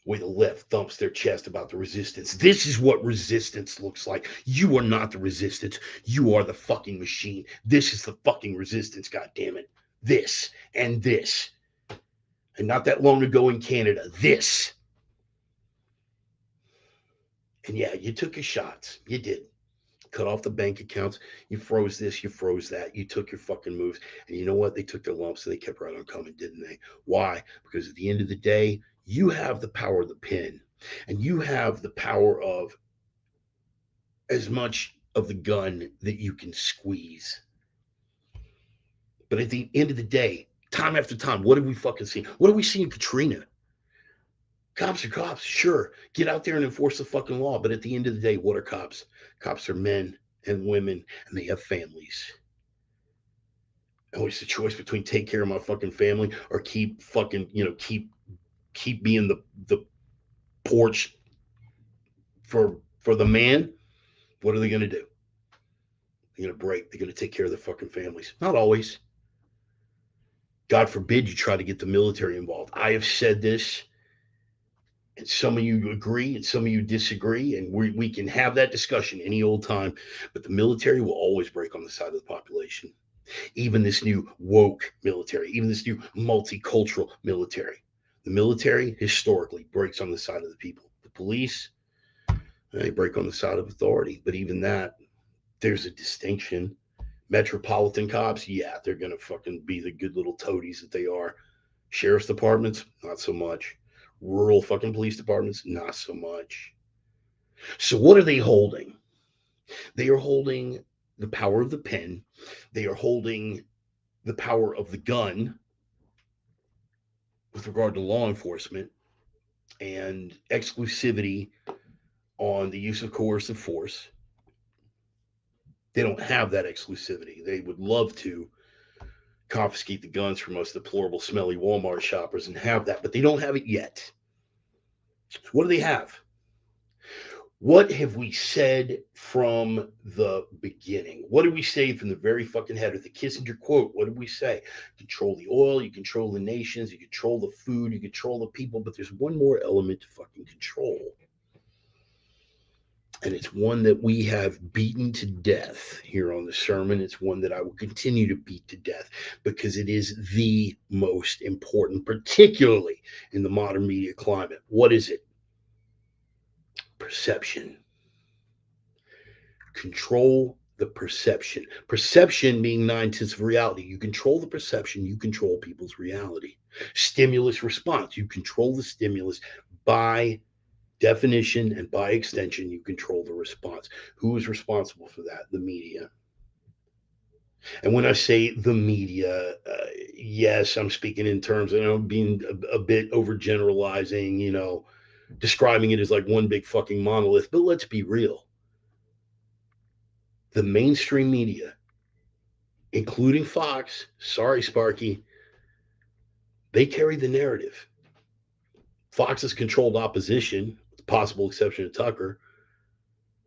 Way the left thumps their chest about the resistance. This is what resistance looks like. You are not the resistance. You are the fucking machine. This is the fucking resistance, goddammit. This and this. And not that long ago in Canada, this. And yeah, you took your shots. You did. Cut off the bank accounts. You froze this, you froze that. You took your fucking moves. And you know what? They took their lumps and they kept right on coming, didn't they? Why? Because at the end of the day, you have the power of the pen. And you have the power of as much of the gun that you can squeeze. But at the end of the day, time after time, what have we fucking seen? What have we seen in Katrina? Cops are cops, sure. Get out there and enforce the fucking law. But at the end of the day, what are cops? Cops are men and women, and they have families. And it's the choice between take care of my fucking family or keep fucking, keep being the porch for the man. What are they gonna do? They're gonna break. They're gonna take care of their fucking families. Not always. God forbid you try to get the military involved. I have said this, and some of you agree and some of you disagree, and we can have that discussion any old time. But the military will always break on the side of the population. Even this new woke military, even this new multicultural military. The military historically breaks on the side of the people. The police, they break on the side of authority. But even that, there's a distinction. Metropolitan cops, yeah, they're going to fucking be the good little toadies that they are. Sheriff's departments, not so much. Rural fucking police departments, not so much. So, what are they holding? They are holding the power of the pen, they are holding the power of the gun with regard to law enforcement and exclusivity on the use of coercive force. They don't have that exclusivity. They would love to confiscate the guns from most deplorable, smelly Walmart shoppers and have that, but they don't have it yet. So what do they have? What have we said from the beginning? What did we say from the very fucking header? The Kissinger quote. What did we say? Control the oil, you control the nations, you control the food, you control the people, but there's one more element to fucking control. And it's one that we have beaten to death here on the sermon. It's one that I will continue to beat to death because it is the most important, particularly in the modern media climate. What is it? Perception. Control the perception. Perception being 9/10 of reality. You control the perception, you control people's reality. Stimulus response. You control the stimulus by definition and by extension, you control the response. Who is responsible for that? The media. And when I say the media, yes, I'm speaking in terms of being a bit overgeneralizing, describing it as like one big fucking monolith. But let's be real. The mainstream media, including Fox, sorry, Sparky, they carry the narrative. Fox has controlled opposition, with the possible exception of Tucker,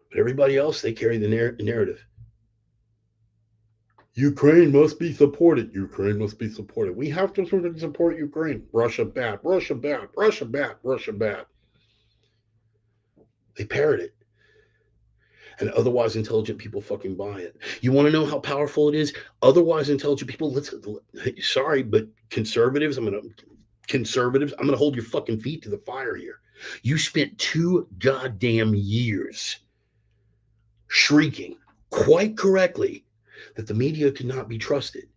but everybody else, they carry the narrative. Ukraine must be supported. Ukraine must be supported. We have to support Ukraine. Russia bad. Russia bad. Russia bad. Russia bad. They parrot it. And otherwise intelligent people fucking buy it. You want to know how powerful it is? Otherwise intelligent people, sorry, but conservatives, I'm gonna hold your fucking feet to the fire here. You spent 2 goddamn years shrieking quite correctly that the media could not be trusted,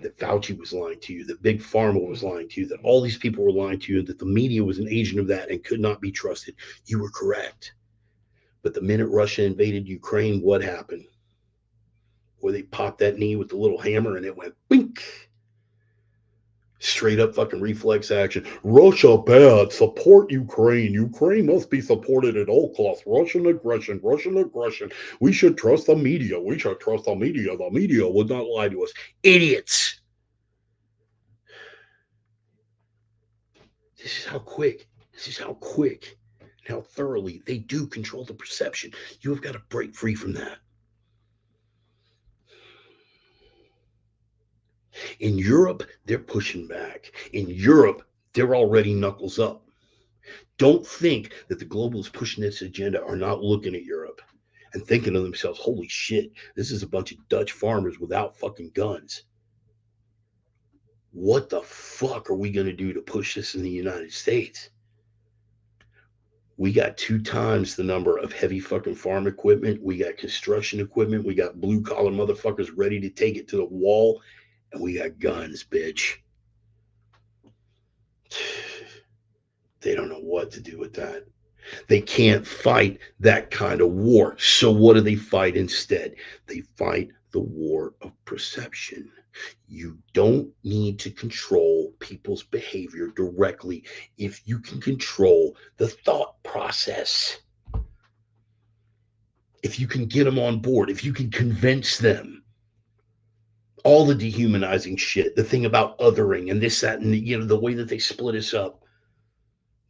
that Fauci was lying to you, that Big Pharma was lying to you, that all these people were lying to you, and that the media was an agent of that and could not be trusted. You were correct. But the minute Russia invaded Ukraine, what happened? Where they popped that knee with the little hammer and it went bink. Straight up fucking reflex action. Russia bad. Support Ukraine. Ukraine must be supported at all costs. Russian aggression. Russian aggression. We should trust the media. We should trust the media. The media would not lie to us. Idiots. This is how quick. This is how quick and how thoroughly they do control the perception. You have got to break free from that. In Europe, they're pushing back. In Europe, they're already knuckles up. Don't think that the globalists pushing this agenda are not looking at Europe and thinking to themselves, holy shit, this is a bunch of Dutch farmers without fucking guns. What the fuck are we going to do to push this in the United States? We got 2 times the number of heavy fucking farm equipment. We got construction equipment. We got blue collar motherfuckers ready to take it to the wall. And we got guns, bitch. They don't know what to do with that. They can't fight that kind of war. So what do they fight instead? They fight the war of perception. You don't need to control people's behavior directly if you can control the thought process. If you can get them on board, if you can convince them. All the dehumanizing shit, the thing about othering and this, that, and the way that they split us up.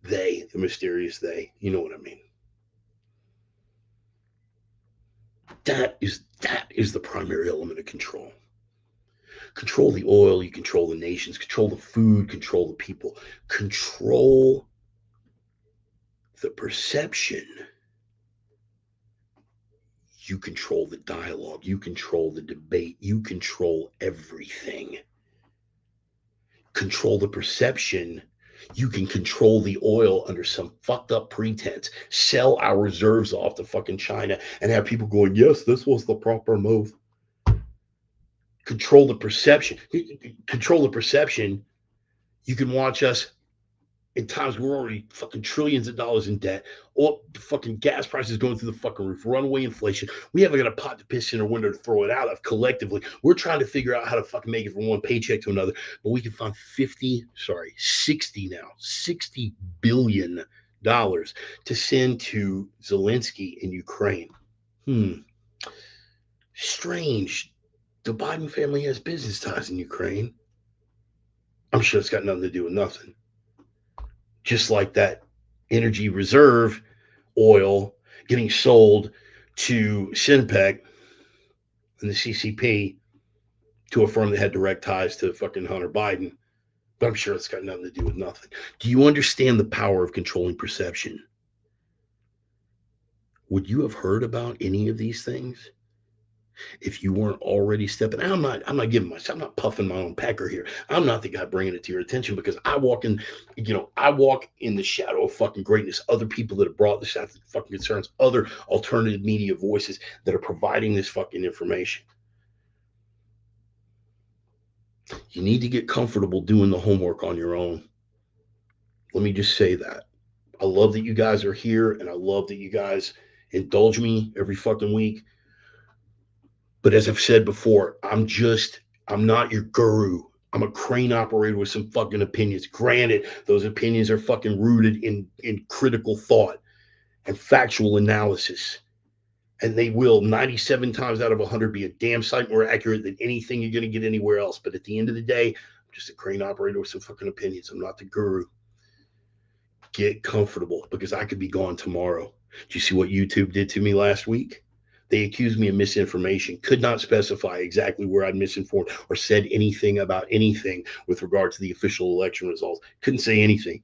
They, the mysterious they, you know what I mean. That is the primary element of control. Control the oil, you control the nations, control the food, control the people, control the perception. You control the dialogue, you control the debate, you control everything. Control the perception. You can control the oil under some fucked up pretense, sell our reserves off to fucking China and have people going, yes, this was the proper move. Control the perception. Control the perception. You can watch us in times we're already fucking trillions of dollars in debt. All the fucking gas prices going through the fucking roof, runaway inflation. We haven't got a pot to piss in or window to throw it out of collectively. We're trying to figure out how to fucking make it from one paycheck to another. But we can find 60 billion dollars to send to Zelensky in Ukraine. Strange. The Biden family has business ties in Ukraine. I'm sure it's got nothing to do with nothing. Just like that energy reserve oil getting sold to Sinopec and the CCP to a firm that had direct ties to fucking Hunter Biden. But I'm sure it's got nothing to do with nothing. Do you understand the power of controlling perception? Would you have heard about any of these things if you weren't already stepping? I'm not giving myself, I'm not puffing my own pecker here. I'm not the guy bringing it to your attention because I walk in the shadow of fucking greatness. Other people that have brought this out, fucking concerns, other alternative media voices that are providing this fucking information. You need to get comfortable doing the homework on your own. Let me just say that. I love that you guys are here and I love that you guys indulge me every fucking week. But as I've said before, I'm not your guru. I'm a crane operator with some fucking opinions. Granted, those opinions are fucking rooted in critical thought and factual analysis. And they will 97 times out of 100 be a damn sight more accurate than anything you're going to get anywhere else. But at the end of the day, I'm just a crane operator with some fucking opinions. I'm not the guru. Get comfortable because I could be gone tomorrow. Did you see what YouTube did to me last week? They accused me of misinformation, could not specify exactly where I'd misinformed or said anything about anything with regard to the official election results. Couldn't say anything.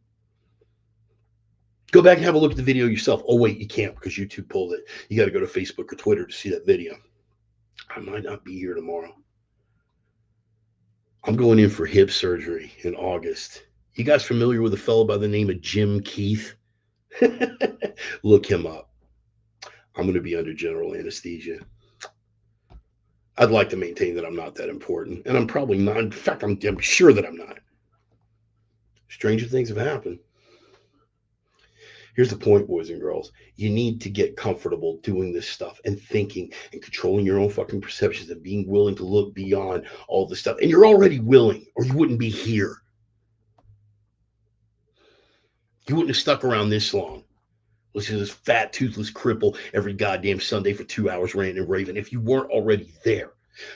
Go back and have a look at the video yourself. Oh, wait, you can't because YouTube pulled it. You got to go to Facebook or Twitter to see that video. I might not be here tomorrow. I'm going in for hip surgery in August. You guys familiar with a fellow by the name of Jim Keith? Look him up. I'm going to be under general anesthesia. I'd like to maintain that I'm not that important, and I'm probably not. In fact, I'm sure that I'm not. Stranger things have happened. Here's the point, boys and girls. You need to get comfortable doing this stuff and thinking and controlling your own fucking perceptions and being willing to look beyond all this stuff. And you're already willing, or you wouldn't be here. You wouldn't have stuck around this long. Listen to this fat, toothless cripple every goddamn Sunday for 2 hours ranting and raving if you weren't already there.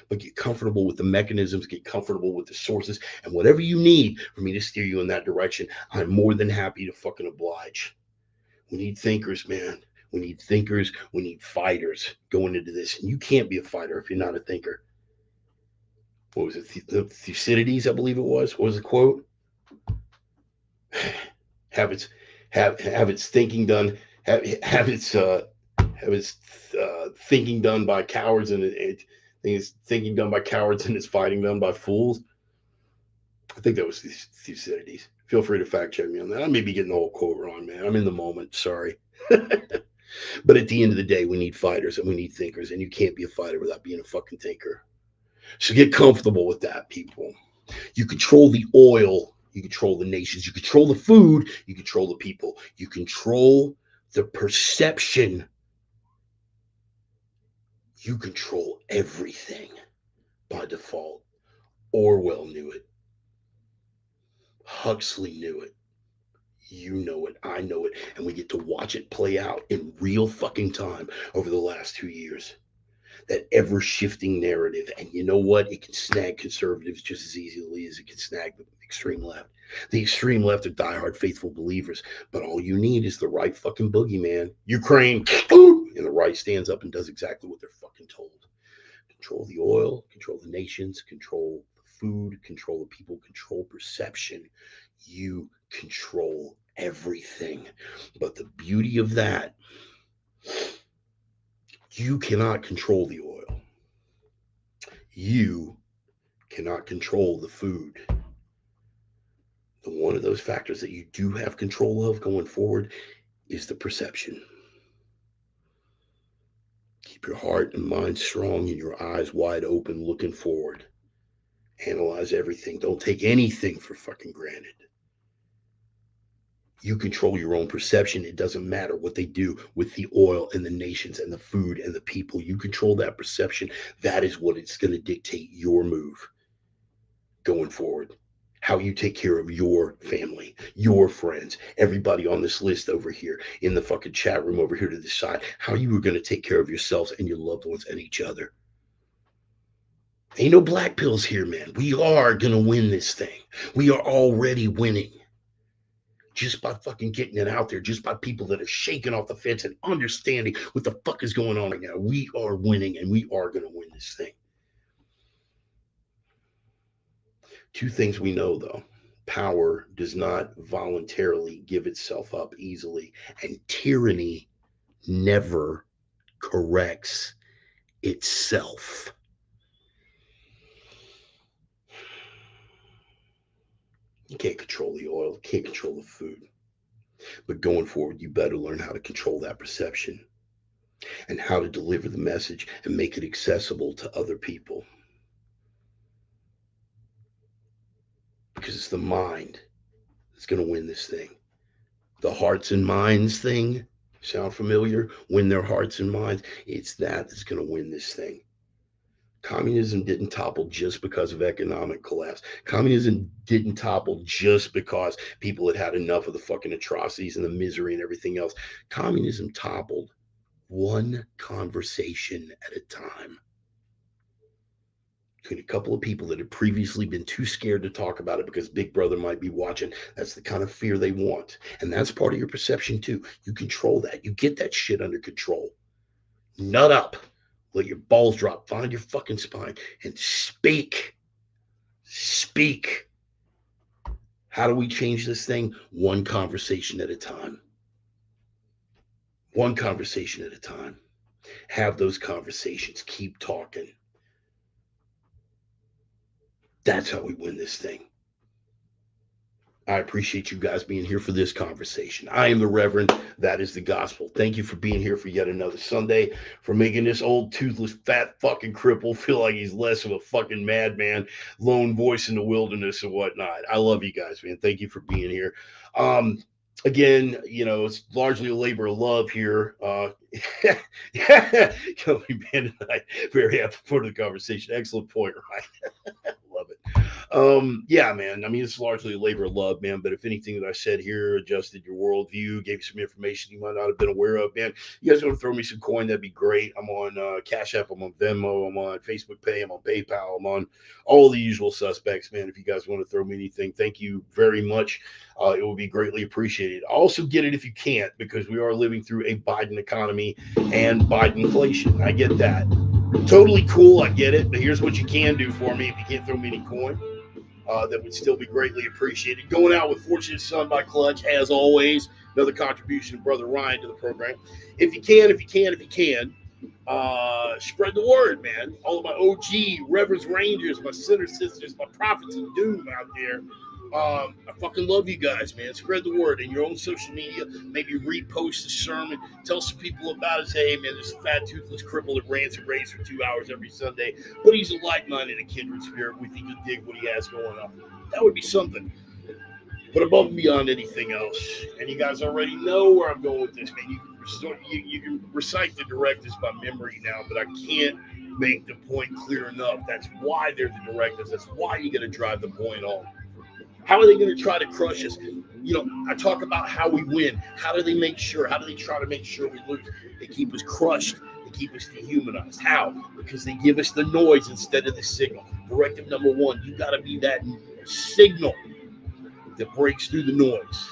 But get comfortable with the mechanisms, get comfortable with the sources, and whatever you need for me to steer you in that direction, I'm more than happy to fucking oblige. We need thinkers, man. We need thinkers. We need fighters going into this. And you can't be a fighter if you're not a thinker. What was it? The Thucydides, I believe it was. What was the quote? Have its have its thinking done. Have its thinking done by cowards and it's thinking done by cowards and it's fighting done by fools. I think that was Thucydides. Feel free to fact check me on that. I may be getting the whole quote wrong, man. I'm in the moment. Sorry. But at the end of the day, we need fighters and we need thinkers, and you can't be a fighter without being a fucking thinker. So get comfortable with that, people. You control the oil, you control the nations, you control the food, you control the people, you control the perception, you control everything by default. Orwell knew it, Huxley knew it. You know it, I know it, and we get to watch it play out in real fucking time over the last 2 years. That ever shifting narrative. And you know what? It can snag conservatives just as easily as it can snag the extreme left. The extreme left are diehard faithful believers, but all you need is the right fucking boogeyman. Ukraine, and the right stands up and does exactly what they're fucking told. Control the oil, control the nations, control the food, control the people, control perception. You control everything. But the beauty of that, you cannot control the oil. You cannot control the food. The one of those factors that you do have control of going forward is the perception. Keep your heart and mind strong and your eyes wide open looking forward. Analyze everything. Don't take anything for fucking granted. You control your own perception. It doesn't matter what they do with the oil and the nations and the food and the people. You control that perception. That is what it's going to dictate your move going forward. How you take care of your family, your friends, everybody on this list over here in the fucking chat room over here to the side, how you are going to take care of yourselves and your loved ones and each other. Ain't no black pills here, man. We are going to win this thing. We are already winning. Just by fucking getting it out there, just by people that are shaking off the fence and understanding what the fuck is going on right now. We are winning and we are going to win this thing. Two things we know though. Power does not voluntarily give itself up easily, and tyranny never corrects itself. You can't control the oil, you can't control the food. But going forward, you better learn how to control that perception and how to deliver the message and make it accessible to other people. Because it's the mind that's going to win this thing. The hearts and minds thing, sound familiar? Win their hearts and minds. It's that that's going to win this thing. Communism didn't topple just because of economic collapse. Communism didn't topple just because people had had enough of the fucking atrocities and the misery and everything else. Communism toppled one conversation at a time. Between a couple of people that had previously been too scared to talk about it because Big Brother might be watching. That's the kind of fear they want. And that's part of your perception too. You control that. You get that shit under control. Nut up. Let your balls drop. Find your fucking spine and speak. Speak. How do we change this thing? One conversation at a time. One conversation at a time. Have those conversations. Keep talking. That's how we win this thing. I appreciate you guys being here for this conversation. I am the Reverend. That is the gospel. Thank you for being here for yet another Sunday, for making this old toothless fat fucking cripple feel like he's less of a fucking madman, lone voice in the wilderness and whatnot. I love you guys, man. Thank you for being here. Again, it's largely a labor of love here. Kelly Man tonight, very apropos to the conversation. Excellent point, right? Love it. Yeah, man. I mean, it's largely a labor of love, man. But if anything that I said here adjusted your worldview, gave you some information you might not have been aware of, man, you guys want to throw me some coin? That'd be great. I'm on Cash App, I'm on Venmo, I'm on Facebook Pay, I'm on PayPal, I'm on all the usual suspects, man. If you guys want to throw me anything, thank you very much. It will be greatly appreciated. Also, get it if you can't, because we are living through a Biden economy and Biden inflation. I get that. Totally cool. I get it. But here's what you can do for me if you can't throw me any coin. That would still be greatly appreciated. Going out with Fortunate Son by Clutch, as always. Another contribution of Brother Ryan to the program. If you can, spread the word, man. All of my OG Reverends Rangers, my Sinner Sisters, my Prophets of Doom out there. I fucking love you guys, man. Spread the word in your own social media. Maybe repost the sermon. Tell some people about it. Say, hey, man, there's a fat, toothless cripple that rants and raves for 2 hours every Sunday. But he's a like-minded and kindred spirit. We think you dig what he has going on. That would be something. But above and beyond anything else, and you guys already know where I'm going with this, man. You can recite the directives by memory now, but I can't make the point clear enough. That's why they're the directives. That's why you got to drive the point home. How are they going to try to crush us? You know, I talk about how we win. How do they make sure? How do they try to make sure we lose? They keep us crushed. They keep us dehumanized. How? Because they give us the noise instead of the signal. Directive number one, you got to be that signal that breaks through the noise.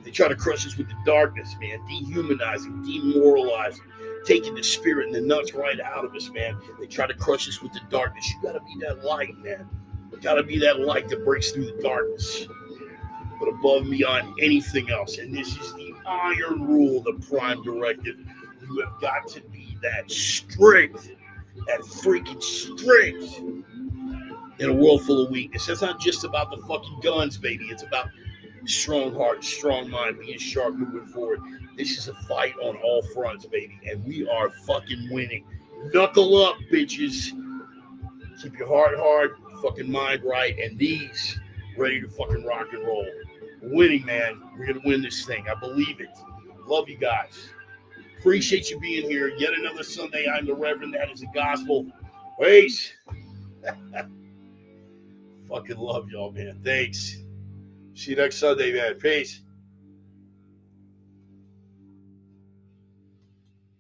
They try to crush us with the darkness, man, dehumanizing, demoralizing, taking the spirit and the nuts right out of us, man. They try to crush us with the darkness. You gotta be that light, man. You gotta be that light that breaks through the darkness. But above and beyond anything else, and this is the iron rule, the prime directive, you have got to be that strength, that freaking strength in a world full of weakness. That's not just about the fucking guns, baby. It's about strong heart, strong mind, being sharp, moving forward. This is a fight on all fronts, baby, and we are fucking winning. Knuckle up, bitches. Keep your heart hard, fucking mind right, and these ready to fucking rock and roll. We're winning, man. We're gonna win this thing. I believe it. Love you guys. Appreciate you being here. Yet another Sunday. I'm the Reverend. That is the gospel. Peace. Fucking love y'all, man. Thanks. See you next Sunday, man. Peace.